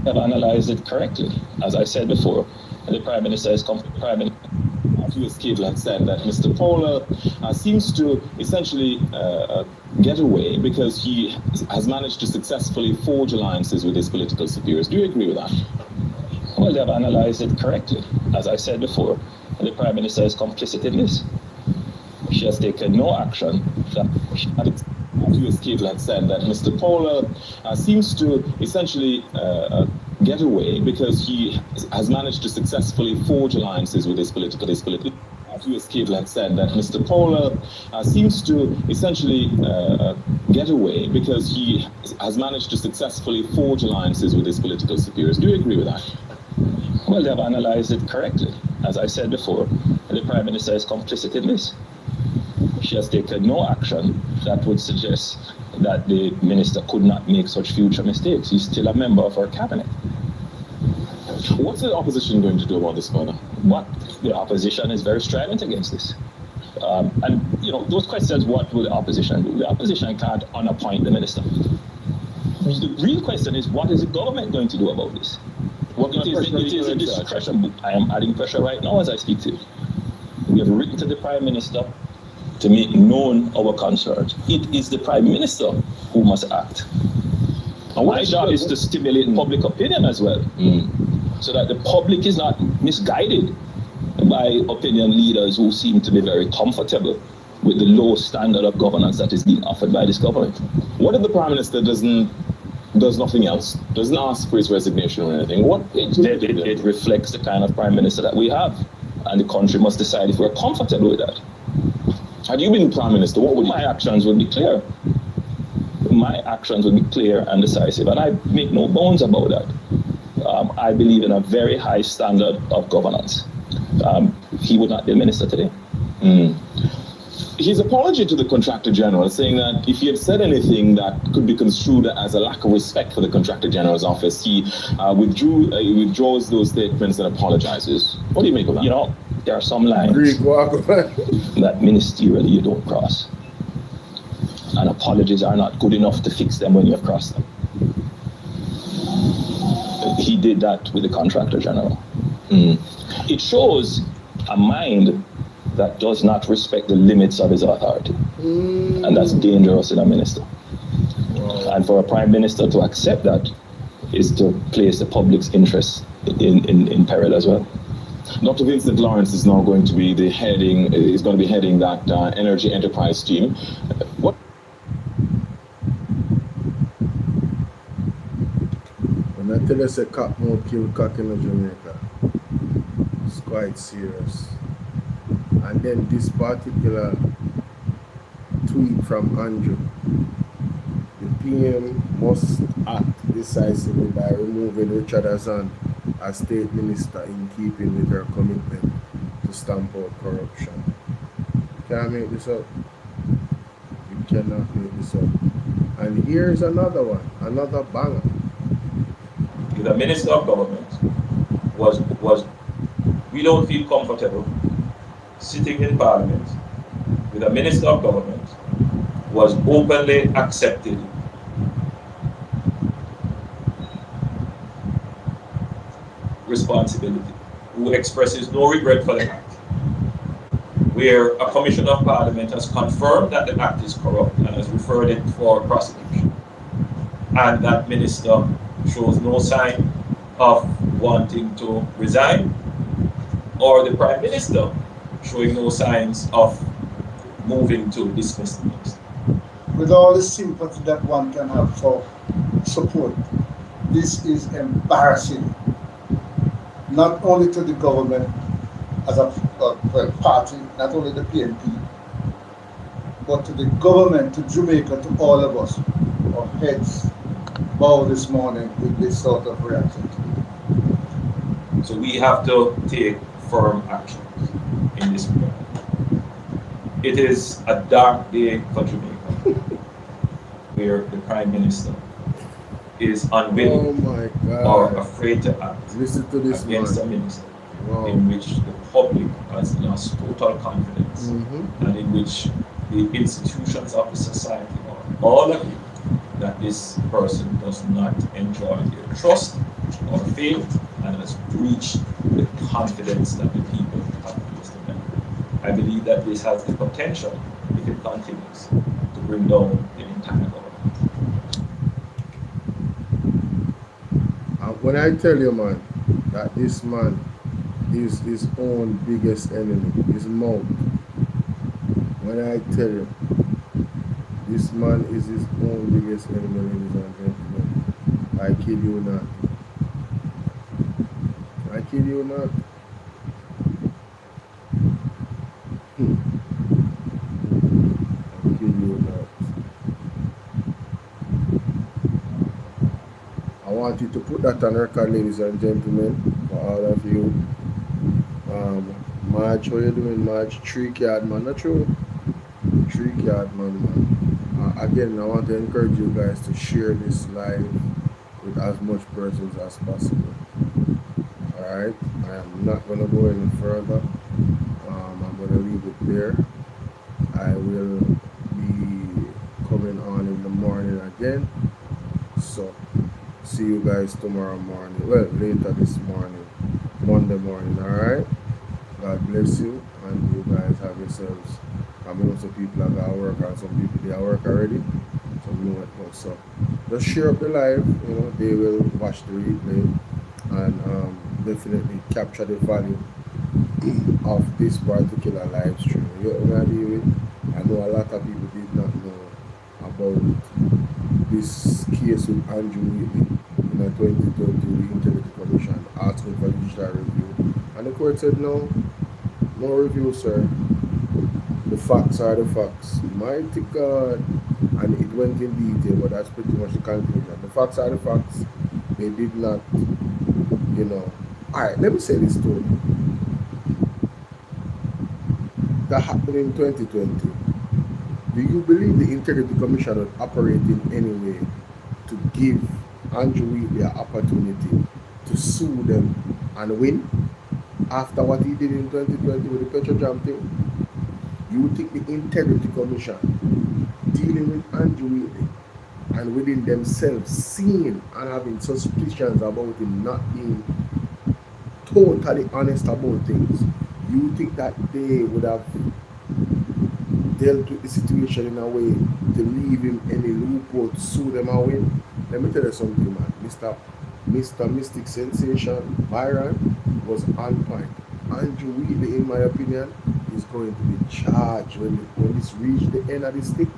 [SPEAKER 22] Have analyzed it correctly. As I said before, the Prime Minister has come to Prime Minister and said that Mr. Bolo seems to essentially get away because he has managed to successfully forge alliances with his political superiors. Do you agree with that? Well, they have analyzed it correctly. As I said before, the Prime Minister is complicit in this. She has taken no action. Cleveland said that Mr. Bolo seems to essentially get away because he has managed to successfully forge alliances with his political. Cleveland said that Mr. Bolo seems to essentially get away because he has managed to successfully forge alliances with his political superiors. Do you agree with that? Well, they have analyzed it correctly. As I said before, the Prime Minister is complicit in this. She has taken no action that would suggest that the minister could not make such future mistakes. He's still a member of our cabinet.
[SPEAKER 23] What's the opposition going to do about this matter?
[SPEAKER 22] What? The opposition is very strident against this. And, you know, those questions, what will the opposition do? The opposition can't unappoint the minister. The real question is, what is the government going to do about this? It is a discretion. I am adding pressure right now as I speak to you. We have written to the Prime Minister to make known our concerns. It is the Prime Minister who must act. And my job is to stimulate public opinion as well, so that the public is not misguided by opinion leaders who seem to be very comfortable with the low standard of governance that is being offered by this government.
[SPEAKER 23] What if the Prime Minister does nothing else, doesn't ask for his resignation or anything?
[SPEAKER 22] It reflects the kind of Prime Minister that we have, and the country must decide if we're comfortable with that.
[SPEAKER 23] Had you been Prime Minister, what would
[SPEAKER 22] my actions would be clear? my actions will be clear and decisive, and I make no bones about that. I believe in a very high standard of governance. He would not be a minister today.
[SPEAKER 23] His apology to the Contractor General, saying that if he had said anything that could be construed as a lack of respect for the Contractor General's office, he withdraws those statements and apologizes. What do you make of that?
[SPEAKER 22] You know, there are some lines that ministerially you don't cross. And apologies are not good enough to fix them when you have crossed them. He did that with the Contractor General. It shows a mind that does not respect the limits of his authority. And that's dangerous in a minister. And for a prime minister to accept that is to place the public's interest in peril as well.
[SPEAKER 23] Dr. Vincent Lawrence is now going to be heading that energy enterprise team. What?
[SPEAKER 3] When I tell you say cock more kill cock in Jamaica, it's quite serious. And then this particular tweet from Andrew, the PM must act decisively by removing Richard Azan as state minister in keeping with her commitment to stamp out corruption. Can't make this up. You cannot make this up. And here's another one, another banger.
[SPEAKER 1] The Minister of Government was we don't feel comfortable sitting in Parliament with a Minister of Government was openly accepted responsibility, who expresses no regret for the act, where a Commissioner of Parliament has confirmed that the act is corrupt and has referred it for prosecution, and that minister shows no sign of wanting to resign, or the Prime Minister showing no signs of moving to dismiss the minister.
[SPEAKER 4] With all the sympathy that one can have for support, this is embarrassing, not only to the government as a party, not only the PNP, but to the government, to Jamaica, to all of us. Our heads bow this morning with this sort of reaction.
[SPEAKER 1] So we have to take firm actions in this regard. It is a dark day for Jamaica, where the Prime Minister is unwilling or afraid to act against a minister in which the public has lost total confidence and in which the institutions of the society all agree that this person does not enjoy their trust or faith and has breached the confidence that the people have placed in them. I believe that this has the potential, if it continues, to bring down the entire government.
[SPEAKER 3] When I tell you, man, that this man is his own biggest enemy, his mouth. When I tell you, this man is his own biggest enemy, ladies and gentlemen, I kid you not. I kid you not. I kid you not. I want you to put that on record, ladies and gentlemen, for all of you. March, what you doing, March? 3 card, man, not true? 3 card, man. Again, I want to encourage you guys to share this live with as much persons as possible. Alright, I am not going to go any further. I'm going to leave it there. I will be coming on in the morning again. So, see you guys tomorrow morning. Well, later this morning, Monday morning. Alright, God bless you, and you guys have yourselves. I mean, some people are going to work, and some people they are work already. So we know what goes. So just share up the live, you know, they will watch the replay and definitely capture the value of this particular live stream. You know what I mean? I know a lot of people did not know about this case with Andrew Wheatley in the 2020 Integrity Commission asking for digital review. And the court said no review, sir. The facts are the facts. Mighty God. And it went in detail, but that's pretty much the conclusion. The facts are the facts. They did not, you know. Alright, let me say this story. That happened in 2020. Do you believe the Integrity Commission would operate in any way to give Andrew Wheatley an opportunity to sue them and win after what he did in 2020 with the Petrojam thing? You would think the Integrity Commission dealing with Andrew Wheatley and within themselves seeing and having suspicions about him not being totally honest about things, you would think that they would have dealt with the situation in a way to leave him any loophole to sue them and win. Let me tell you something, man. Mr. Mystic Sensation Byron was on point. Andrew Wheatley, in my opinion, is going to be charged when this reaches the end of the stick.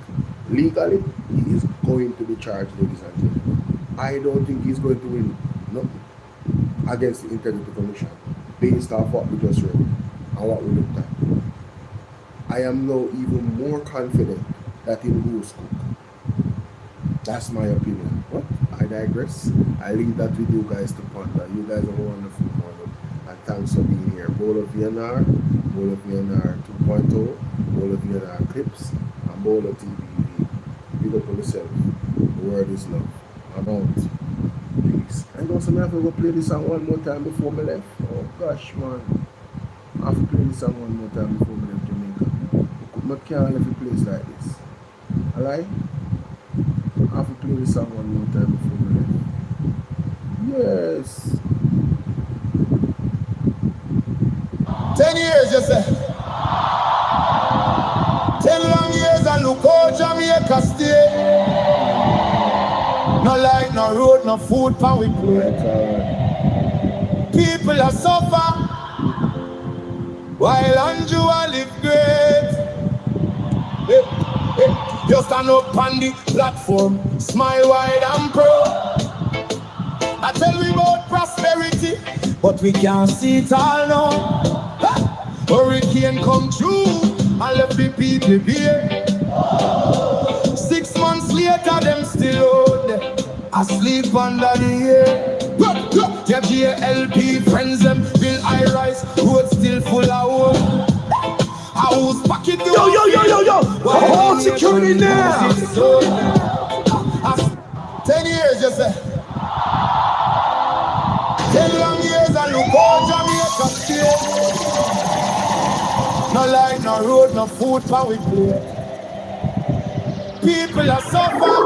[SPEAKER 3] Legally, he is going to be charged, ladies and gentlemen. I don't think he's going to win nothing against the Integrity Commission based off what we just read and what we looked at. I am now even more confident that he will cook. That's my opinion. But I digress. I leave that with you guys to ponder. You guys have a wonderful morning. And thanks for being here. Bolo VNR, Bolo VNR 2.0, Bolo VNR Clips, and Bolo TVV. Big up on yourself. The word is love. I'm out. Peace. I know some have to go play this song one more time before me left. Oh gosh, man. I have to play this song one more time before me left Jamaica. I can't leave a place like this. Alright? I have to play this song one more time before me left. Yes.
[SPEAKER 2] 10 years, you say. 10 long years and look how Jamaica stay. No light, no road, no food, pan we play. People are suffer while Andrew I live great. You stand up on the platform, smile wide and proud. I tell we about prosperity, but we can't see it all now. Hurricane come through and left the people bare. 6 months later, them still out there, asleep under the air. Your JLP friends them build high-rise, road still full of holes. House pocket yo. Hold security now. 10 years, you say. 10 long years and look how Jamaica stay. No light, no road, no food, pan we play. People are suffer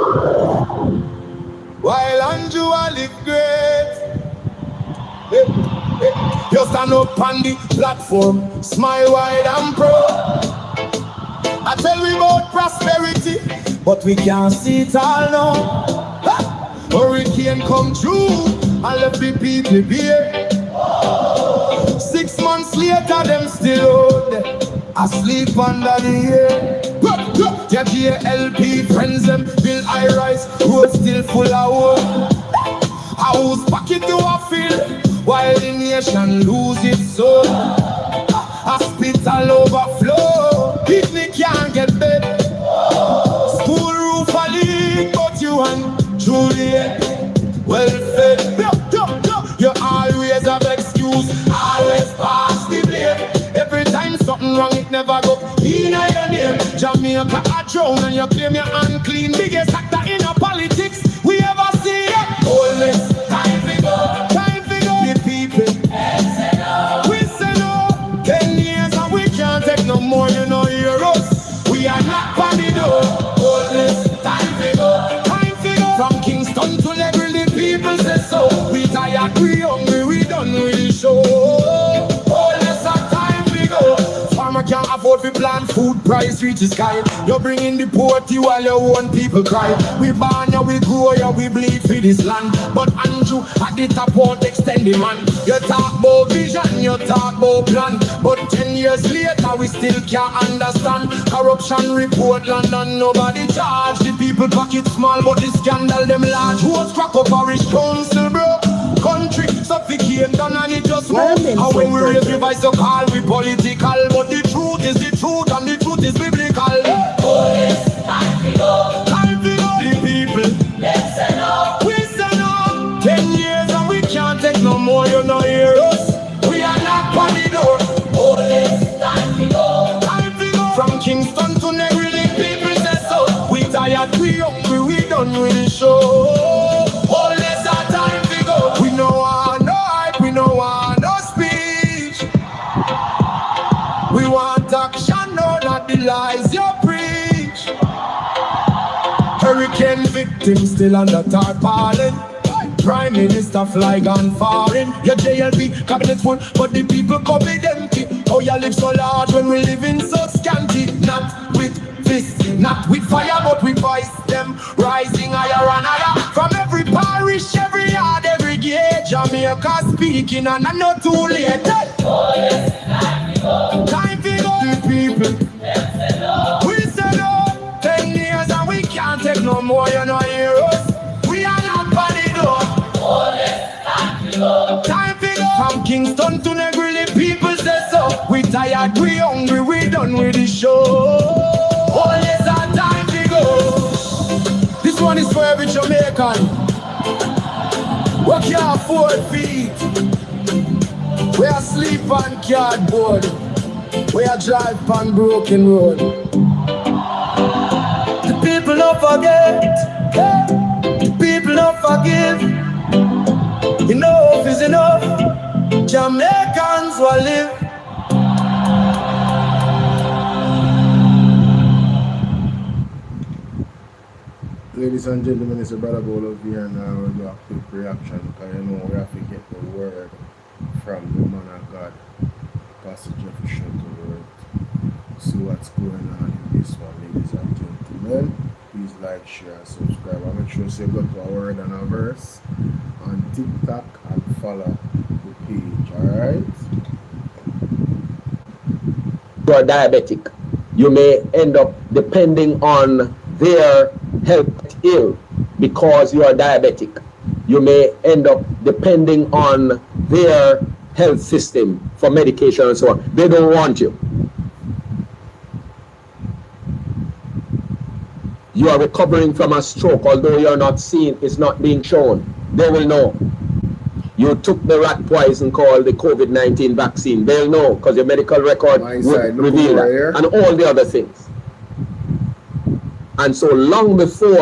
[SPEAKER 2] while Andrew I live great. You stand up on the platform, smile wide and proud. I tell we about prosperity, but we can't see it all now. Hurricane come through and left the people bare. 6 months later, them still out there, asleep under the air. Your JLP friends them build high-rise, road still full of holes. House pocket to a field, while the nation lose its soul. Hospital overflow, picnic can't get bed. School roof a leak, but you and Juliet well fed. You always have excuse, always pass the blame. Every time something wrong, it never go in your name. Jamaica a drown and you claim you're unclean. Biggest actor in a politics we ever see it. Holness, time to go. Time to go. The people we say no. 10 years and we can't take no more, you know, hear us. We are not on the door. Holness, time to go. Time to go. From Kingston to Level, the people say so. We tired, we hungry, we done with the show. Holness, time to go. Farmer can't afford to plant, food price reach the sky. You're bringing the poverty while your own people cry. We born ya, we grow ya, we bleed for this land. But Andrew at the top won't extend the man. You talk about vision, you talk about plan. But 10 years later we still can't understand. Corruption report London, nobody charge. The people pocket small but the scandal them large. Who's crack up parish council bro? Country suffocate done and it just move. And when we raise the voice so call we political. But the truth is the truth and the truth is tired, we hungry, we done with the show. Holness our time to go. We no want no hype, we no want no speech. We want action, no, not the lies you preach. Hurricane victims still under tarpaulin. Prime Minister fly gone foreign. Your JLP cabinet full, but the people copy empty. Oh, you live so large when we live in so scanty. Not with fists, not with fire, but we voice them. Rising higher and higher. From every parish, every yard, every gate. Jamaica speaking and I'm not too late. Time for the people. We said no, 10 years and we can't take no more, you know, hear us. We are not panicked up. Time for go. From Kingston to Negril, people say so. We tired, we hungry, we done with the show. Oh yes, our time to go. This one is for every Jamaican. We can't afford feet. We are sleep on cardboard. We are drive on broken road. The people don't forget. The people don't forgive. Enough is enough. Jamaicans will live.
[SPEAKER 3] Ladies and gentlemen, it's a brother Bolo here, and we'll do a quick reaction because you know we have to get the word from the man of God, Pastor Jeffrey Shuttleworth. See what's going on in this one, ladies and gentlemen. Please like, share, and subscribe. And make sure you go to our word and our verse on TikTok and follow the page, alright?
[SPEAKER 5] You are diabetic. You may end up depending on their health ill because you are diabetic. You may end up depending on their health system for medication and so on. They don't want you. You are recovering from a stroke, although you're not seeing, it's not being shown. They will know. You took the rat poison called the COVID-19 vaccine. They'll know because your medical record will reveal that. And all the other things. And so long before